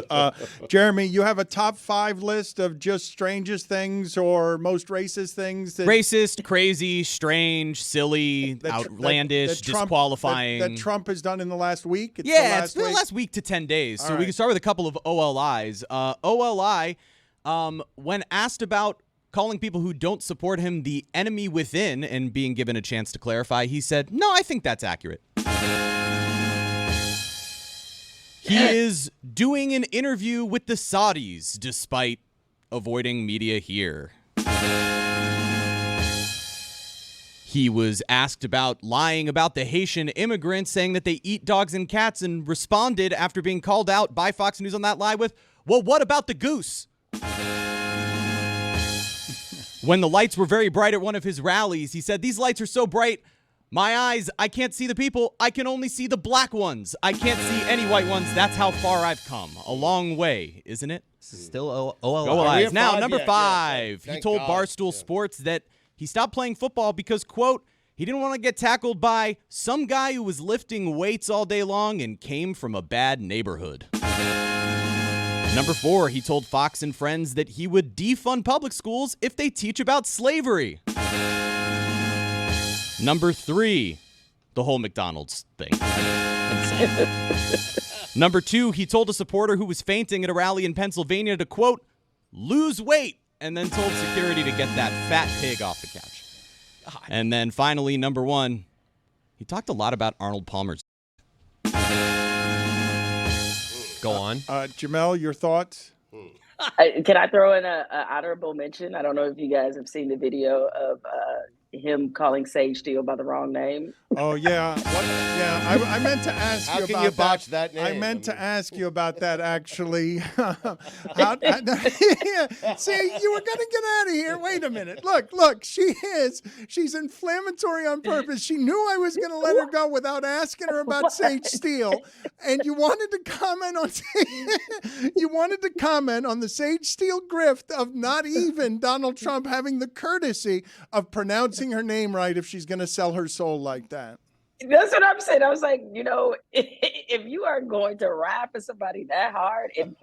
Jeremy, you have a top 5 list of just strangest things or most racist things? Racist, crazy, strange, silly, outlandish, disqualifying. That Trump has done in the last week? It's been the last week to 10 days. So we can start with a couple of OLIs. OLI, when asked about calling people who don't support him the enemy within and being given a chance to clarify, he said, no, I think that's accurate. He is doing an interview with the Saudis despite He was asked about lying about the Haitian immigrants, saying that they eat dogs and cats, and responded after being called out by Fox News on that lie with, well, what about the goose? When the lights were very bright at one of his rallies, he said, these lights are so bright, my eyes, I can't see the people. I can only see the black ones. I can't see any white ones. That's how far I've come. A long way, isn't it? Still OLIs. OLIs. Now, number 5. Yeah, he told Barstool Sports that he stopped playing football because, quote, he didn't want to get tackled by some guy who was lifting weights all day long and came from a bad neighborhood. Number 4, he told Fox and Friends that he would defund public schools if they teach about slavery. Number 3, the whole McDonald's thing. Number 2, he told a supporter who was fainting at a rally in Pennsylvania to, quote, lose weight, and then told security to get that fat pig off the couch. And then finally, number 1, he talked a lot about Arnold Palmer's. Go on. Jemele, your thoughts? Can I throw in a honorable mention? I don't know if you guys have seen the video of him calling Sage Steele by the wrong name. Oh, yeah. I meant to ask How you can about you botch that name? I meant to ask you about that, actually. See, you were going to get out of here. Wait a minute. Look, she's inflammatory on purpose. She knew I was going to let her go without asking her about Sage Steele. And you wanted to comment on the Sage Steele grift of not even Donald Trump having the courtesy of pronouncing her name right if she's going to sell her soul like that. That's what I'm saying. I was like, if you are going to rap at somebody that hard, and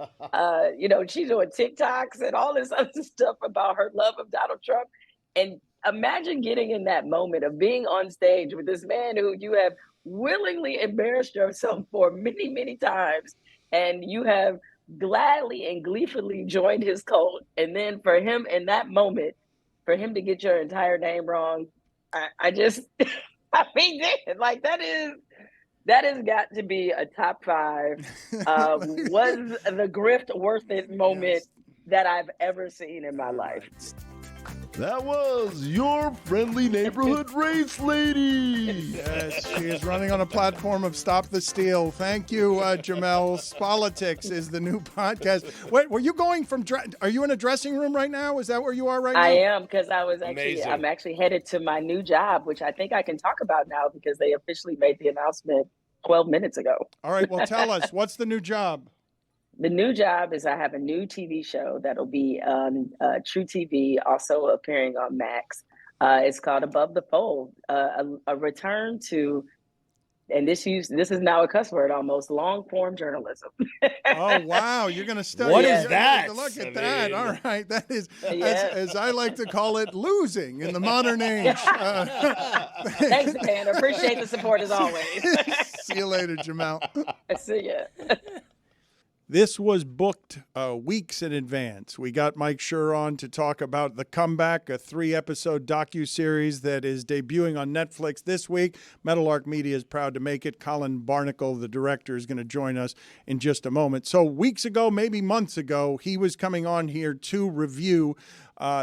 she's doing TikToks and all this other stuff about her love of Donald Trump, and imagine getting in that moment of being on stage with this man who you have willingly embarrassed yourself for many, many times, and you have gladly and gleefully joined his cult, and then for him in that moment, for him to get your entire name wrong, I mean, like that has got to be a top 5. Was the grift worth it moment that I've ever seen in my life. That was your friendly neighborhood race lady. Yes, she is running on a platform of Stop the Steal. Thank you, Jemele. Politics is the new podcast. Wait, were you going from? Are you in a dressing room right now? Is that where you are right now? I am, because I'm actually headed to my new job, which I think I can talk about now because they officially made the announcement 12 minutes ago. All right, well, tell us, what's the new job? The new job is I have a new TV show that'll be on True TV, also appearing on Max. It's called Above the Fold, a return to, and this is now a cuss word almost, long form journalism. Oh, wow. You're going to study. What is that? Look at that. All right. That is, as I like to call it, losing in the modern age. Thanks, Dan. Appreciate the support as always. See you later, Jemele. See ya. This was booked weeks in advance. We got Mike Schur on to talk about The Comeback, a 3-episode docuseries that is debuting on Netflix this week. Meadowlark Media is proud to make it. Colin Barnicle, the director, is going to join us in just a moment. So weeks ago, maybe months ago, he was coming on here to review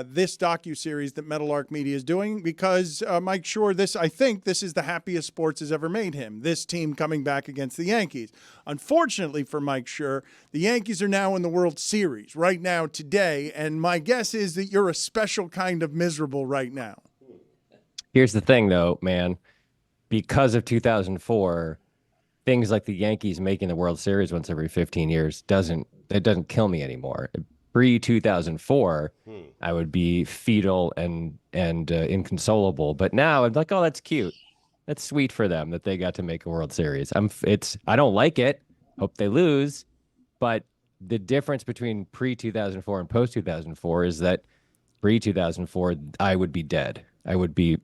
this docuseries that Meadowlark Media is doing because, Mike Schur, I think this is the happiest sports has ever made him, this team coming back against the Yankees. Unfortunately for Mike Schur, the Yankees are now in the World Series right now today, and my guess is that you're a special kind of miserable right now. Here's the thing, though, man. Because of 2004, things like the Yankees making the World Series once every 15 years doesn't kill me anymore. Pre-2004, I would be fetal and inconsolable. But now I'm like, oh, that's cute. That's sweet for them that they got to make a World Series. I don't like it. Hope they lose. But the difference between pre-2004 and post-2004 is that pre-2004, I would be dead. I would be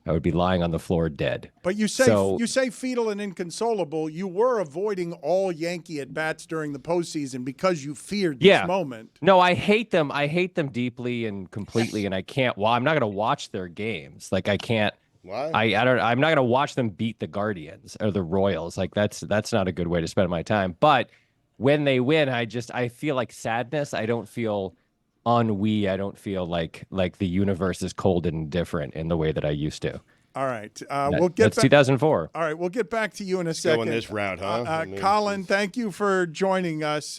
lying on the floor dead. But you say fetal and inconsolable. You were avoiding all Yankee at-bats during the postseason because you feared this moment. No, I hate them. I hate them deeply and completely, and I can't. Well, I'm not going to watch their games. Like I can't. Why? I'm not going to watch them beat the Guardians or the Royals. Like that's not a good way to spend my time. But when they win, I feel like sadness. I don't feel ennui. I don't feel like the universe is cold and indifferent in the way that I used to. All right. We'll get That's back. 2004. All right. We'll get back to you in a second. Going this route, huh? Colin, thank you for joining us.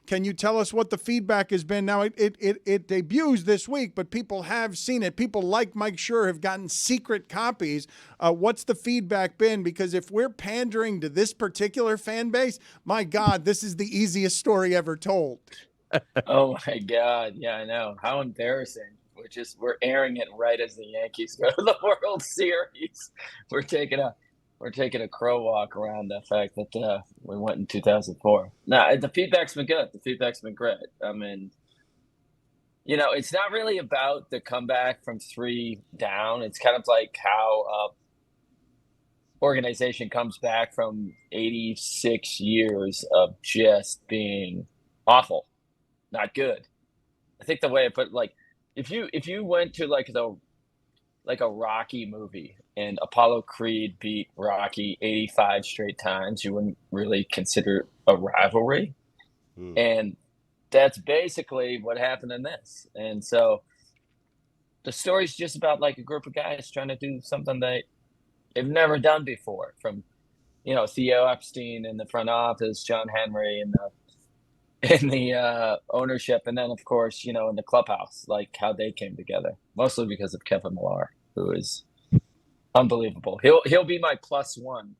Can you tell us what the feedback has been? Now, it debuts this week, but people have seen it. People like Mike Schur have gotten secret copies. What's the feedback been? Because if we're pandering to this particular fan base, my God, this is the easiest story ever told. Oh, my God. Yeah, I know. How embarrassing. We're airing it right as the Yankees go to the World Series. We're taking a crow walk around the fact that we went in 2004. No, the feedback's been good. The feedback's been great. I mean, it's not really about the comeback from 3 down. It's kind of like how organization comes back from 86 years of just being awful, not good. I think the way I put it, if you went to a Rocky movie and Apollo Creed beat Rocky 85 straight times, you wouldn't really consider it a rivalry. And that's basically what happened in this. And so the story's just about a group of guys trying to do something they've never done before, from Theo Epstein in the front office, John Henry in the ownership, and then of course in the clubhouse, how they came together, mostly because of Kevin Millar, who is unbelievable. He'll be my +1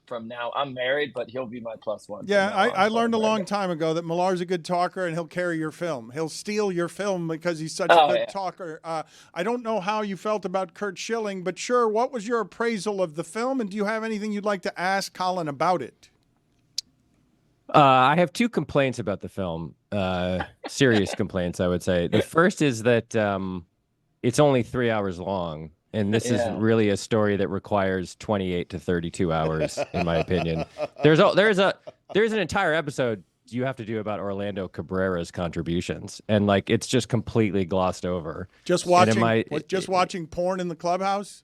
from now. I'm married, but he'll be my +1. Yeah, I learned a long time ago that Millar's a good talker, and he'll carry your film. He'll steal your film because he's such a good talker. I don't know how you felt about Curt Schilling, but sure, what was your appraisal of the film, and do you have anything you'd like to ask Colin about it? I have 2 complaints about the film, serious complaints, I would say. The first is that it's only 3 hours long, and this is really a story that requires 28 to 32 hours, in my opinion. There's an entire episode you have to do about Orlando Cabrera's contributions, and it's just completely glossed over. Just watching porn in the clubhouse?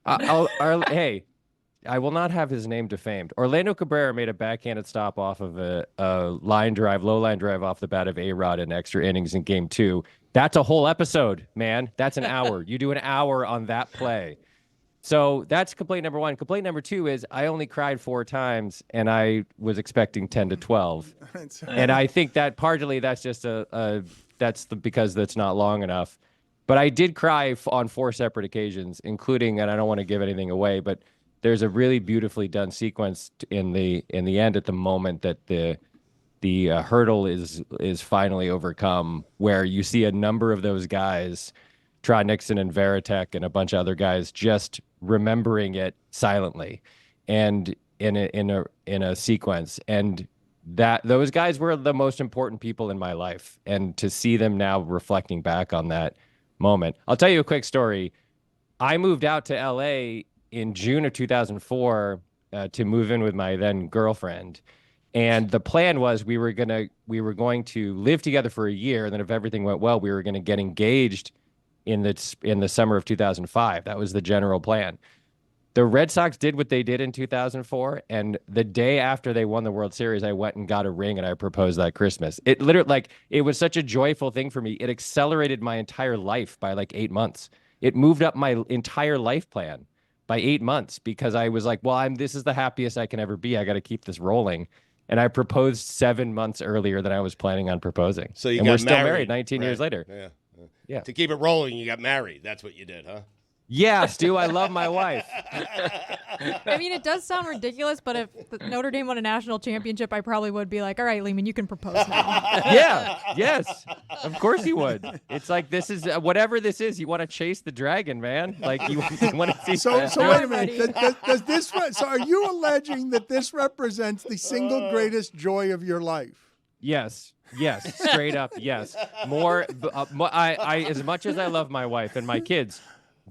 Hey. I will not have his name defamed. Orlando Cabrera made a backhanded stop off of a low line drive off the bat of A-Rod in extra innings in Game 2. That's a whole episode, man. That's an hour. You do an hour on that play. So that's complaint number 1. Complaint number 2 is I only cried 4 times, and I was expecting 10 to 12. And I think that partly that's just because that's not long enough. But I did cry on 4 separate occasions, including, and I don't want to give anything away, but there's a really beautifully done sequence in the end at the moment that the hurdle is finally overcome, where you see a number of those guys, Trot Nixon and Veritek and a bunch of other guys, just remembering it silently, and in a sequence, and that those guys were the most important people in my life, and to see them now reflecting back on that moment. I'll tell you a quick story. I moved out to LA in June of 2004 to move in with my then girlfriend. And the plan was we were going to live together for a year. And then if everything went well, we were going to get engaged in the summer of 2005. That was the general plan. The Red Sox did what they did in 2004. And the day after they won the World Series, I went and got a ring and I proposed that Christmas. It literally, it was such a joyful thing for me. It accelerated my entire life by 8 months. It moved up my entire life plan by 8 months, because I was like, well, this is the happiest I can ever be. I got to keep this rolling. And I proposed 7 months earlier than I was planning on proposing. So you and got we're still married 19 years later. Yeah. To keep it rolling, you got married. That's what you did, huh? Yeah, Stu, I love my wife. I mean, it does sound ridiculous, but if Notre Dame won a national championship, I probably would be like, all right, Lehman, you can propose now. Yes, of course you would. It's like, this is, whatever this is, you want to chase the dragon, man. You want to see. So wait a minute. Does this, so are you alleging that this represents the single greatest joy of your life? Yes, straight up, yes. More, I as much as I love my wife and my kids,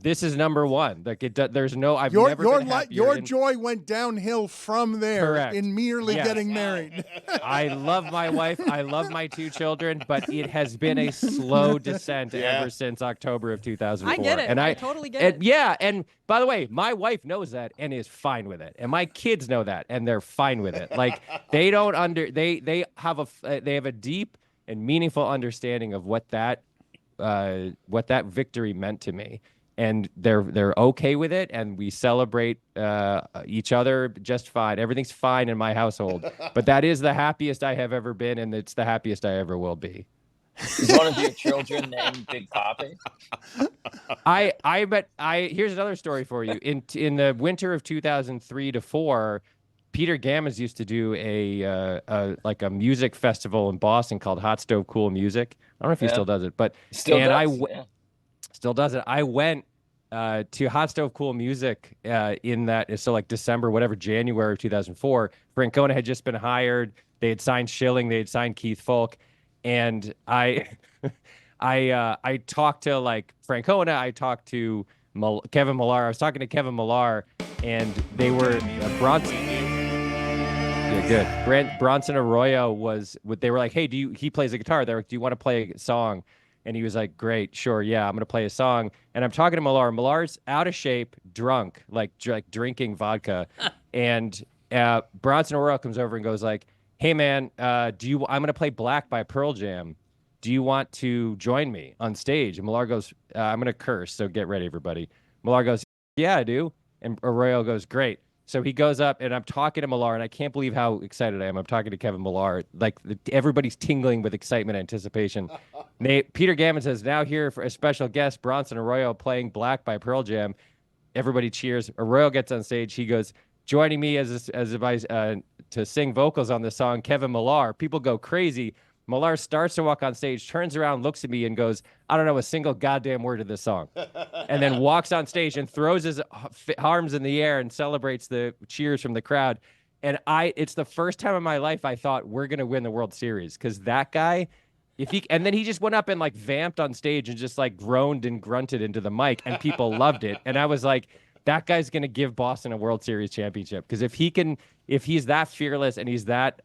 this is number 1. There's no. I've never been happier. Your joy went downhill from there. Correct. In merely getting married. I love my wife. I love my 2 children, but it has been a slow descent ever since October of 2004. I get it. And I totally get it. Yeah, and by the way, my wife knows that and is fine with it, and my kids know that and they're fine with it. They don't they have a deep and meaningful understanding of what that victory meant to me. And they're okay with it, and we celebrate each other just fine. Everything's fine in my household. But that is the happiest I have ever been, and it's the happiest I ever will be. Is one of your children named Big Papi? Here's another story for you. In the winter of 2003 to 4, Peter Gammons used to do a music festival in Boston called Hot Stove Cool Music. I don't know if he still does it, but still does it. I went to Hot Stove Cool Music in that, so like December, whatever, January of 2004. Francona had just been hired. They had signed Schilling. They had signed Keith Folk. And I talked to like Francona. I talked to Kevin Millar. I was talking to Kevin Millar, and they were Bronson. Yeah, good. Bronson Arroyo they were like, hey, he plays the guitar. They're like, do you want to play a song? And he was like, great, sure, yeah, I'm going to play a song. And I'm talking to Millar. Millar's out of shape, drunk, like drinking vodka. And Bronson Arroyo comes over and goes like, hey, man, I'm going to play Black by Pearl Jam. Do you want to join me on stage? And Millar goes, I'm going to curse, so get ready, everybody. Millar goes, yeah, I do. And Arroyo goes, great. So he goes up, and I'm talking to Millar, and I can't believe how excited I am. I'm talking to Kevin Millar. Like, everybody's tingling with excitement and anticipation. Peter Gammon says, now here for a special guest, Bronson Arroyo playing Black by Pearl Jam. Everybody cheers. Arroyo gets on stage. He goes, joining me to sing vocals on the song, Kevin Millar. People go crazy. Millar starts to walk on stage, turns around, looks at me, and goes, I don't know a single goddamn word of this song. And then walks on stage and throws his arms in the air and celebrates the cheers from the crowd. And it's the first time in my life I thought we're going to win the World Series, because that guy, and then he just went up and like vamped on stage and just like groaned and grunted into the mic, and people loved it. And I was like, that guy's going to give Boston a World Series championship, because if he's that fearless and he's that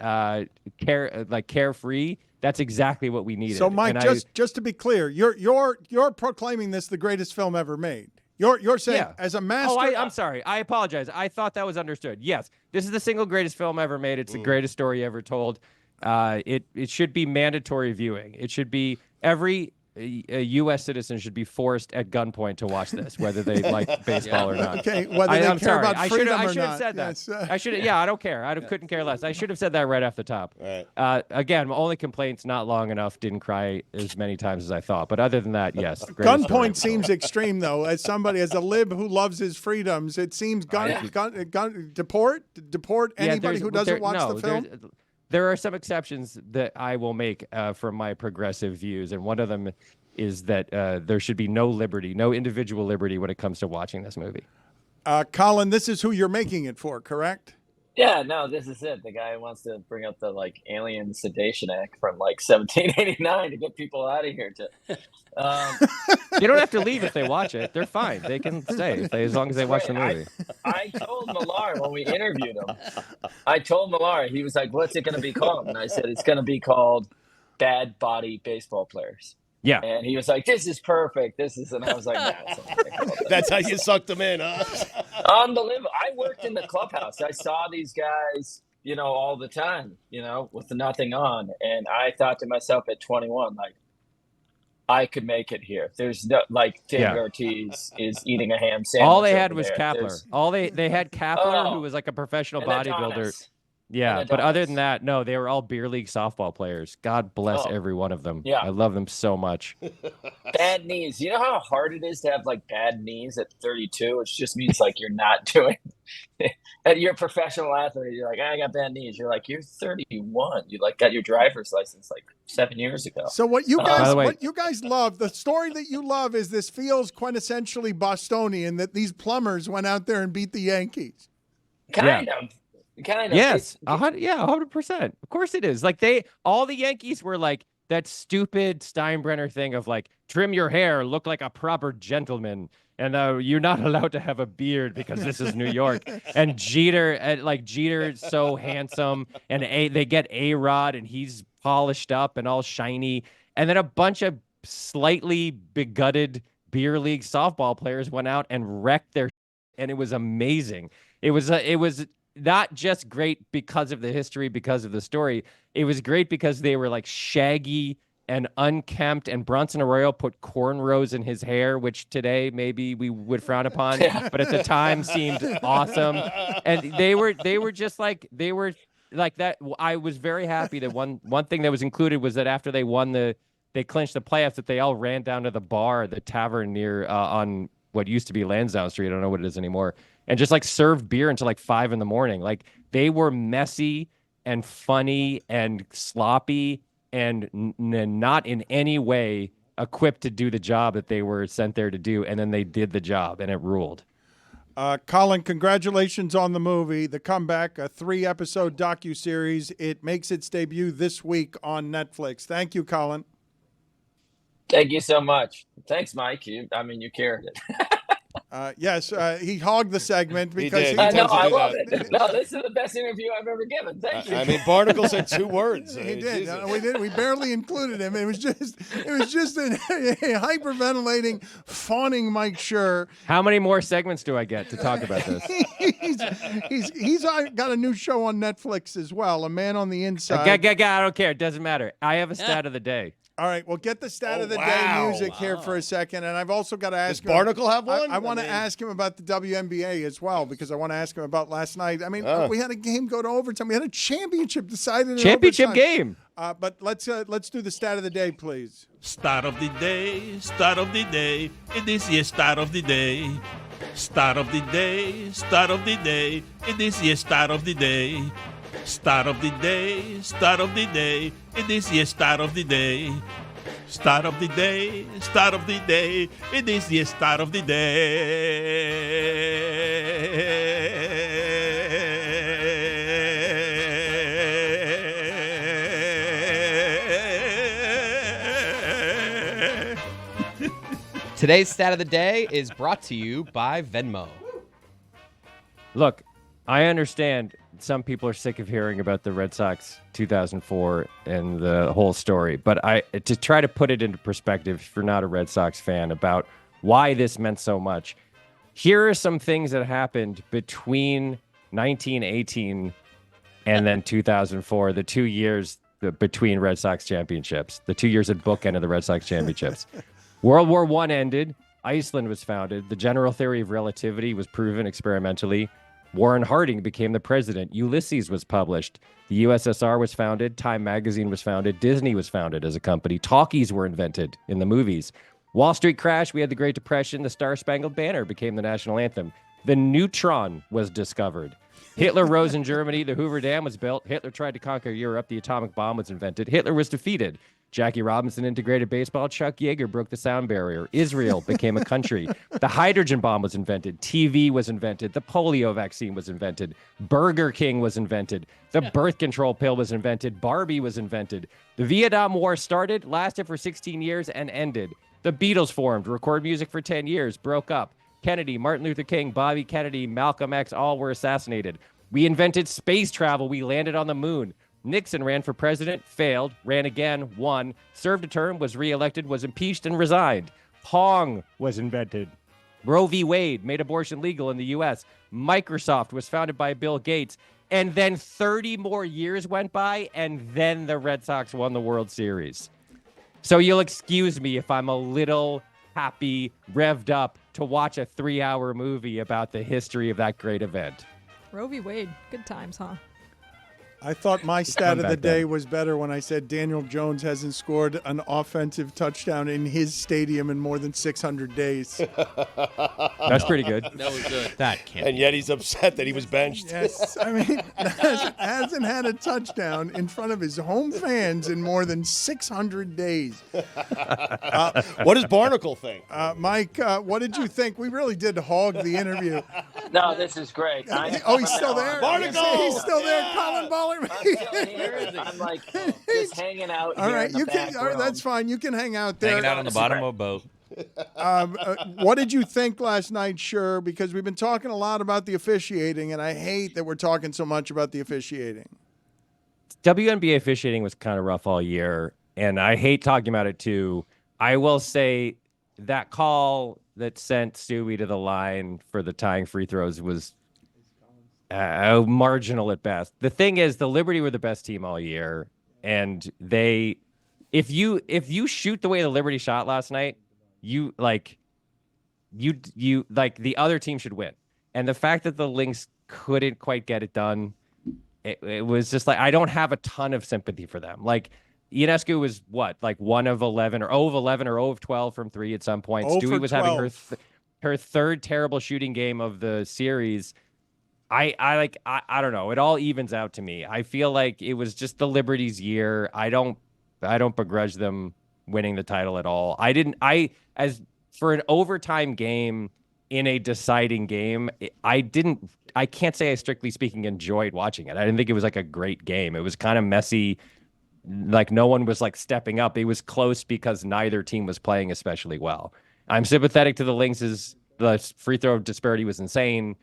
carefree, that's exactly what we needed. So, Mike, just to be clear, you're proclaiming this the greatest film ever made. You're saying as a master. Oh, I'm sorry. I apologize. I thought that was understood. Yes, this is the single greatest film ever made. It's the greatest story ever told. It should be mandatory viewing. It should be every U.S. citizen should be forced at gunpoint to watch this, whether they like baseball or not. Okay, whether they care about freedom or not. I should have said that. Yes. I should. Yeah, I don't care. I couldn't care less. I should have said that right off the top. Right. Again, my only complaints: not long enough. Didn't cry as many times as I thought. But other than that, yes. Gunpoint seems extreme, though. As a lib who loves his freedoms, it seems deport anybody who doesn't watch the film. There are some exceptions that I will make from my progressive views, and one of them is that there should be no individual liberty when it comes to watching this movie. Colin, this is who you're making it for, correct? Yeah, no, this is it. The guy wants to bring up the Alien Sedation Act from 1789 to get people out of here. They don't have to leave if they watch it. They're fine. They can stay as long as they watch the movie. I told Millar when we interviewed him. He was like, "What's it going to be called?" And I said, "It's going to be called Bad Body Baseball Players." Yeah. And he was like, "This is perfect. And I was like, nah, that's how you sucked them in, huh? Unbelievable. I worked in the clubhouse. I saw these guys, all the time, with nothing on. And I thought to myself at 21, I could make it here. There's no, David Ortiz is eating a ham sandwich. All they had was Kapler. They had Kapler, who was like a professional bodybuilder. Yeah, but other than that, no, they were all beer league softball players. God bless every one of them. Yeah. I love them so much. Bad knees. You know how hard it is to have bad knees at 32? It just means you're not doing and you're a professional athlete. You're like, I got bad knees. You're like, you're 31. You got your driver's license 7 years ago. So what you guys love, the story that you love is this feels quintessentially Bostonian, that these plumbers went out there and beat the Yankees. Kind of. Yes, 100%. Of course it is. All the Yankees were that stupid Steinbrenner thing of trim your hair, look like a proper gentleman, and you're not allowed to have a beard because this is New York. And Jeter's so handsome, and they get A-Rod, and he's polished up and all shiny, and then a bunch of slightly begutted beer league softball players went out and wrecked their, and it was amazing. It was not just great because of the history, because of the story. It was great because they were like shaggy and unkempt, and Bronson Arroyo put cornrows in his hair, which today maybe we would frown upon, but at the time seemed awesome. And they were just like, they were like that. I was very happy that one thing that was included was that after they clinched the playoffs, that they all ran down to the bar, the tavern near on what used to be Lansdowne Street. I don't know what it is anymore. And just like served beer until like 5 a.m. Like they were messy and funny and sloppy and not in any way equipped to do the job that they were sent there to do. And then they did the job and it ruled. Colin, congratulations on the movie, The Comeback, a 3-episode docuseries. It makes its debut this week on Netflix. Thank you, Colin. Thank you so much. Thanks, Mike. You carried it. Yes, he hogged the segment because he I love it. No, this is the best interview I've ever given. Thank you. I mean, Barnicle said 2 words. He did. We barely included him. It was just a hyperventilating, fawning Mike Schur. How many more segments do I get to talk about this? he's got a new show on Netflix as well, A Man on the Inside. I don't care. It doesn't matter. I have a stat of the day. All right, well, get the stat of the day music here for a second, and I've also got to ask Does Barnicle have one? I want to ask him about the WNBA as well, because I want to ask him about last night. I mean, we had a game go to overtime. We had a championship decided in overtime. Game. But let's do the stat of the day, please. Start of the day, start of the day. It is your start of the day. Start of the day, start of the day. It is your start of the day. Start of the day, start of the day. It is your start of the day. Start of the day, start of the day. It is your start of the day. Today's stat of the day is brought to you by Venmo. Look, I understand some people are sick of hearing about the Red Sox 2004 and the whole story, but to try to put it into perspective, if you're not a Red Sox fan, about why this meant so much, here are some things that happened between 1918 and then 2004, the 2 years between Red Sox championships, the 2 years at bookend of the Red Sox championships. World War I ended, Iceland was founded, the general theory of relativity was proven experimentally, Warren Harding became the president. Ulysses was published. The USSR was founded. Time magazine was founded. Disney was founded as a company. Talkies were invented in the movies. Wall Street crashed. We had the Great Depression. The Star-Spangled Banner became the national anthem. The neutron was discovered. Hitler rose in Germany. The Hoover Dam was built. Hitler tried to conquer Europe. The atomic bomb was invented. Hitler was defeated. Jackie Robinson integrated baseball. Chuck Yeager broke the sound barrier. Israel became a country. The hydrogen bomb was invented. TV was invented. The polio vaccine was invented. Burger King was invented. The birth control pill was invented. Barbie was invented. The Vietnam War started, lasted for 16 years, and ended. The Beatles formed, recorded music for 10 years, broke up. Kennedy, Martin Luther King, Bobby Kennedy, Malcolm X, all were assassinated. We invented space travel. We landed on the moon. Nixon ran for president, failed, ran again, won, served a term, was reelected, was impeached, and resigned. Pong was invented. Roe v. Wade made abortion legal in the U.S. Microsoft was founded by Bill Gates. And then 30 more years went by, and then the Red Sox won the World Series. So you'll excuse me if I'm a little happy, revved up to watch a 3-hour movie about the history of that great event. Roe v. Wade. Good times, huh? I thought my stat of the day was better when I said Daniel Jones hasn't scored an offensive touchdown in his stadium in more than 600 days. That's pretty good. That was good. That can't. And yet he's upset that he was benched. Yes, I mean, hasn't had a touchdown in front of his home fans in more than 600 days. What does Barnicle think? Mike, what did you think? We really did hog the interview. No, this is great. Oh, he's still there? Barnicle! He's still there, Colin Baller. I'm still here. I'm like just hanging out. All here right, in the you back can. All right, that's fine. You can hang out there. Hanging out on the bottom of a boat. What did you think last night, Schur? Because we've been talking a lot about the officiating, and I hate that we're talking so much about the officiating. WNBA officiating was kind of rough all year, and I hate talking about it too. I will say that call that sent Stewie to the line for the tying free throws was marginal at best. The thing is, the Liberty were the best team all year, and if you shoot the way the Liberty shot last night, you like the other team should win. And the fact that the Lynx couldn't quite get it done, it was just like, I don't have a ton of sympathy for them. Like, Ionescu was what, like 1 of 11 or 0 of 11 or 0 of 12 from 3 at some point. 0 Stewie for was 12. having her third terrible shooting game of the series. I don't know. It all evens out to me. I feel like it was just the Liberty's year. I don't begrudge them winning the title at all. As for an overtime game in a deciding game, I can't say I strictly speaking enjoyed watching it. I didn't think it was like a great game. It was kind of messy. Like no one was like stepping up. It was close because neither team was playing especially well. I'm sympathetic to the Lynx's. The free throw disparity was insane,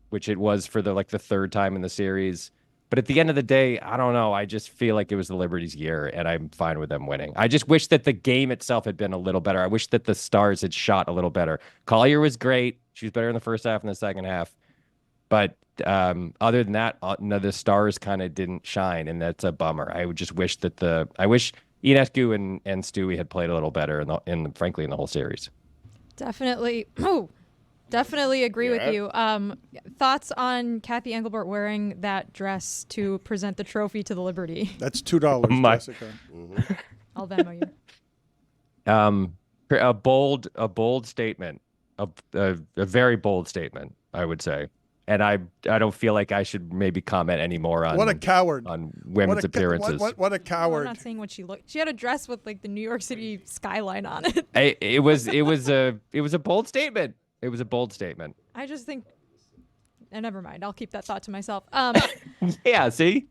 which it was for the third time in the series. But at the end of the day, I don't know. I just feel like it was the Liberty's year, and I'm fine with them winning. I just wish that the game itself had been a little better. I wish that the Stars had shot a little better. Collier was great. She was better in the first half and the second half. But other than that, no, the Stars kind of didn't shine, and that's a bummer. I would just wish that I wish Ionescu and Stewie had played a little better frankly in the whole series. Definitely. Oh, definitely agree with you. Thoughts on Kathy Engelbert wearing that dress to present the trophy to the Liberty? That's $2, Jessica. I'll Venmo you. A bold statement, a very bold statement, I would say. And I don't feel like I should maybe comment anymore on What a coward. On women's appearances. What a coward. I'm not saying what she looked. She had a dress with like the New York City skyline on it. It was a bold statement. It was a bold statement. I just think, never mind. I'll keep that thought to myself. Yeah, see?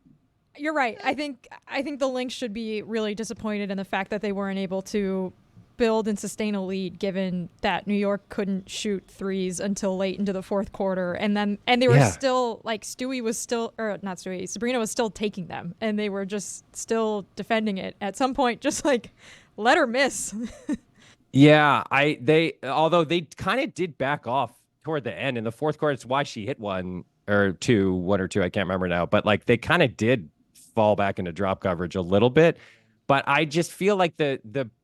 You're right. I think the Lynx should be really disappointed in the fact that they weren't able to build and sustain a lead, given that New York couldn't shoot threes until late into the fourth quarter, and they were still like Sabrina was still taking them, and they were just still defending it. At some point, just like let her miss. Yeah, although they kind of did back off toward the end in the fourth quarter. It's why she hit one or two, I can't remember now, but like they kind of did fall back into drop coverage a little bit. But I just feel like the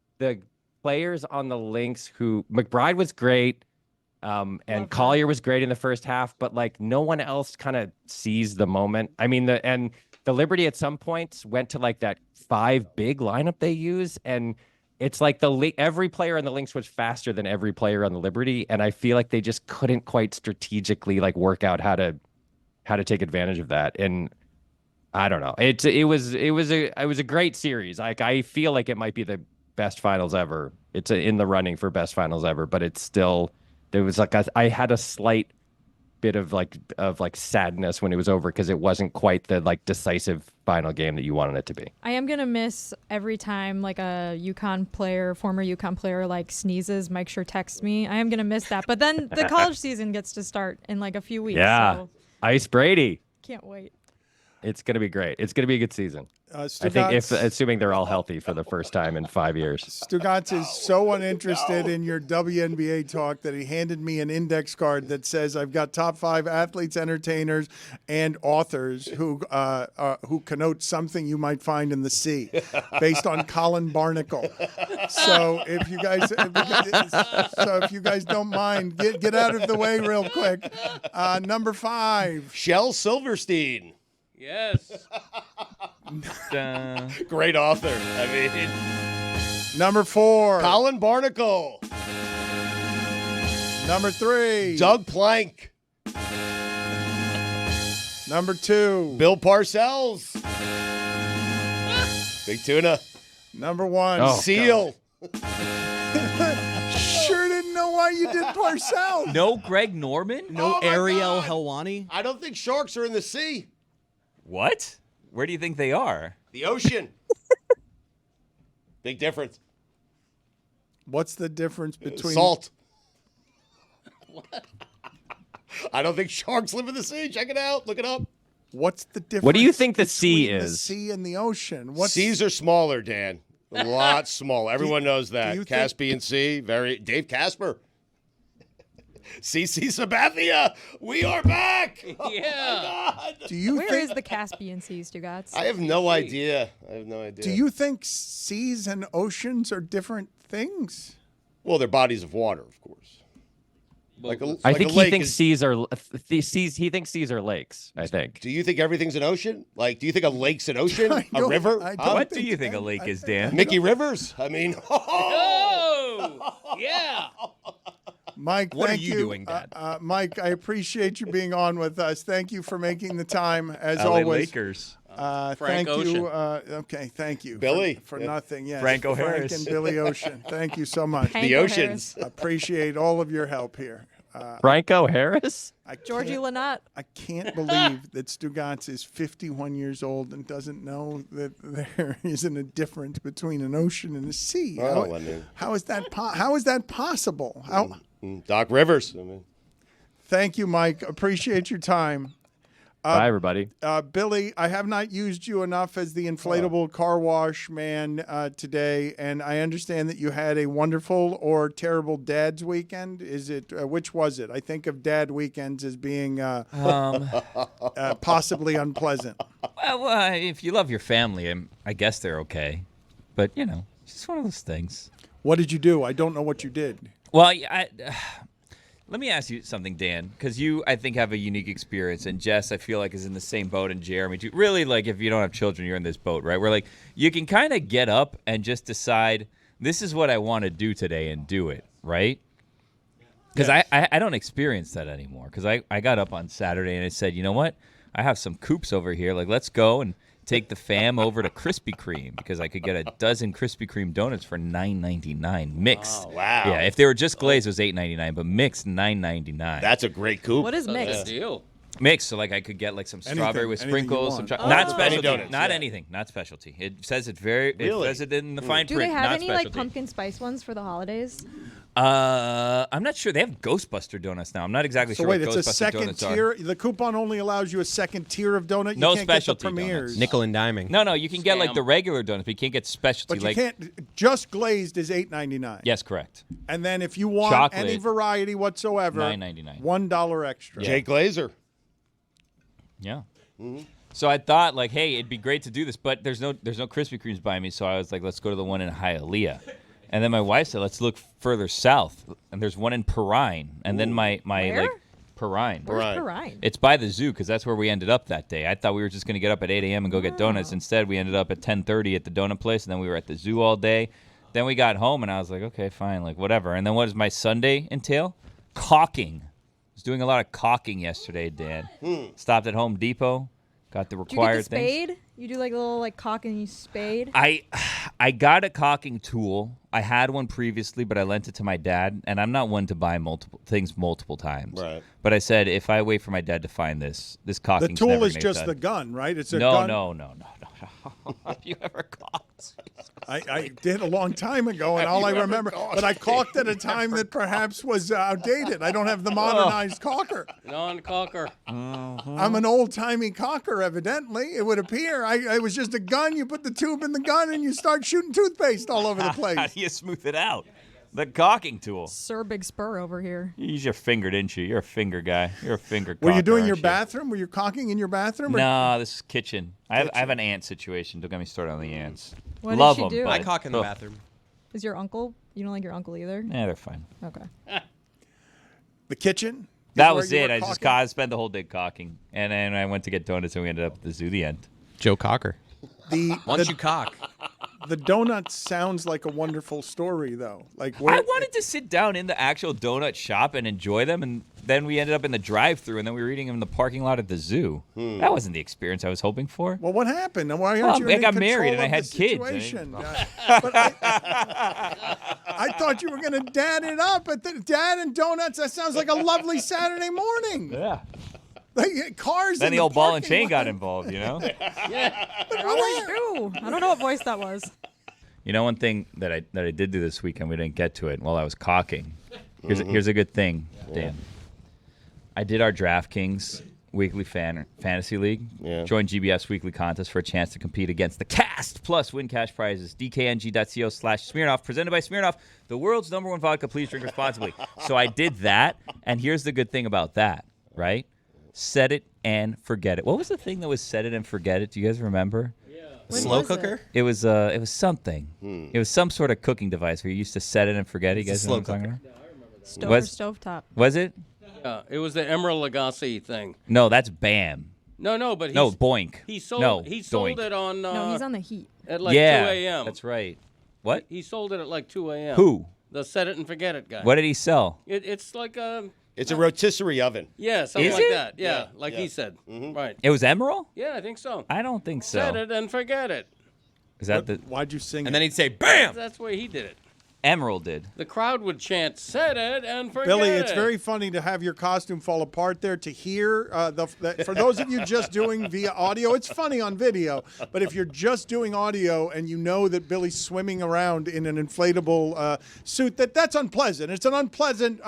players on the Lynx who McBride was great, and Collier was great in the first half, but like no one else kind of seized the moment. I mean, the Liberty at some points went to like that 5 big lineup they use, and it's like every player on the Lynx was faster than every player on the Liberty, and I feel like they just couldn't quite strategically like work out how to take advantage of that. And I don't know. It was a great series. Like I feel like it might be the best finals ever. It's in the running for best finals ever, but it's still, there was like I had a slight bit of sadness when it was over because it wasn't quite the like decisive final game that you wanted it to be. I am gonna miss every time like a former UConn player like sneezes. Mike sure texts me. I am gonna miss that. But then the college season gets to start in like a few weeks. Yeah, so Ice Brady. Can't wait. It's gonna be great. It's gonna be a good season. I Stugotz, think assuming they're all healthy for the first time in 5 years. Stugotz is so uninterested in your WNBA talk that he handed me an index card that says I've got top 5 athletes, entertainers, and authors who connote something you might find in the sea, based on Colin Barnicle. So if you guys don't mind, get out of the way real quick. Number 5, Shel Silverstein. Yes. Great author. I mean, number 4, Colin Barnicle. Number 3, Doug Plank. Number 2, Bill Parcells. Big Tuna. Number 1, Seal. Sure didn't know why you did Parcells. No Greg Norman? No Ariel Helwani? I don't think sharks are in the sea. What? Where do you think they are? The ocean. Big difference. What's the difference between salt? I don't think sharks live in the sea. Check it out. Look it up. What's the difference? What do you think the sea is? The sea and the ocean. Seas are smaller, Dan. A lot smaller. Everyone knows that. Caspian Sea. Dave Casper. CC Sabathia, we are back. Yeah. Do you Where think? is the Caspian Sea, Stugotz? I have no idea. Do you think seas and oceans are different things? Well, they're bodies of water, of course. I think a he lake thinks is- seas are seas. He thinks seas are lakes. I think. Do you think everything's an ocean? Like, do you think a lake's an ocean? A river? What do you think a lake is, Dan? Mickey Rivers? I mean, Oh, yeah. Mike, What are thank you doing, Dad? Mike, I appreciate you being on with us. Thank you for making the time, as LA always. Lakers. Frank Thank you. Ocean. Okay, thank you. Billy. For nothing, yes. Franco Frank Harris. and Billy Ocean. Thank you so much. Hanko the oceans. Appreciate all of your help here. Franco Harris. Georgie Lynott. I can't believe that Stugotz is 51 years old and doesn't know that there isn't a difference between an ocean and a sea. Oh, I mean. How is that possible? How? Doc Rivers. I mean, Thank you, Mike. Appreciate your time. Bye, everybody. Billy, I have not used you enough as the inflatable car wash man today, and I understand that you had a wonderful or terrible dad's weekend. Is it which was it? I think of dad weekends as being possibly unpleasant. Well, if you love your family, I guess they're okay. But, it's just one of those things. What did you do? I don't know what you did. Well, let me ask you something, Dan, because you, I think, have a unique experience, and Jess, I feel like, is in the same boat, and Jeremy, too. Really, like, if you don't have children, you're in this boat, right? Where, like, you can kind of get up and just decide, this is what I want to do today, and do it, right? Because I don't experience that anymore, because I got up on Saturday, and I said, you know what? I have some coops over here. Like, let's go and take the fam over to Krispy Kreme, because I could get a dozen Krispy Kreme donuts for $9.99 mixed. Oh, wow. Yeah, if they were just glazed, it was $8.99, but mixed $9.99. That's a great coop. What is That's a mixed? good deal. Mixed, so like I could get like some strawberry with anything you sprinkles, some want. chocolate. Not specialty, donuts, not yeah. anything, not specialty. It says it very. Really? It says it in the fine Do print. they have not any specialty. like pumpkin spice ones for the holidays? I'm not sure. They have Ghostbuster donuts now. I'm not exactly So sure wait, what it's a Ghostbuster second donuts tier. are. The coupon only allows you a second tier of donut. You No can't specialty get the premieres. donuts. Nickel and diming. No, you can get like Scam. the regular donuts, but you can't get specialty. But you like can't. Just glazed is $8.99. yes, correct. And then if you want Chocolate, any variety whatsoever, $9.99. $1 extra. Jay Glazer. Yeah. So I thought like, hey, it'd be great to do this, but there's no Krispy Kremes by me, so I was like, let's go to the one in Hialeah. And then my wife said, let's look further south, and there's one in Perrine. And then my Where? like Perrine. Where's Perrine? It's by the zoo because that's where we ended up that day. I thought we were just going to get up at 8 a.m. and go get donuts. Instead, we ended up at 10:30 at the donut place, and then we were at the zoo all day. Then we got home, and I was like, okay, fine, like whatever. And then what does my Sunday entail? Caulking. I was doing a lot of caulking yesterday, Dan. Stopped at Home Depot, got the Do you get required the things. spade? You do like a little like cock and you spade? I got a caulking tool. I had one previously, but I lent it to my dad, and I'm not one to buy multiple times. Right. But I said, if I wait for my dad to find this caulking. The tool is just the gun, right? It's a gun. No. Have you ever caulked? I did a long time ago, and all I remember, but I caulked at a time that perhaps was outdated. I don't have the modernized caulker. Non-caulker. I'm an old-timey caulker, evidently. It would appear. I was just a gun. You put the tube in the gun, and you start shooting toothpaste all over the How place. do you smooth it out? The caulking tool. Sir Big Spur over here. You use your finger, didn't you? You're a finger guy. You're a finger Were you caulker, doing your aren't you? bathroom? Were you caulking in your bathroom? or- No, this is kitchen. I have an ant situation. Don't get me started on the ants. What did Love she them, do? but I caulk in the ugh. bathroom. Is your uncle? You don't like your uncle either? Yeah, they're fine. Okay. The kitchen? is That where was you it. were I just caulking? spent the whole day caulking, and then I went to get donuts, and we ended up at the zoo. The end. Joe Cocker. Once you cock. The donut sounds like a wonderful story, though. Like I where, wanted to sit down in the actual donut shop and enjoy them, and then we ended up in the drive-thru, and then we were eating them in the parking lot at the zoo. That wasn't the experience I was hoping for. Well, what happened? And why Well, aren't you I in got control married and I of had the kids. situation? But I thought you were going to dad it up. But dad and donuts, that sounds like a lovely Saturday morning. Yeah. Like, cars Then in the old ball and parking chain lot. got involved, you know? I always do. I don't know what voice that was. You know, one thing that I did do this weekend, we didn't get to it while I was caulking. Here's a good thing, Dan. I did our DraftKings Weekly Fantasy League. Join GBS Weekly Contest for a chance to compete against the cast, plus win cash prizes. DKNG.co/Smirnoff, presented by Smirnoff, the world's #1 vodka. Please drink responsibly. So I did that, and here's the good thing about that, right? Set it and forget it. What was the thing that was set it and forget it? Do you guys remember? Slow cooker? It was something. It was some sort of cooking device where you used to set it and forget it. You guys know what I'm talking about? Stove or stovetop. Was it? Yeah, it was the Emerald Lagasse thing. No, that's BAM. No, but no, Boink. He sold. No, he sold Doink. it on. No, he's on the Heat. At like 2 a.m. That's right. What? He sold it at like 2 a.m. Who? The set it and forget it guy. What did he sell? It's like a. It's a rotisserie oven. Yeah, something Is like it? that. Yeah, like he said. Right. It was Emerald? Yeah, I think so. I don't think so. Set it and forget it. Is that the Why'd you sing? And then he'd say, "Bam!" That's the way he did it. Emerald did? The crowd would chant, "Set it and forget Billy, it." it's very funny to have your costume fall apart there. To hear for those of you just doing via audio, it's funny on video. But if you're just doing audio and you know that Billy's swimming around in an inflatable suit, that's unpleasant. It's an unpleasant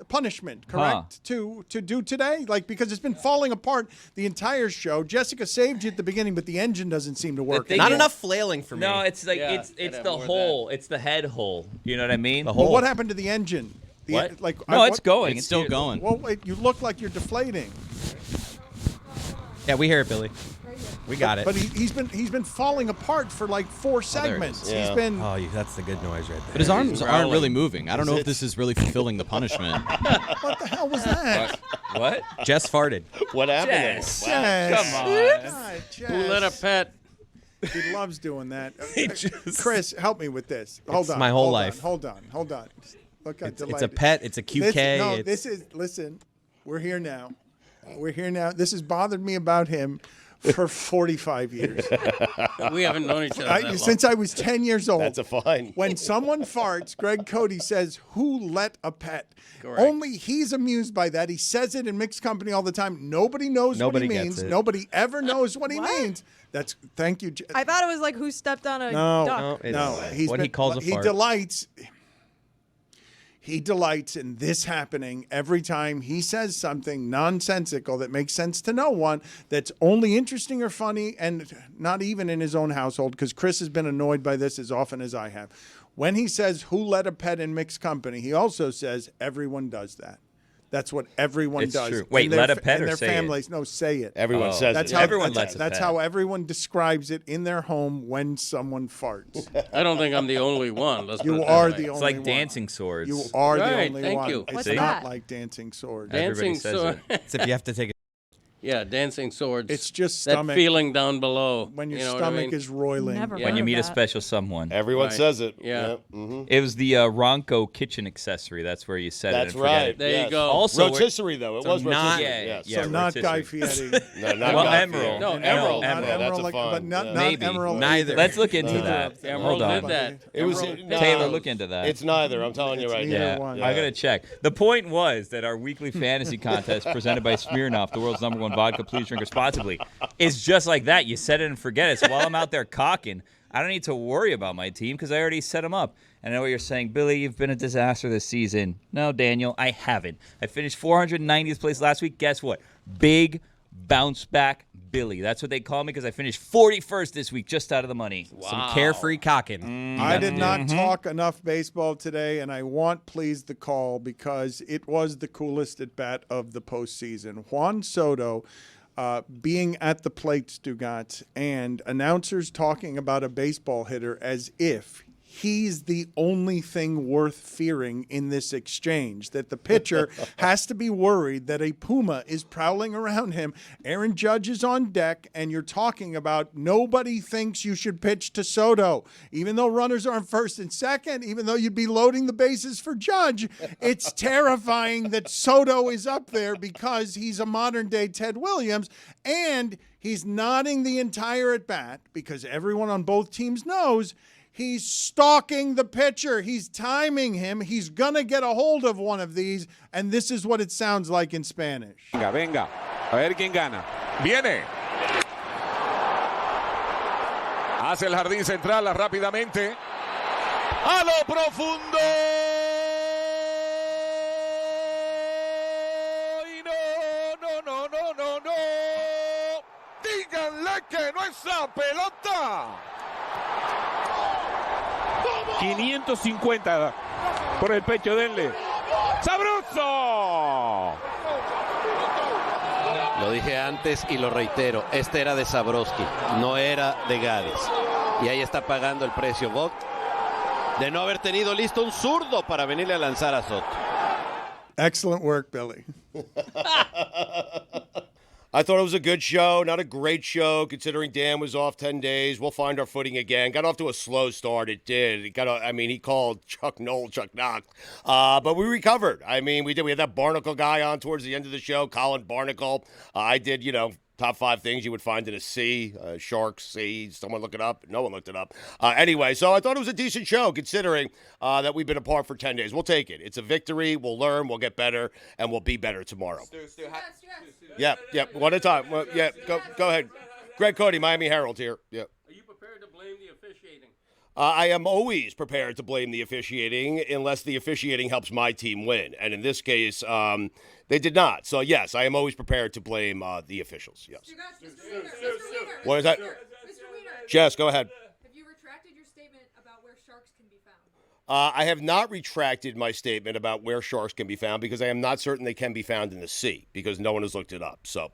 punishment, correct? To do today, because it's been falling apart the entire show. Jessica saved you at the beginning, but the engine doesn't seem to work. Not enough flailing for me. No, it's like it's the hole. It's the head hole. You know what I mean? Well, what happened to the engine? What? No, it's going. It's still going. Well, wait, you look like you're deflating. Yeah, we hear it, Billy. We got it. But he's been falling apart for like 4 segments. Yeah. He's been. Oh, that's the good noise right there. But his arms aren't really moving. I don't know if this is really fulfilling the punishment. What the hell was that? What? Jess farted. What happened? Jess. Come on. God, Jess. Who let a pet? He loves doing that. Chris, help me with this. Hold It's on. my whole hold life. On, hold on. Look how It's a delighted. pet. It's a QK. Listen, we're here now. This has bothered me about him for 45 years. We haven't known each other that long. Since I was 10 years old. That's a fine. When someone farts, Greg Cody says, "Who let a pet?" Correct. Only he's amused by that. He says it in mixed company all the time. Nobody knows Nobody what he gets means. it. Nobody ever knows what he means. Thank you. I thought it was like who stepped on a duck. No. He calls a he fart. He delights in this happening every time he says something nonsensical that makes sense to no one, that's only interesting or funny, and not even in his own household, because Chris has been annoyed by this as often as I have. When he says, "Who let a pet in mixed company?" he also says, "Everyone does that." That's what everyone It's does. true. Wait, In their let a pet in or their say it? families. No, say it. Everyone says That's it. how Everyone lets a That's pet. how everyone describes it in their home when someone farts. I don't think I'm the only one. Let's put You it that are way. the It's only like one. dancing swords. You are the Right, only thank one. you. It's What's not that? like dancing swords. Dancing Everybody says sword. It's if you have to take it. Yeah, dancing swords. It's just that stomach. feeling down below. When your you know stomach what I mean? is roiling. Never when you heard meet a that. special someone. Everyone Right. says it. Yeah. It was the Ronco kitchen accessory. That's where you set That's it and forget right. it. There you Yes. go. Also, rotisserie, though. It So was not- rotisserie. Yeah, yes. yeah. So not Guy rotisserie. Fieri. No, not Well, Guy Emerald. Fieri. No, Not Emerald. That's a Emerald, fun. but not Maybe. Emerald. Neither. either. Let's look into No. that. Emerald Hold on. did that. It was Emerald no, Taylor, look into that. It's neither. I'm telling you right neither now. one. I gotta check. The point was that our weekly fantasy contest, presented by Smirnoff, the world's #1 vodka, please drink responsibly, is just like that. You set it and forget it. So while I'm out there cocking, I don't need to worry about my team because I already set them up. And I know what you're saying, Billy, you've been a disaster this season. No, Daniel, I haven't. I finished 490th place last week. Guess what? Big bounce back Billy. That's what they call me because I finished 41st this week, just out of the money. Some carefree cocking. I did not talk enough baseball today, and I want please the call because it was the coolest at bat of the postseason. Juan Soto being at the plate, Stugotz, and announcers talking about a baseball hitter as if he's the only thing worth fearing in this exchange, that the pitcher has to be worried that a Puma is prowling around him. Aaron Judge is on deck, and you're talking about nobody thinks you should pitch to Soto. Even though runners are on first and second, even though you'd be loading the bases for Judge, it's terrifying that Soto is up there because he's a modern-day Ted Williams, and he's nodding the entire at-bat because everyone on both teams knows he's stalking the pitcher. He's timing him. He's going to get a hold of one of these, and this is what it sounds like in Spanish. Venga, a ver quién gana. Viene. Hace el jardín central rápidamente. A lo profundo. Y no. que no es la pelota. 550 por el pecho, denle. ¡Sabroso! Lo dije antes y lo reitero, este era de Sabrowski, no era de Gades. Y ahí está pagando el precio Vogt de no haber tenido listo un zurdo para venirle a lanzar a Soto. Excellent work, Billy. I thought it was a good show, not a great show, considering Dan was off 10 days. We'll find our footing again. Got off to a slow start. It did. He called Chuck Knox. But we recovered. We did. We had that Barnicle guy on towards the end of the show, Colin Barnicle. I did, top 5 things you would find in a sea. Sharks, sea. Someone look it up. No one looked it up. Anyway, so I thought it was a decent show, considering that we've been apart for 10 days. We'll take it. It's a victory. We'll learn. We'll get better. And we'll be better tomorrow. Yep. One at a time. Well, yeah, go ahead. Greg Cody, Miami Herald here. Yep. Are you prepared to blame the officiating? I am always prepared to blame the officiating unless the officiating helps my team win. And in this case, they did not. So, yes, I am always prepared to blame the officials. Yes. What is that? Jess, go ahead. Have you retracted your statement about where sharks can be found? I have not retracted my statement about where sharks can be found because I am not certain they can be found in the sea because no one has looked it up. So,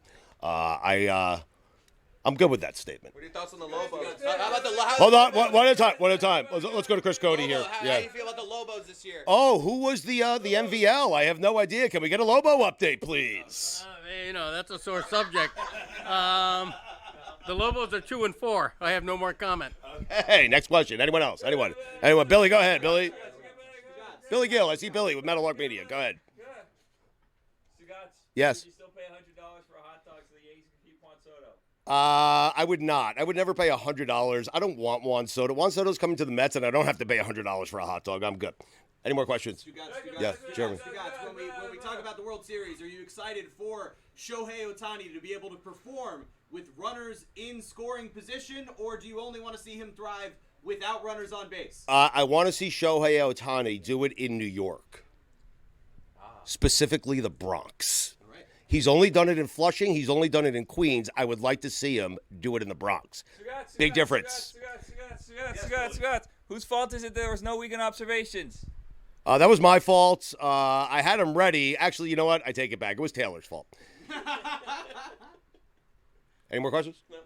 I'm good with that statement. What are your thoughts on the Lobos? How about the Hold on, one at a time. Let's go to Chris Cody here. How do you feel about the Lobos this year? Oh, who was the MVL? I have no idea. Can we get a Lobo update, please? That's a sore subject. The Lobos are 2-4. I have no more comment. Hey, next question. Anyone else? Anyone? Billy, go ahead. Billy Gill. I see Billy with Metal Arc Media. Go ahead. Stugotz, yes. Would you still pay $100 for a hot dog so the Yankees can keep Juan Soto? I would not. I would never pay $100. I don't want Juan Soto. Juan Soto's coming to the Mets, and I don't have to pay $100 for a hot dog. I'm good. Any more questions? Yes, Jeremy. When we talk about the World Series, are you excited for Shohei Ohtani to be able to perform with runners in scoring position, or do you only want to see him thrive without runners on base? I want to see Shohei Ohtani do it in New York, specifically the Bronx. He's only done it in Flushing. He's only done it in Queens. I would like to see him do it in the Bronx. Big difference. Stugotz. Whose fault is it there was no weekend observations? That was my fault. I had him ready. Actually, you know what? I take it back. It was Taylor's fault. Any more questions? No.